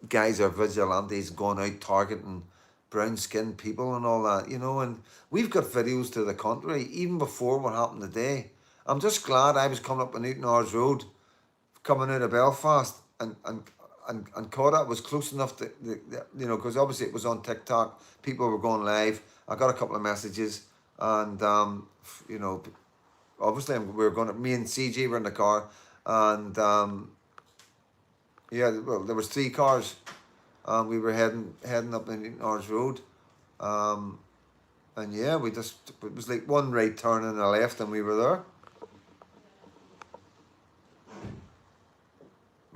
guys are vigilantes going out targeting brown skinned people and all that, you know? And we've got videos to the contrary, even before what happened today. I'm just glad I was coming up on Newton Ards Road coming out of Belfast and caught it. Was close enough to, you know, because obviously it was on TikTok. People were going live. I got a couple of messages, and you know, obviously we were going to, me and CG were in the car, and yeah, well, there was three cars, and we were heading up in Orange Road, and yeah, it was like one right turn and a left, and we were there.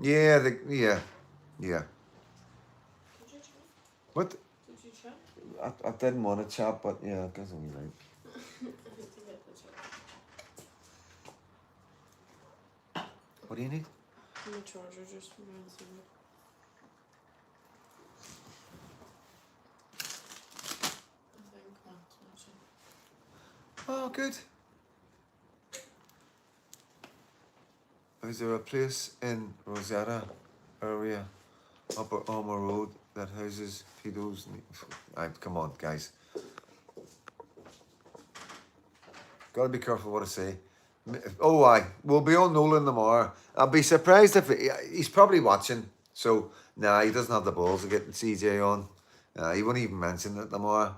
Yeah, yeah. Did you chat? What? Did you chat? I didn't want to chat, but yeah, I guess we like. I need to get the chat. What do you need? My charger just ran through it. I think that's matching. Oh, good. Is there a place in Rosetta area, Upper Alma Road, that houses pedos? Come on, guys. Gotta be careful what I say. Oh, we'll be on Nolan tomorrow. I'll be surprised if he's probably watching. So, nah, he doesn't have the balls to get CJ on. He won't even mention it tomorrow.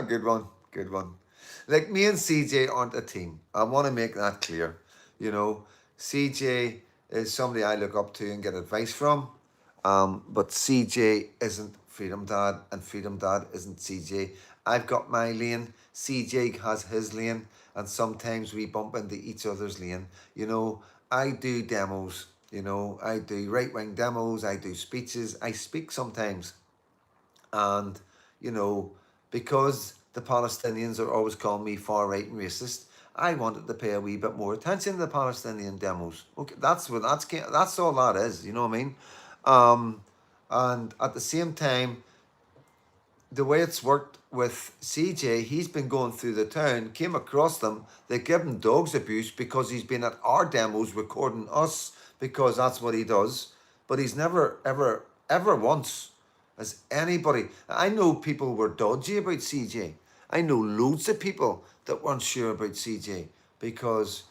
Good one, good one. Like, me and CJ aren't a team. I want to make that clear. You know, CJ is somebody I look up to and get advice from. But CJ isn't Freedom Dad, and Freedom Dad isn't CJ. I've got my lane, CJ has his lane, and sometimes we bump into each other's lane. You know, I do demos, you know, I do right wing demos, I do speeches, I speak sometimes. And, you know, because the Palestinians are always calling me far right and racist, I wanted to pay a wee bit more attention to the Palestinian demos. Okay, that's all that is. You know what I mean? And at the same time, the way it's worked with CJ, he's been going through the town, came across them, they give him dogs abuse because he's been at our demos recording us because that's what he does. But he's never, ever, ever once has anybody. I know people were dodgy about CJ. I know loads of people that weren't sure about CJ because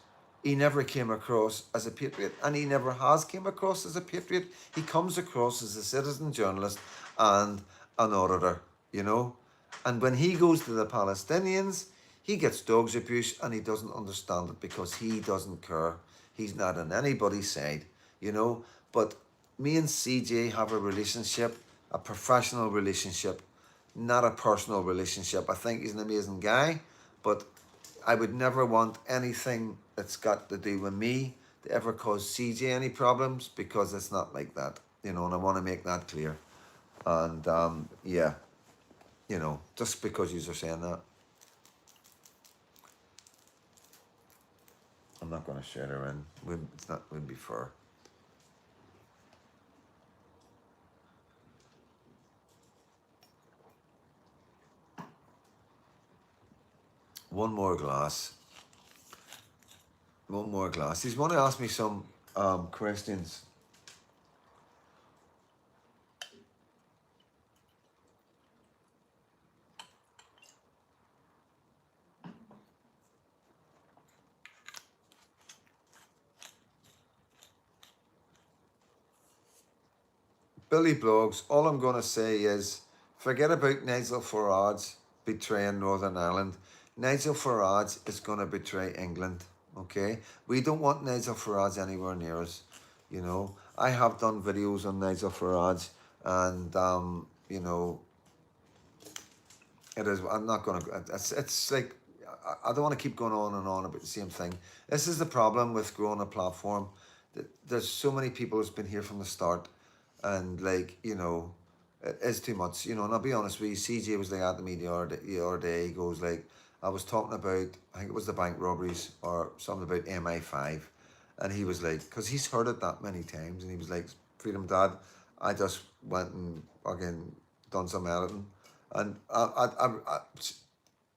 he never came across as a patriot, and he never has came across as a patriot. He comes across as a citizen journalist and an auditor, you know. And when he goes to the Palestinians, he gets dogs abuse, and he doesn't understand it because he doesn't care. He's not on anybody's side, you know. But me and CJ have a relationship, a professional relationship, not a personal relationship. I think he's an amazing guy, but I would never want anything that's got to do with me to ever cause CJ any problems, because it's not like that, you know, and I want to make that clear. And yeah, you know, just because you are saying that, I'm not going to share her in. It's not, wouldn't be fair. One more glass. One more glass. He's want to ask me some questions. Billy Blogs, all I'm going to say is forget about Nigel Farage betraying Northern Ireland. Nigel Farage is going to betray England, okay? We don't want Nigel Farage anywhere near us, you know. I have done videos on Nigel Farage, and, you know, it is, I'm not going to, it's like, I don't want to keep going on and on about the same thing. This is the problem with growing a platform. There's so many people who's been here from the start, and like, you know, it is too much, you know. And I'll be honest with you, CJ was like at me the other day, he goes like, I was talking about, I think it was the bank robberies or something about MI5, and he was like, because he's heard it that many times, and he was like, Freedom Dad, I just went and again done some editing, and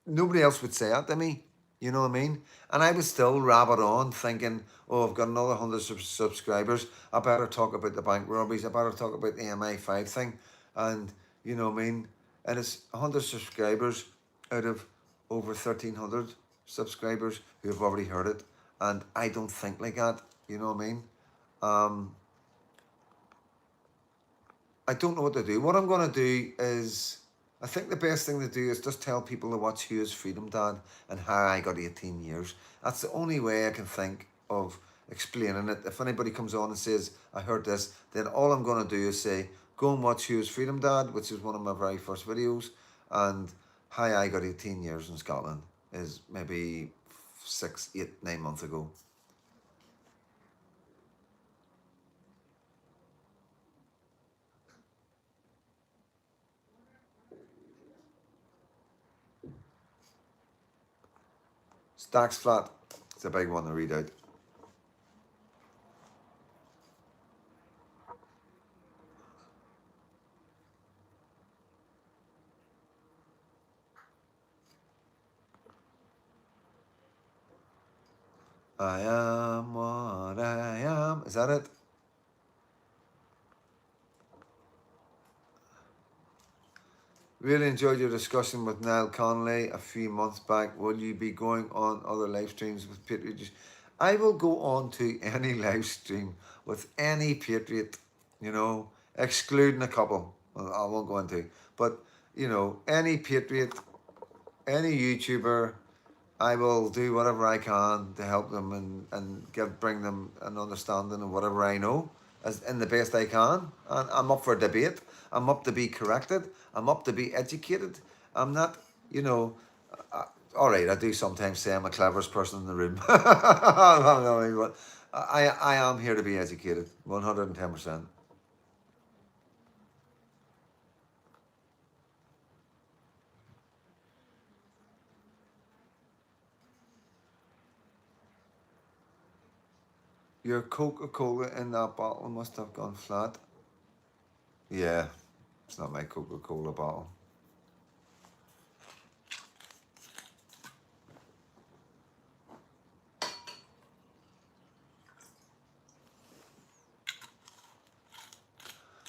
nobody else would say that to me. You know what I mean? And I would still rabbit on thinking, oh, I've got another 100 subscribers. I better talk about the bank robberies. I better talk about the MI5 thing. And, you know what I mean? And it's 100 subscribers out of over 1,300 subscribers who have already heard it. And I don't think like that. You know what I mean? I don't know what to do. What I'm going to do is, I think the best thing to do is just tell people to watch Who is Freedom Dad and how I got 18 years. That's the only way I can think of explaining it. If anybody comes on and says, I heard this, then all I'm going to do is say, go and watch Who is Freedom Dad, which is one of my very first videos, and how I got 18 years in Scotland is maybe 6, 8, 9 months ago. Stacks flat. It's a big one to read out. I am what I am. Is that it? Really enjoyed your discussion with Niall Connolly a few months back. Will you be going on other live streams with Patriotism? I will go on to any live stream with any Patriot, you know, excluding a couple. Well, I won't go into, but you know, any Patriot, any YouTuber, I will do whatever I can to help them and bring them an understanding of whatever I know as in the best I can. And I'm up for debate. I'm up to be corrected. I'm up to be educated. I'm not, you know, uh, all right, I do sometimes say I'm the cleverest person in the room. But I am here to be educated, 110%. Your Coca-Cola in that bottle must have gone flat. Yeah, it's not my Coca-Cola bottle.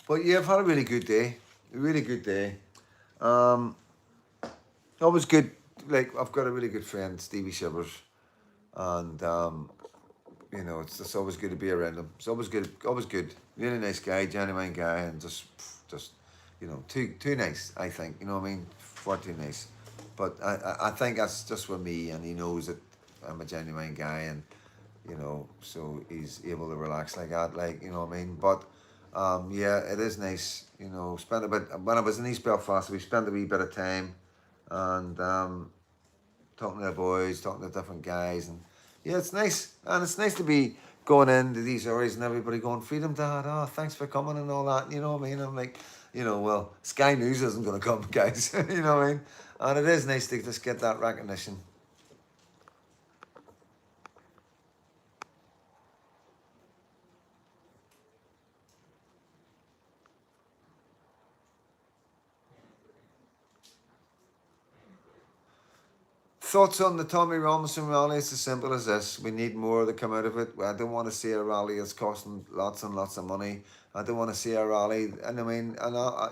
But yeah, I've had a really good day. A really good day. Um, always good. Like I've got a really good friend, Stevie Shivers, and you know, it's always good to be around him. It's always good. Always good. Really nice guy, genuine guy, and just, you know, too nice. I think you know what I mean. Far too nice. But I think that's just with me, and he knows that I'm a genuine guy, and you know, so he's able to relax like that, like you know what I mean. But yeah, it is nice, you know. Spent a bit when I was in East Belfast. We spent a wee bit of time, and talking to the boys, talking to different guys, and yeah, it's nice, and it's nice to be going into these areas and everybody going, "Freedom, Dad. Oh, thanks for coming and all that." You know what I mean? I'm like, you know, well, Sky News isn't going to come, guys. You know what I mean? And it is nice to just get that recognition. Thoughts on the Tommy Robinson rally? It's as simple as this. We need more to come out of it. I don't want to see a rally that's costing lots and lots of money. I don't want to see a rally. And I mean,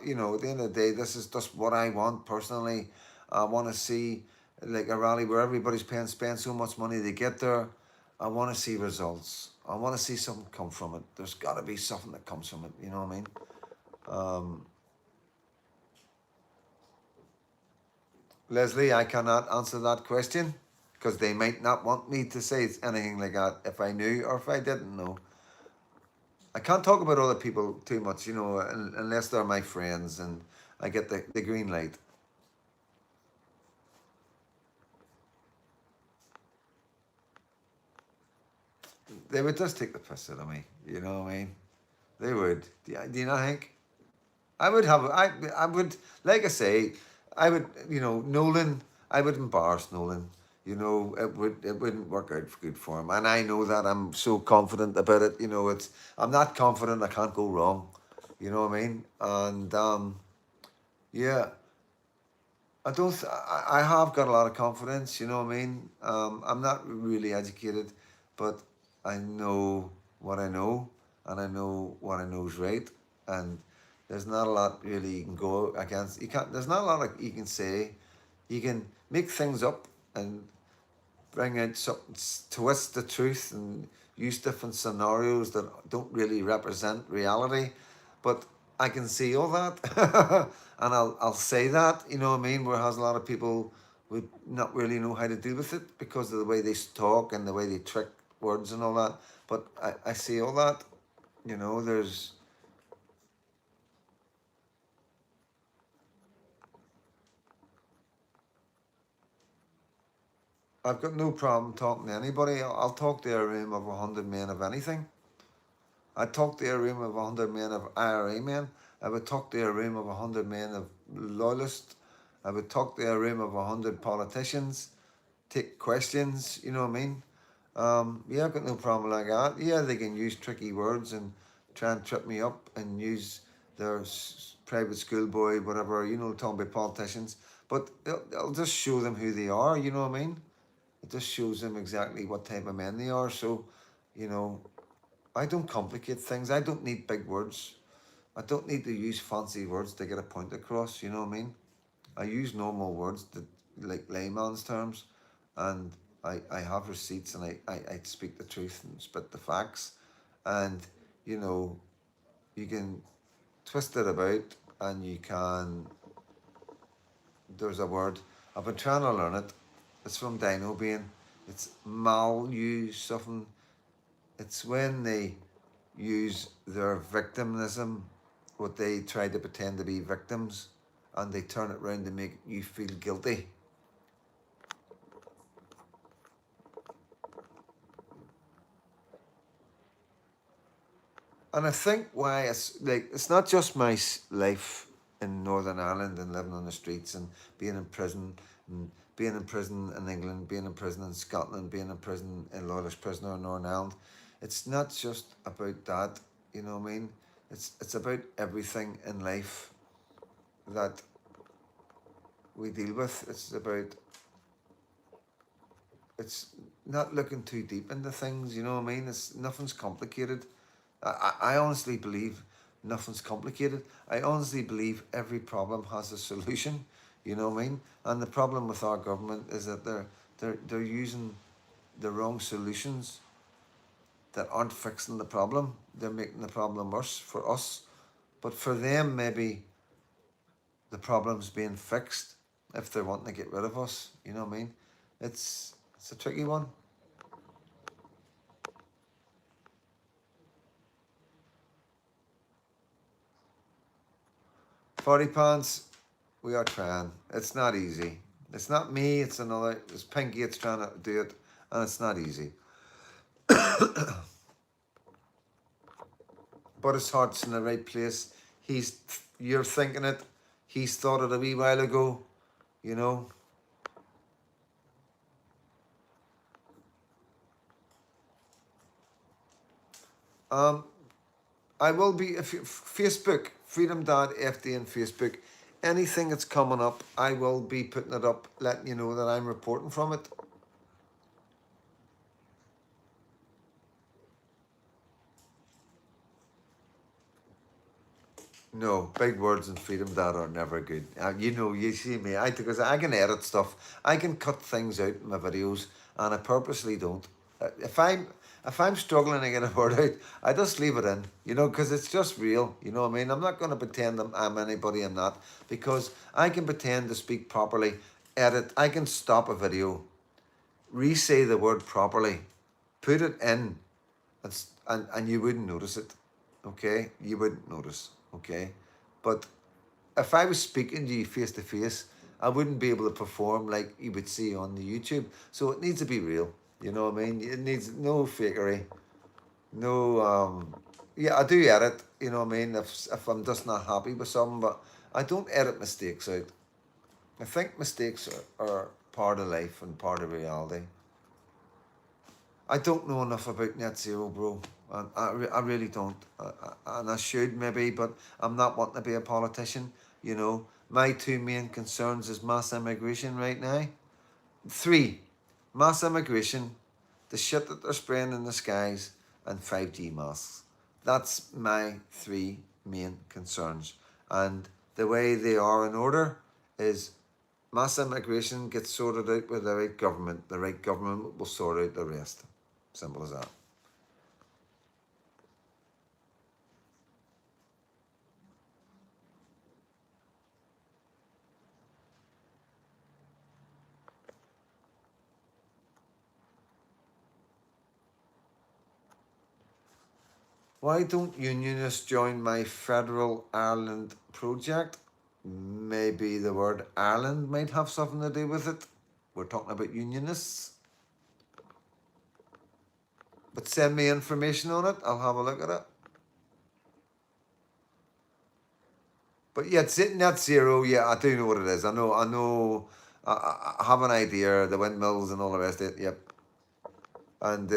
you know, at the end of the day, this is just what I want personally. I want to see like a rally where everybody's spend so much money to get there. I want to see results. I want to see something come from it. There's got to be something that comes from it. You know what I mean? Um, Leslie, I cannot answer that question because they might not want me to say anything like that if I knew or if I didn't know. I can't talk about other people too much, you know, unless they're my friends and I get the green light. They would just take the piss out of me, you know what I mean? They would. Do you not think? I would, like I say, I would, you know, Nolan, I would embarrass Nolan. You know, it wouldn't work out good for him. And I know that I'm so confident about it. You know, I'm not confident I can't go wrong. You know what I mean? And yeah, I have got a lot of confidence, you know what I mean? I'm not really educated, but I know what I know, and I know what I know is right. And there's not a lot really you can go against. You can't, there's not a lot like you can say. You can make things up and bring out something, twist the truth and use different scenarios that don't really represent reality. But I can see all that, and I'll say that, you know what I mean. Whereas a lot of people would not really know how to deal with it because of the way they talk and the way they trick words and all that. But I see all that, you know. I've got no problem talking to anybody. I'll talk to a room of 100 men of anything. I'd talk to a room of 100 men of IRA men. I would talk to a room of 100 men of loyalists. I would talk to a room of 100 politicians. take questions, you know what I mean? Yeah, I've got no problem like that. Yeah, they can use tricky words and try and trip me up and use their private schoolboy, whatever, talking about politicians. But they'll just show them who they are, you know what I mean? It just shows them exactly what type of men they are. So, you know, I don't complicate things. I don't need big words. I don't need to use fancy words to get a point across, you know what I mean? I use normal words that like layman's terms, and I have receipts, and I speak the truth and spit the facts, and you know you can twist it about, and you can. There's a word I've been trying to learn it. It's from Dino Bean. It's malu something. It's when they use their victimism, what they try to pretend to be victims, and they turn it around to make you feel guilty. And I think why it's not just my life in Northern Ireland and living on the streets and being in prison and being in prison in England, being in prison in Scotland, being in prison in Loyalist prisoner in Northern Ireland. It's not just about that, you know what I mean? It's about everything in life that we deal with. It's not looking too deep into things, you know what I mean? It's nothing's complicated. I honestly believe nothing's complicated. I honestly believe every problem has a solution, you know what I mean? And the problem with our government is that they're using the wrong solutions that aren't fixing the problem. They're making the problem worse for us. But for them, maybe the problem's being fixed if they're wanting to get rid of us. You know what I mean? It's a tricky one. 40 pounds, we are trying. It's not easy. It's not me, it's another, it's Pinky, it's trying to do it, and it's not easy. But his heart's in the right place. You're thinking it, he's thought it a wee while ago, you know. Um, I will be, if Facebook, Freedom Dad FD and Facebook, anything that's coming up, I will be putting it up, letting you know that I'm reporting from it. No, big words and freedom that are never good. You see me. Because I can edit stuff. I can cut things out in my videos, and I purposely don't. If I'm struggling to get a word out, I just leave it in. Because it's just real. You know what I mean? I'm not going to pretend I'm anybody I'm not, because I can pretend to speak properly, edit. I can stop a video, re-say the word properly, put it in, and you wouldn't notice it. Okay, you wouldn't notice. Okay, but if I was speaking to you face to face, I wouldn't be able to perform like you would see on the YouTube. So it needs to be real. You know what I mean? It needs no fakery. No. Yeah, I do edit. You know what I mean? If I'm just not happy with something, but I don't edit mistakes out. I think mistakes are part of life and part of reality. I don't know enough about net zero, bro. I really don't. And I should maybe, but I'm not wanting to be a politician. My two main concerns is mass immigration right now. Three, mass immigration, the shit that they're spraying in the skies, and 5G masks. That's my three main concerns. And the way they are in order is mass immigration gets sorted out with the right government. The right government will sort out the rest. Simple as that. Why don't unionists join my Federal Ireland project? Maybe the word Ireland might have something to do with it. We're talking about unionists. But send me information on it. I'll have a look at it. But yeah, it's net zero. Yeah, I do know what it is. I know. I have an idea, the windmills and all the rest of it, yep. And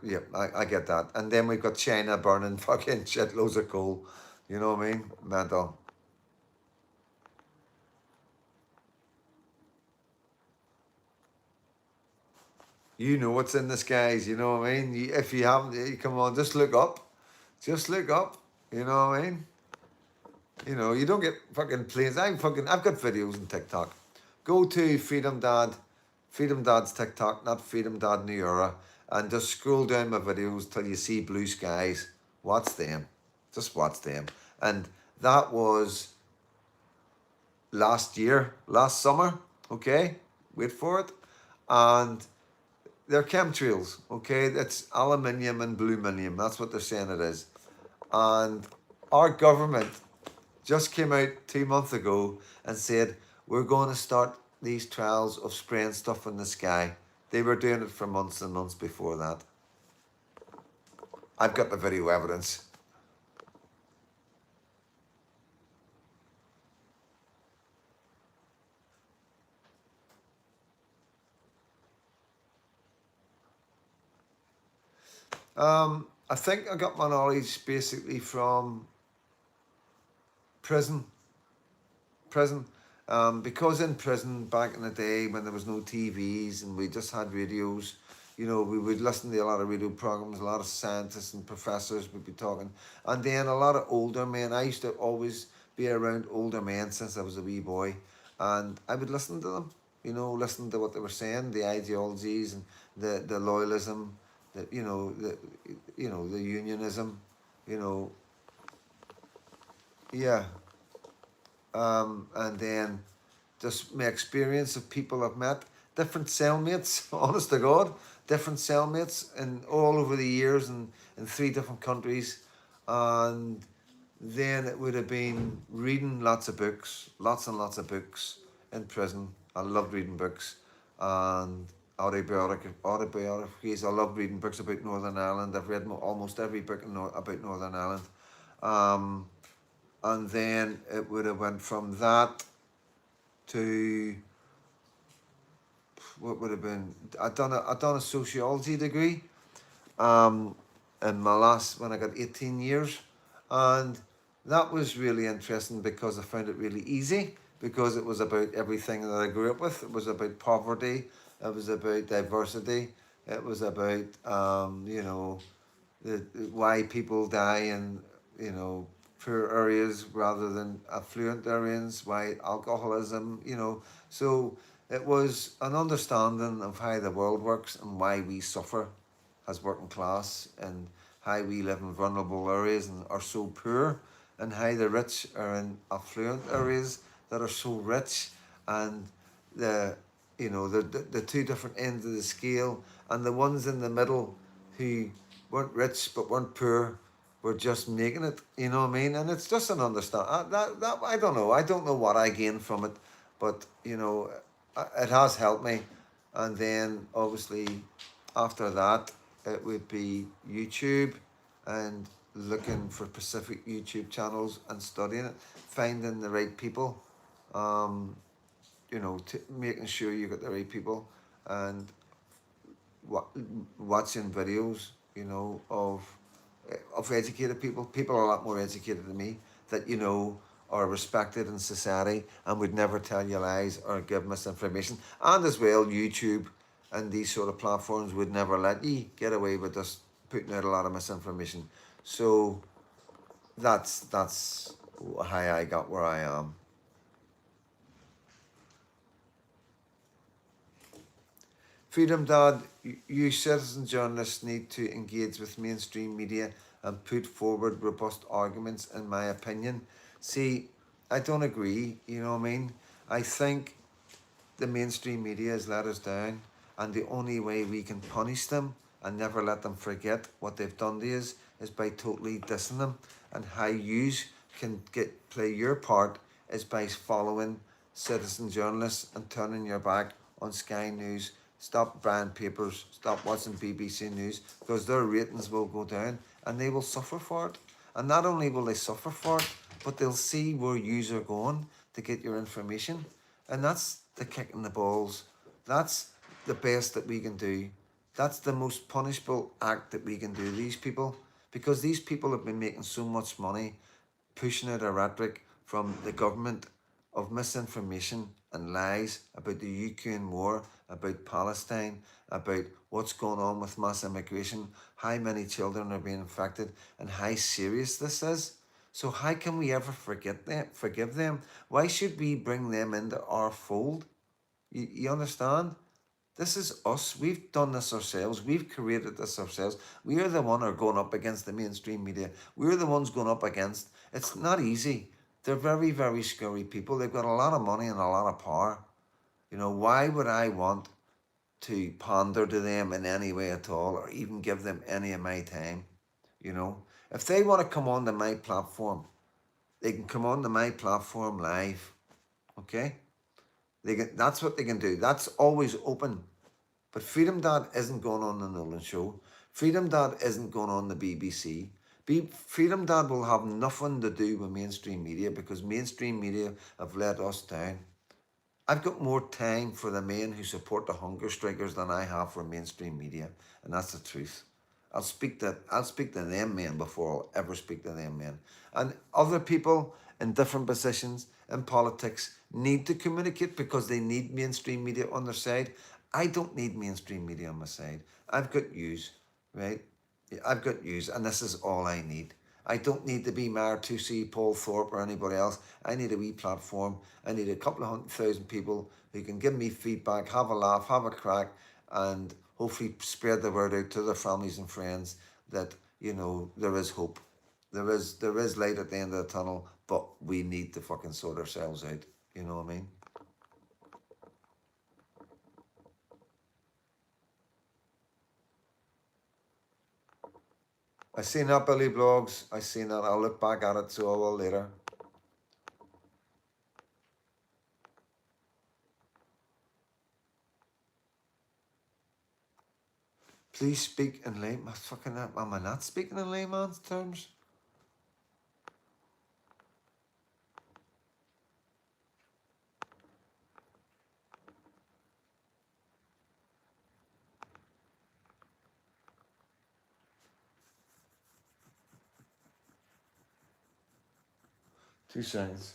yep, I get that. And then we've got China burning fucking shitloads of coal. You know what I mean? Mental. You know what's in the skies, you know what I mean? If you haven't, come on, just look up. Just look up. You know what I mean? You know, you don't get fucking planes. I've got videos on TikTok. Go to Freedom Dad's TikTok, not Freedom Dad New Era, and just scroll down my videos till you see blue skies. Watch them. Just watch them. And that was last summer, okay? Wait for it. And they're chemtrails, okay? It's aluminium and blueminium. That's what they're saying it is. And our government just came out 2 months ago and said, we're going to start these trials of spraying stuff in the sky. They were doing it for months and months before that. I've got the video evidence. I think I got my knowledge basically from prison. Because in prison back in the day when there was no TVs and we just had radios, you know, we would listen to a lot of radio programs, a lot of scientists and professors would be talking, and then a lot of older men. I used to always be around older men since I was a wee boy, and I would listen to them, you know, listen to what they were saying, the ideologies and the loyalism, the unionism, you know, yeah. And then just my experience of people I've met, different cellmates, honest to God, different cellmates in all over the years and in 3 different countries. And then it would have been reading lots of books, lots and lots of books in prison. I loved reading books and autobiographies. I love reading books about Northern Ireland. I've read almost every book about Northern Ireland. Um, and then it would have went from that to what would have been I done a sociology degree in my last when I got 18 years, and that was really interesting because I found it really easy because it was about everything that I grew up with. It was about poverty, it was about diversity, it was about why people die in poor areas rather than affluent areas, why alcoholism, so it was an understanding of how the world works and why we suffer as working class and how we live in vulnerable areas and are so poor and how the rich are in affluent areas that are so rich, and the the 2 different ends of the scale, and the ones in the middle who weren't rich but weren't poor were just making it, you know what I mean? And it's just an understand that I don't know what I gained from it, but it has helped me. And then obviously after that it would be YouTube and looking for specific YouTube channels and studying it, finding the right people, um, making sure you got the right people, and wa- watching videos, of educated people. People are a lot more educated than me that are respected in society and would never tell you lies or give misinformation. And as well, YouTube and these sort of platforms would never let you get away with just putting out a lot of misinformation. So that's how I got where I am. Freedom Dad, you citizen journalists need to engage with mainstream media and put forward robust arguments, in my opinion. See, I don't agree, you know what I mean? I think the mainstream media has let us down, and the only way we can punish them and never let them forget what they've done to us is by totally dissing them. And how you can play your part is by following citizen journalists and turning your back on Sky News. Stop buying papers, stop watching BBC News, because their ratings will go down and they will suffer for it. And not only will they suffer for it, but they'll see where you are going to get your information. And that's the kicking the balls. That's the best that we can do. That's the most punishable act that we can do. These people, because these people have been making so much money pushing out a rhetoric from the government of misinformation and lies about the Ukraine war, about Palestine, about what's going on with mass immigration, how many children are being infected, and how serious this is. So how can we ever forgive them? Why should we bring them into our fold? You understand? This is us. We've done this ourselves. We've created this ourselves. We are the one who are going up against the mainstream media. We're the ones going up against. It's not easy. They're very, very scary people. They've got a lot of money and a lot of power. You know, why would I want to pander to them in any way at all, or even give them any of my time? You know, if they want to come onto my platform, they can come onto my platform live. Okay? That's what they can do. That's always open. But Freedom Dad isn't going on the Nolan Show. Freedom Dad isn't going on the BBC. Freedom Dad will have nothing to do with mainstream media because mainstream media have let us down. I've got more time for the men who support the hunger strikers than I have for mainstream media, and that's the truth. I'll speak to them men before I'll ever speak to them men. And other people in different positions in politics need to communicate because they need mainstream media on their side. I don't need mainstream media on my side. I've got yous, right? I've got yous, and this is all I need. I don't need to be Mayor Toothache, Paul Thorpe, or anybody else. I need a wee platform. I need a couple of 100,000 people who can give me feedback, have a laugh, have a crack, and hopefully spread the word out to their families and friends that, you know, there is hope. There is light at the end of the tunnel, but we need to fucking sort ourselves out. You know what I mean? I seen that, Billy Blogs. I seen that. I'll look back at it, so I will later. Please speak in layman's fucking. Am I not speaking in layman's terms? Two seconds.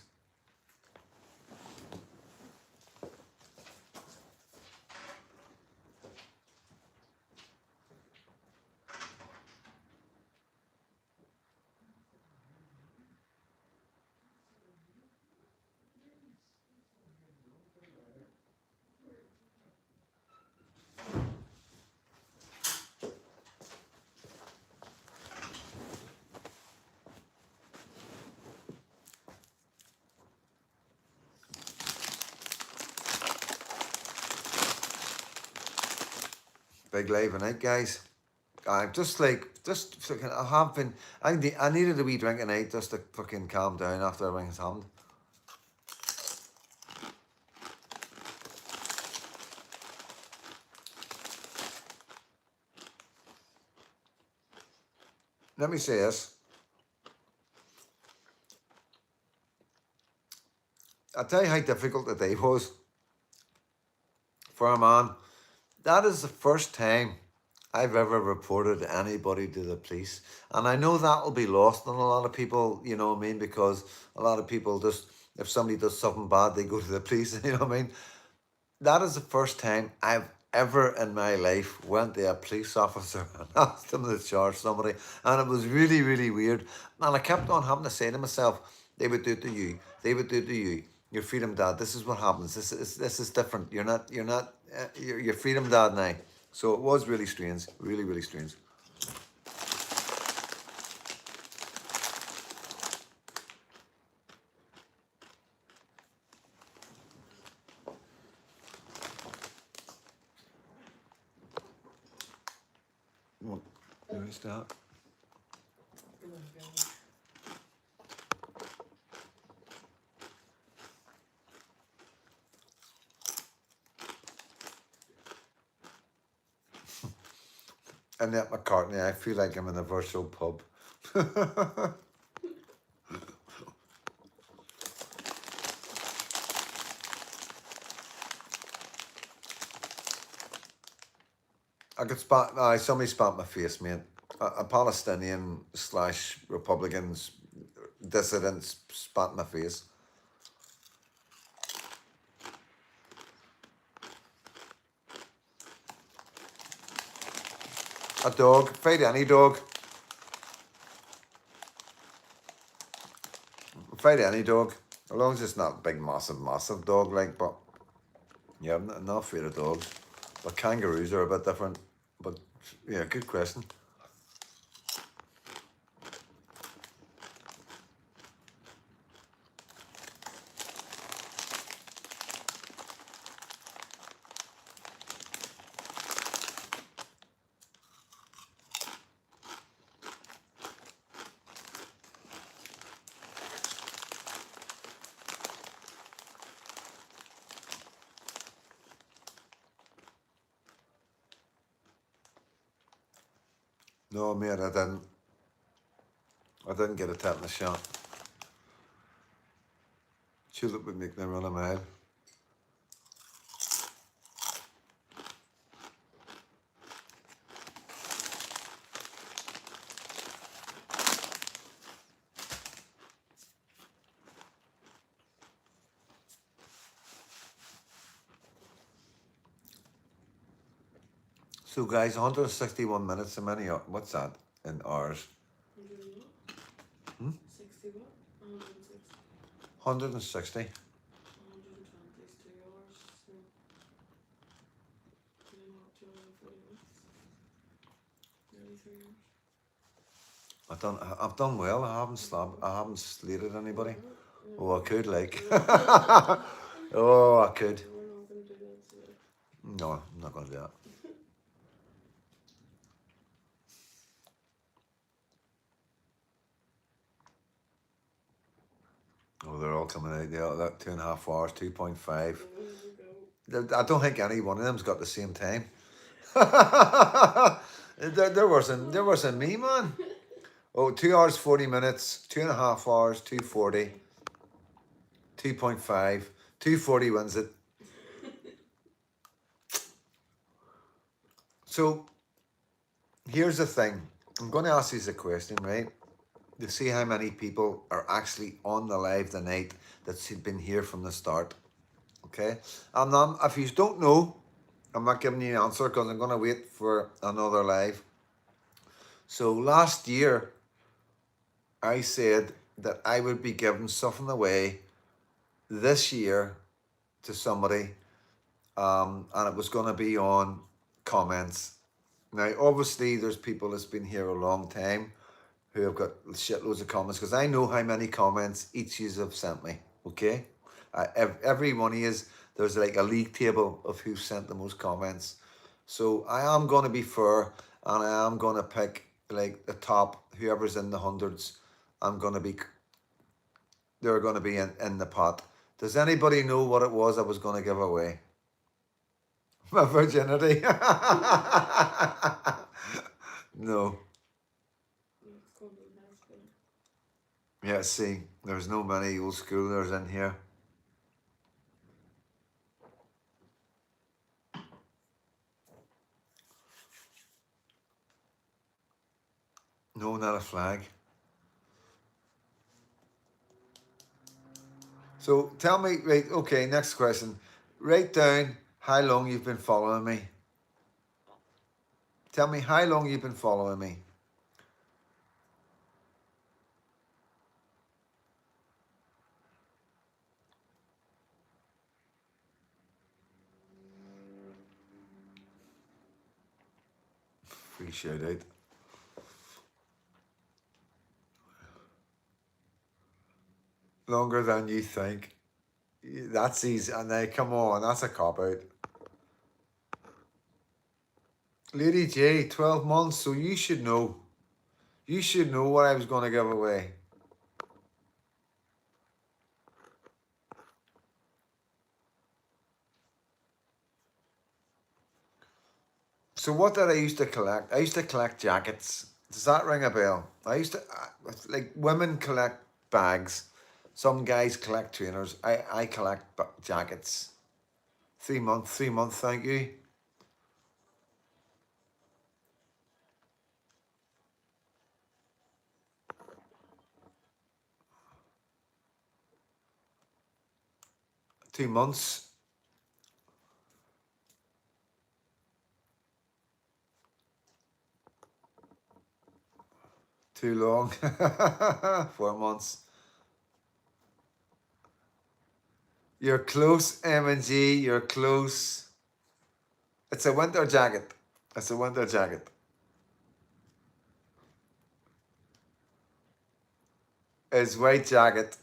Big live tonight, guys. I'm just fucking. I have been. I needed a wee drink tonight just to fucking calm down after everything's happened. Let me say this. I'll tell you how difficult the day was for a man. That is the first time I've ever reported anybody to the police. And I know that will be lost on a lot of people, you know what I mean? Because a lot of people just, if somebody does something bad, they go to the police, you know what I mean? That is the first time I've ever in my life went to a police officer and asked them to charge somebody. And it was really, really weird. And I kept on having to say to myself, they would do it to you. They would do it to you. You're Freedom Dad. This is what happens. This is different. You're Freedom Dad now. So it was really strange. Really, really strange. What? Where's that? Annette McCartney, I feel like I'm in a virtual pub. I could somebody spat my face, mate. A Palestinian slash Republicans dissidents spat my face. A dog, fight any dog. Fight any dog. As long as it's not a big, massive dog, like, but yeah, I'm not afraid of dogs. But kangaroos are a bit different. But yeah, good question. No, mate, I didn't. I didn't get a tetanus shot. Tulip would make me run a mile. So, guys, 161 minutes. How many? What's that in hours? 60 what? 160. 160. 120 is 2 hours. So, 240 minutes. Nearly 3 hours. I've done well. I haven't slated anybody. Oh, I could, like. Oh, I could. We're not going to do that today. No, I'm not going to do that. Oh, they're all coming out. Yeah, that 2.5 hours, 2.5. I don't think any one of them's got the same time. There wasn't me, man. Oh, 2 hours 40 minutes, 2.5 hours, 240, 2.5, 240 wins it. So here's the thing. I'm going to ask you a question, right? To see how many people are actually on the live tonight that's been here from the start. Okay? And if you don't know, I'm not giving you an answer because I'm going to wait for another live. So last year, I said that I would be giving something away this year to somebody, and it was going to be on comments. Now, obviously, there's people that's been here a long time who have got shitloads of comments because I know how many comments each of you have sent me. Okay, every one of you, there's like a league table of who sent the most comments. So I am going to be fair, and I am going to pick like the top, whoever's in the hundreds. They're going to be in the pot. Does anybody know what it was I was going to give away? My virginity. No. It's called the husband. Yeah, see, there's no many old schoolers in here. No, not a flag. So tell me, right, okay, next question. Write down how long you've been following me. Tell me how long you've been following me. Free shout out. Longer than you think. That's easy. And now, come on, that's a cop out. Lady J, 12 months, so you should know. You should know what I was going to give away. So what did I used to collect? I used to collect jackets. Does that ring a bell? I used to, like, women collect bags. Some guys collect trainers. I collect jackets. 3 month, thank you. 2 months. Too long. 4 months. You're close, M&G. You're close. It's a winter jacket. It's a winter jacket. It's white jacket.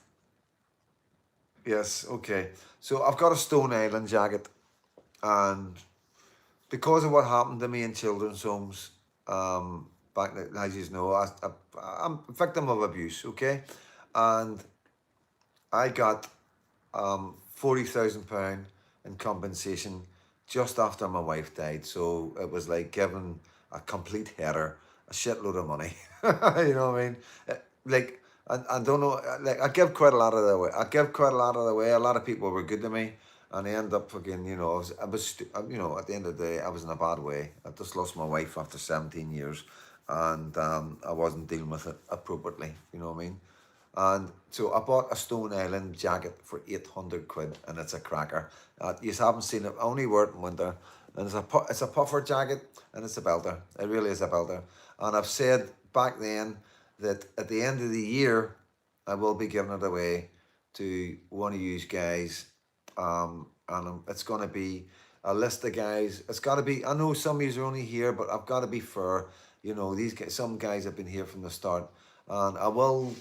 Yes, okay. So I've got a Stone Island jacket, and because of what happened to me in children's homes, back as you know, I'm a victim of abuse, okay, and I got £40,000 in compensation just after my wife died. So it was like giving a complete header a shitload of money. You know what I mean? Like I don't know. Like I give quite a lot of the way. I give quite a lot of the way. A lot of people were good to me, and I end up fucking. You know, you know, at the end of the day, I was in a bad way. I just lost my wife after 17 years, and I wasn't dealing with it appropriately. You know what I mean? And so I bought a Stone Island jacket for 800 quid, and it's a cracker. You haven't seen it, I only wear it in winter. And it's a puffer jacket, and it's a belter. It really is a belter. And I've said back then that at the end of the year, I will be giving it away to one of you guys. And it's going to be a list of guys. It's got to be, I know some of you are only here, but I've got to be fair. You know, these guys, some guys have been here from the start. And I will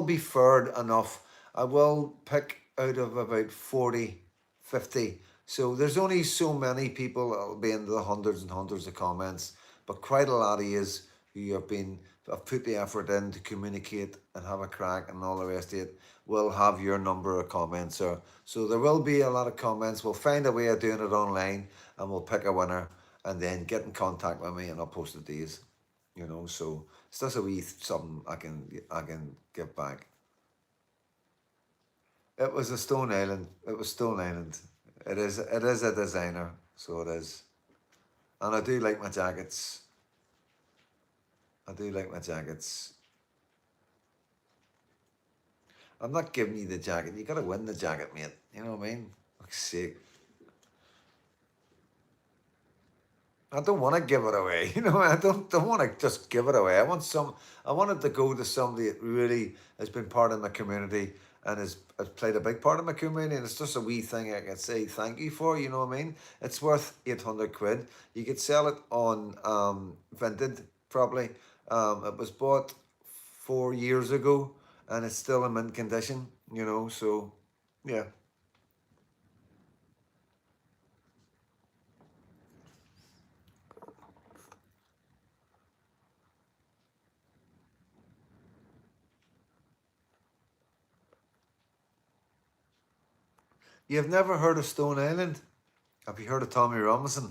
be fair enough. I will pick out of about 40, 50. So there's only so many people that'll be in the hundreds and hundreds of comments, but quite a lot of yous who have put the effort in to communicate and have a crack and all the rest of it will have your number of comments. So there will be a lot of comments. We'll find a way of doing it online, and we'll pick a winner and then get in contact with me, and I'll post it to you. You know, so it's just a wee something I can give back. It was a Stone Island. It was Stone Island. It is a designer, so it is. And I do like my jackets. I do like my jackets. I'm not giving you the jacket. You gotta win the jacket, mate. You know what I mean? Fuck's sake. I don't want to give it away. You know, I don't want to just give it away. I want it to go to somebody that really has been part of my community and has played a big part of my community. And it's just a wee thing I can say thank you for. You know what I mean? It's worth 800 quid. You could sell it on Vinted probably. It was bought 4 years ago, and it's still in mint condition. You know, so yeah. You've never heard of Stone Island? Have you heard of Tommy Robinson?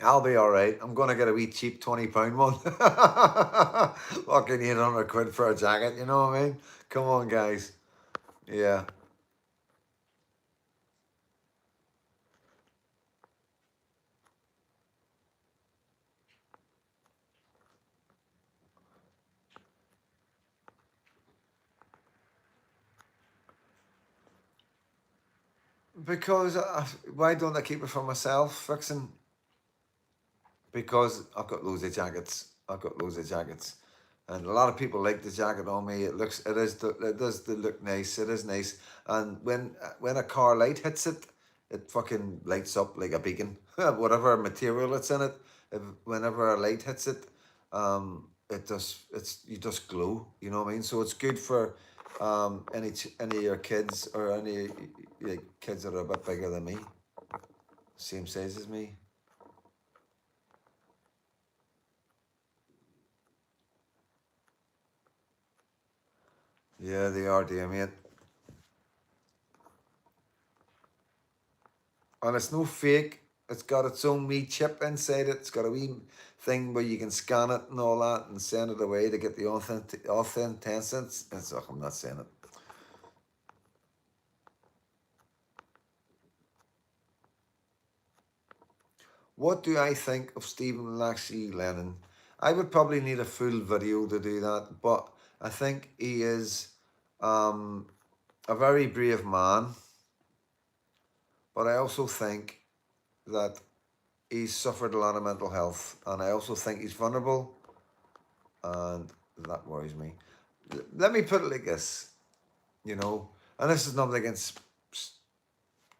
I'll be all right. I'm gonna get a wee cheap £20 one. Fucking 800 quid for a jacket. You know what I mean? Come on, guys. Yeah. Because why don't I keep it for myself, fixing? Because I've got loads of jackets. I've got loads of jackets, and a lot of people like the jacket on me. It does look nice. It is nice, and when a car light hits it, it fucking lights up like a beacon. Whatever material it's in it, whenever a light hits it, you just glow. You know what I mean? So it's good for any of your kids or any like kids that are a bit bigger than me, same size as me. Yeah, they are, dear mate. And it's no fake. It's got its own wee chip inside it. It's got a wee thing where you can scan it and all that and send it away to get the authenticity. I'm not saying it. What do I think of Stephen Laxey Lennon? I would probably need a full video to do that, but I think he is A very brave man, but I also think that he's suffered a lot of mental health, and I also think he's vulnerable, and that worries me. Let me put it like this, you know, and this is nothing against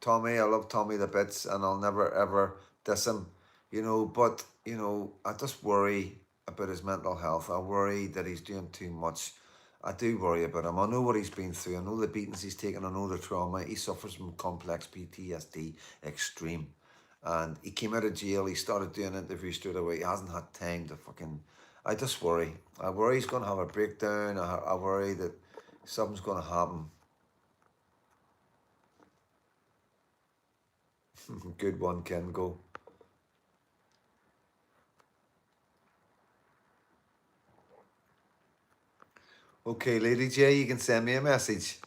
Tommy. I love Tommy the bits, and I'll never ever diss him, but I just worry about his mental health. I worry that he's doing too much. I do worry about him. I know what he's been through. I know the beatings he's taken. I know the trauma. He suffers from complex PTSD, extreme. And he came out of jail. He started doing interviews straight away. He hasn't had time to fucking. I just worry. I worry he's going to have a breakdown. I worry that something's going to happen. Good one, Ken. Go. Okay, Lady J, you can send me a message.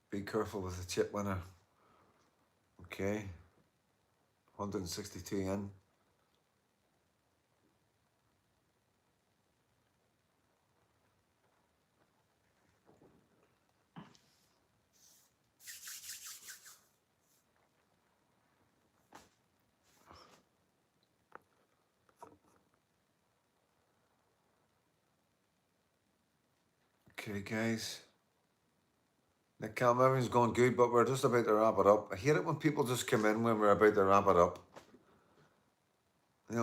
Be careful with the chip winner. Okay. 162 in. Okay, guys. The cam, everything's going good, but we're just about to wrap it up. I hate it when people just come in when we're about to wrap it up.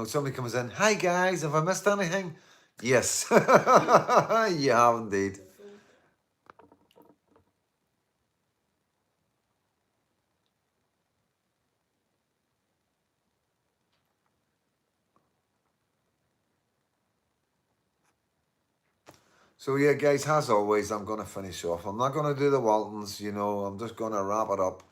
Somebody comes in, hi guys, have I missed anything? Yes, you have indeed. So yeah, guys, as always, I'm going to finish off. I'm not going to do the Waltons, I'm just going to wrap it up.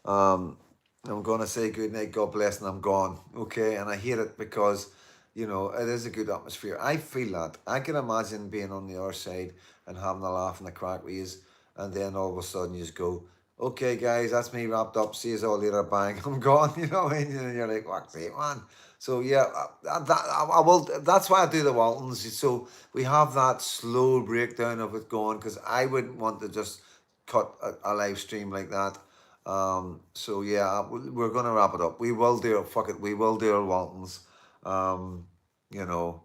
I'm going to say good night, God bless, and I'm gone. Okay, and I hate it because, it is a good atmosphere. I feel that. I can imagine being on the other side and having a laugh and a crack with yous, and then all of a sudden you just go, okay, guys, that's me wrapped up. See you all later, bang, I'm gone. You know what I mean? And you're like, what's it, man? So yeah, I will. That's why I do the Waltons. So we have that slow breakdown of it going, because I wouldn't want to just cut a live stream like that. So yeah, we're gonna wrap it up. We will do it. Fuck it. We will do our Waltons. Um, you know.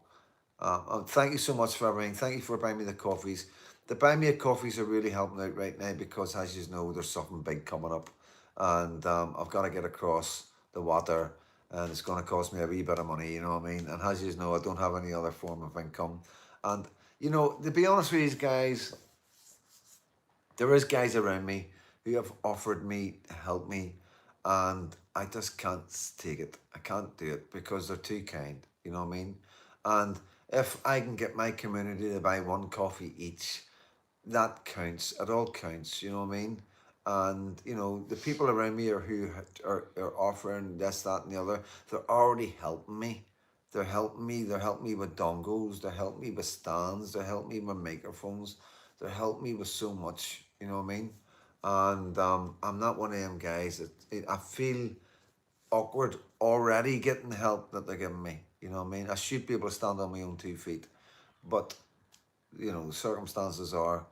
Thank you so much for everything. Thank you for buying me the coffees. The buy me a coffees are really helping out right now because, as you know, there's something big coming up, and I've got to get across the water, and it's going to cost me a wee bit of money. You know what I mean? And as you know, I don't have any other form of income, and to be honest with you guys, there is guys around me who have offered me to help me, and I just can't take it. I can't do it because they're too kind. You know what I mean? And if I can get my community to buy one coffee each, that counts. It all counts. You know what I mean? And the people around me are offering this, that, and the other. They're already helping me. They're helping me. They're helping me with dongles. They're helping me with stands. They're helping me with microphones. They're helping me with so much. You know what I mean? And I'm not one of them guys I feel awkward already getting the help that they're giving me. You know what I mean? I should be able to stand on my own 2 feet, but the circumstances are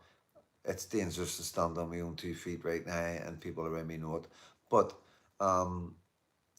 it's dangerous to stand on my own 2 feet right now, and people around me know it. But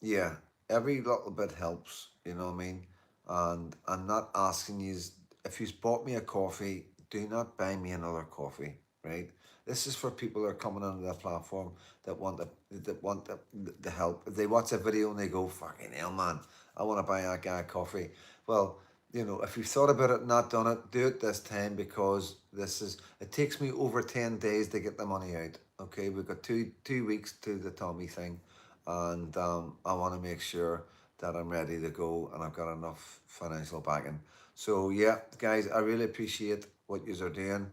yeah, every little bit helps. You know what I mean? And I'm not asking you if you've bought me a coffee, do not buy me another coffee. Right? This is for people that are coming onto the platform that want the help. If they watch a video and they go, "Fucking hell, man, I want to buy that guy a coffee." Well, if you've thought about it and not done it, do it this time, because it takes me over 10 days to get the money out. Okay, we've got two weeks to the Tommy thing, and I want to make sure that I'm ready to go and I've got enough financial backing. So yeah, guys, I really appreciate what you are doing.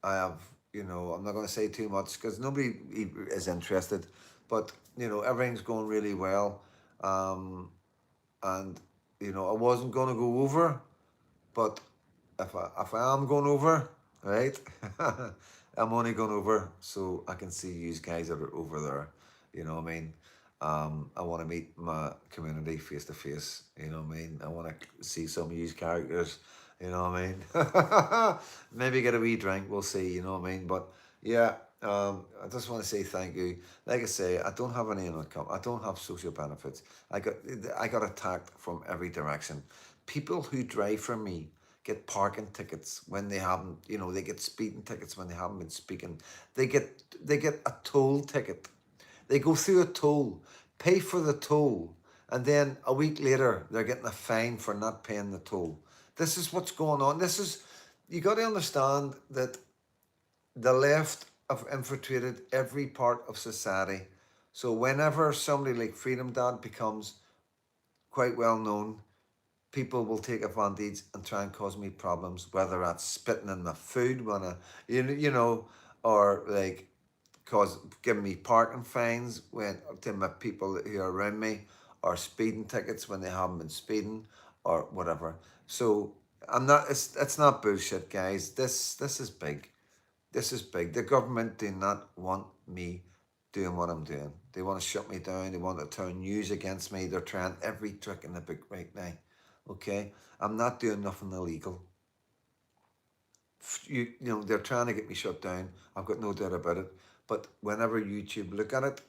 I have, I'm not going to say too much because nobody is interested, but everything's going really well. And I wasn't going to go over, but if I am going over, right, I'm only going over so I can see you guys that are over there. You know what I mean? I want to meet my community face to face. You know what I mean? I want to see some of these characters. You know what I mean? Maybe get a wee drink. We'll see. You know what I mean? But yeah, I just want to say thank you. Like I say, I don't have any income. I don't have social benefits. I got I got attacked from every direction. People who drive for me get parking tickets when they haven't. You know, they get speeding tickets when they haven't been speaking. They get a toll ticket. They go through a toll, pay for the toll, and then a week later they're getting a fine for not paying the toll. This is what's going on. You got to understand that the left have infiltrated every part of society. So whenever somebody like Freedom Dad becomes quite well known, people will take advantage and try and cause me problems, whether that's spitting in my food when you know, or like cause giving me parking fines when to my people who are around me, or speeding tickets when they haven't been speeding, or whatever. So I'm not. It's not bullshit, guys. This is big. This is big. The government do not want me doing what I'm doing. They want to shut me down. They want to turn news against me. They're trying every trick in the book right now. Okay, I'm not doing nothing illegal. You know they're trying to get me shut down. I've got no doubt about it. But whenever YouTube look at it,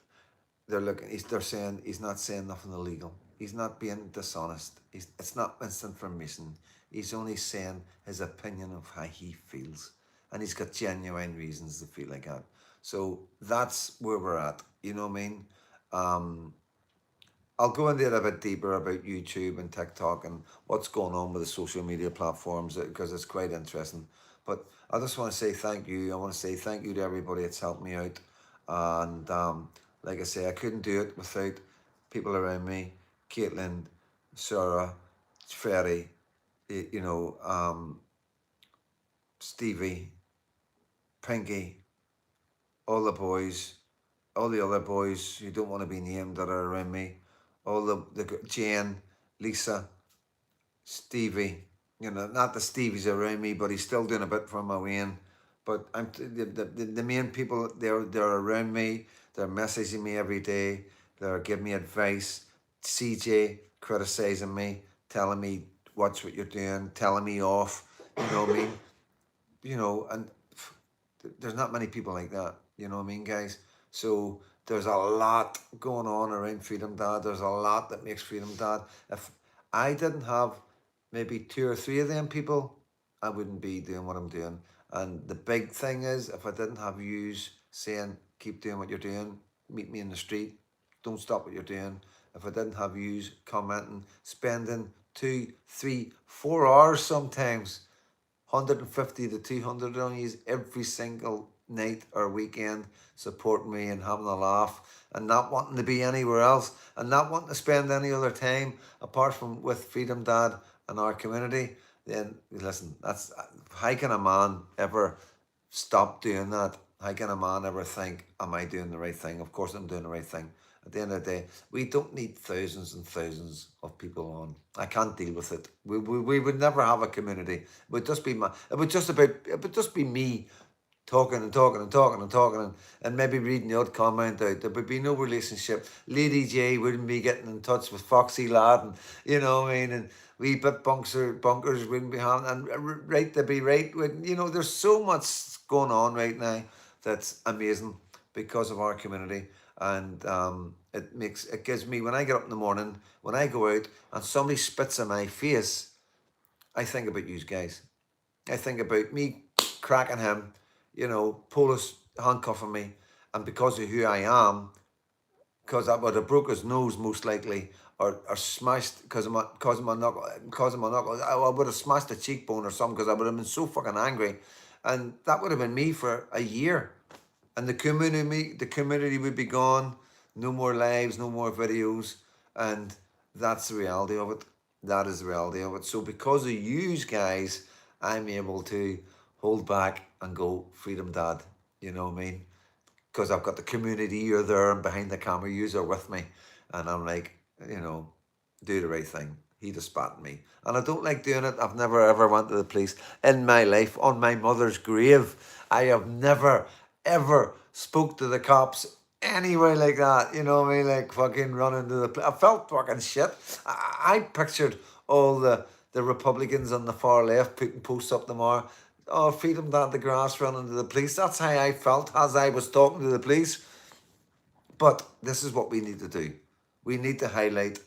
they're saying he's not saying nothing illegal. He's not being dishonest. It's not misinformation. He's only saying his opinion of how he feels, and he's got genuine reasons to feel like that. So that's where we're at. You know what I mean? Um, I'll go into it a bit deeper about YouTube and TikTok and what's going on with the social media platforms because it's quite interesting. But I just want to say thank you. I want to say thank you to everybody that's helped me out. And like I say, I couldn't do it without people around me, Caitlin, Sarah, Ferry, Stevie, Pinky, all the boys, all the other boys who don't want to be named that are around me, all the Jane, Lisa, Stevie. You know, not the Stevie's around me, but he's still doing a bit for my Wayne. But the main people they're around me. They're messaging me every day. They're giving me advice. CJ criticizing me, telling me watch what you're doing, telling me off. You know what I mean? You know, and there's not many people like that. You know what I mean, guys? So there's a lot going on around Freedom Dad. There's a lot that makes Freedom Dad. If I didn't have maybe two or three of them people, I wouldn't be doing what I'm doing. And the big thing is, if I didn't have yous saying, keep doing what you're doing, meet me in the street, don't stop what you're doing. If I didn't have yous commenting, spending 2, 3, 4 hours sometimes 150 to 200 on you every single night or weekend supporting me and having a laugh and not wanting to be anywhere else and not wanting to spend any other time apart from with Freedom Dad and our community, then listen, that's how can a man ever stop doing that? How can a man ever think, am I doing the right thing? Of course I'm doing the right thing. At the end of the day, we don't need thousands and thousands of people on. I can't deal with it. We would never have a community. It would just be it would just be me talking and talking and talking and talking and maybe reading the odd comment out. There would be no relationship. Lady J wouldn't be getting in touch with Foxy Lad and you know what I mean, and wee bit bunkers wouldn't be having and right to be right with you know, there's so much going on right now that's amazing because of our community. And it gives me when I get up in the morning, when I go out and somebody spits in my face, I think about you guys. I think about me cracking him, you know, police handcuffing me, and because of who I am, because I would have broke his nose most likely, or smashed because of my knuckle, I would have smashed a cheekbone or something because I would have been so fucking angry, and that would have been me for a year, and the community would be gone, no more lives, no more videos, and that's the reality of it. That is the reality of it. So because of you guys, I'm able to hold back and go Freedom Dad. You know what I mean? Because I've got the community, you're there, and behind the camera, yous are with me. And I'm like, you know, do the right thing. He just spat me. And I don't like doing it. I've never ever went to the police in my life. On my mother's grave, I have never ever spoke to the cops anyway like that, you know what I mean? Like fucking running to the I felt fucking shit. I pictured all the Republicans on the far left putting posts up tomorrow. Oh, freedom down the grass running to the police. That's how I felt as I was talking to the police. But this is what we need to do. We need to highlight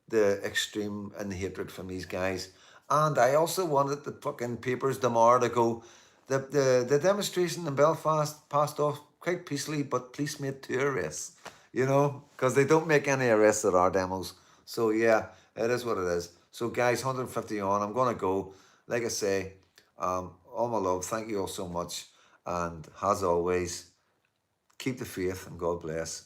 the extreme and the hatred from these guys. And I also wanted the fucking papers tomorrow to go. The demonstration in Belfast passed off quite peacefully, but police made 2 arrests. You know, because they don't make any arrests at our demos. So yeah, it is what it is. So guys, 150 on. I'm gonna go. Like I say, all my love. Thank you all so much. And as always, keep the faith and God bless.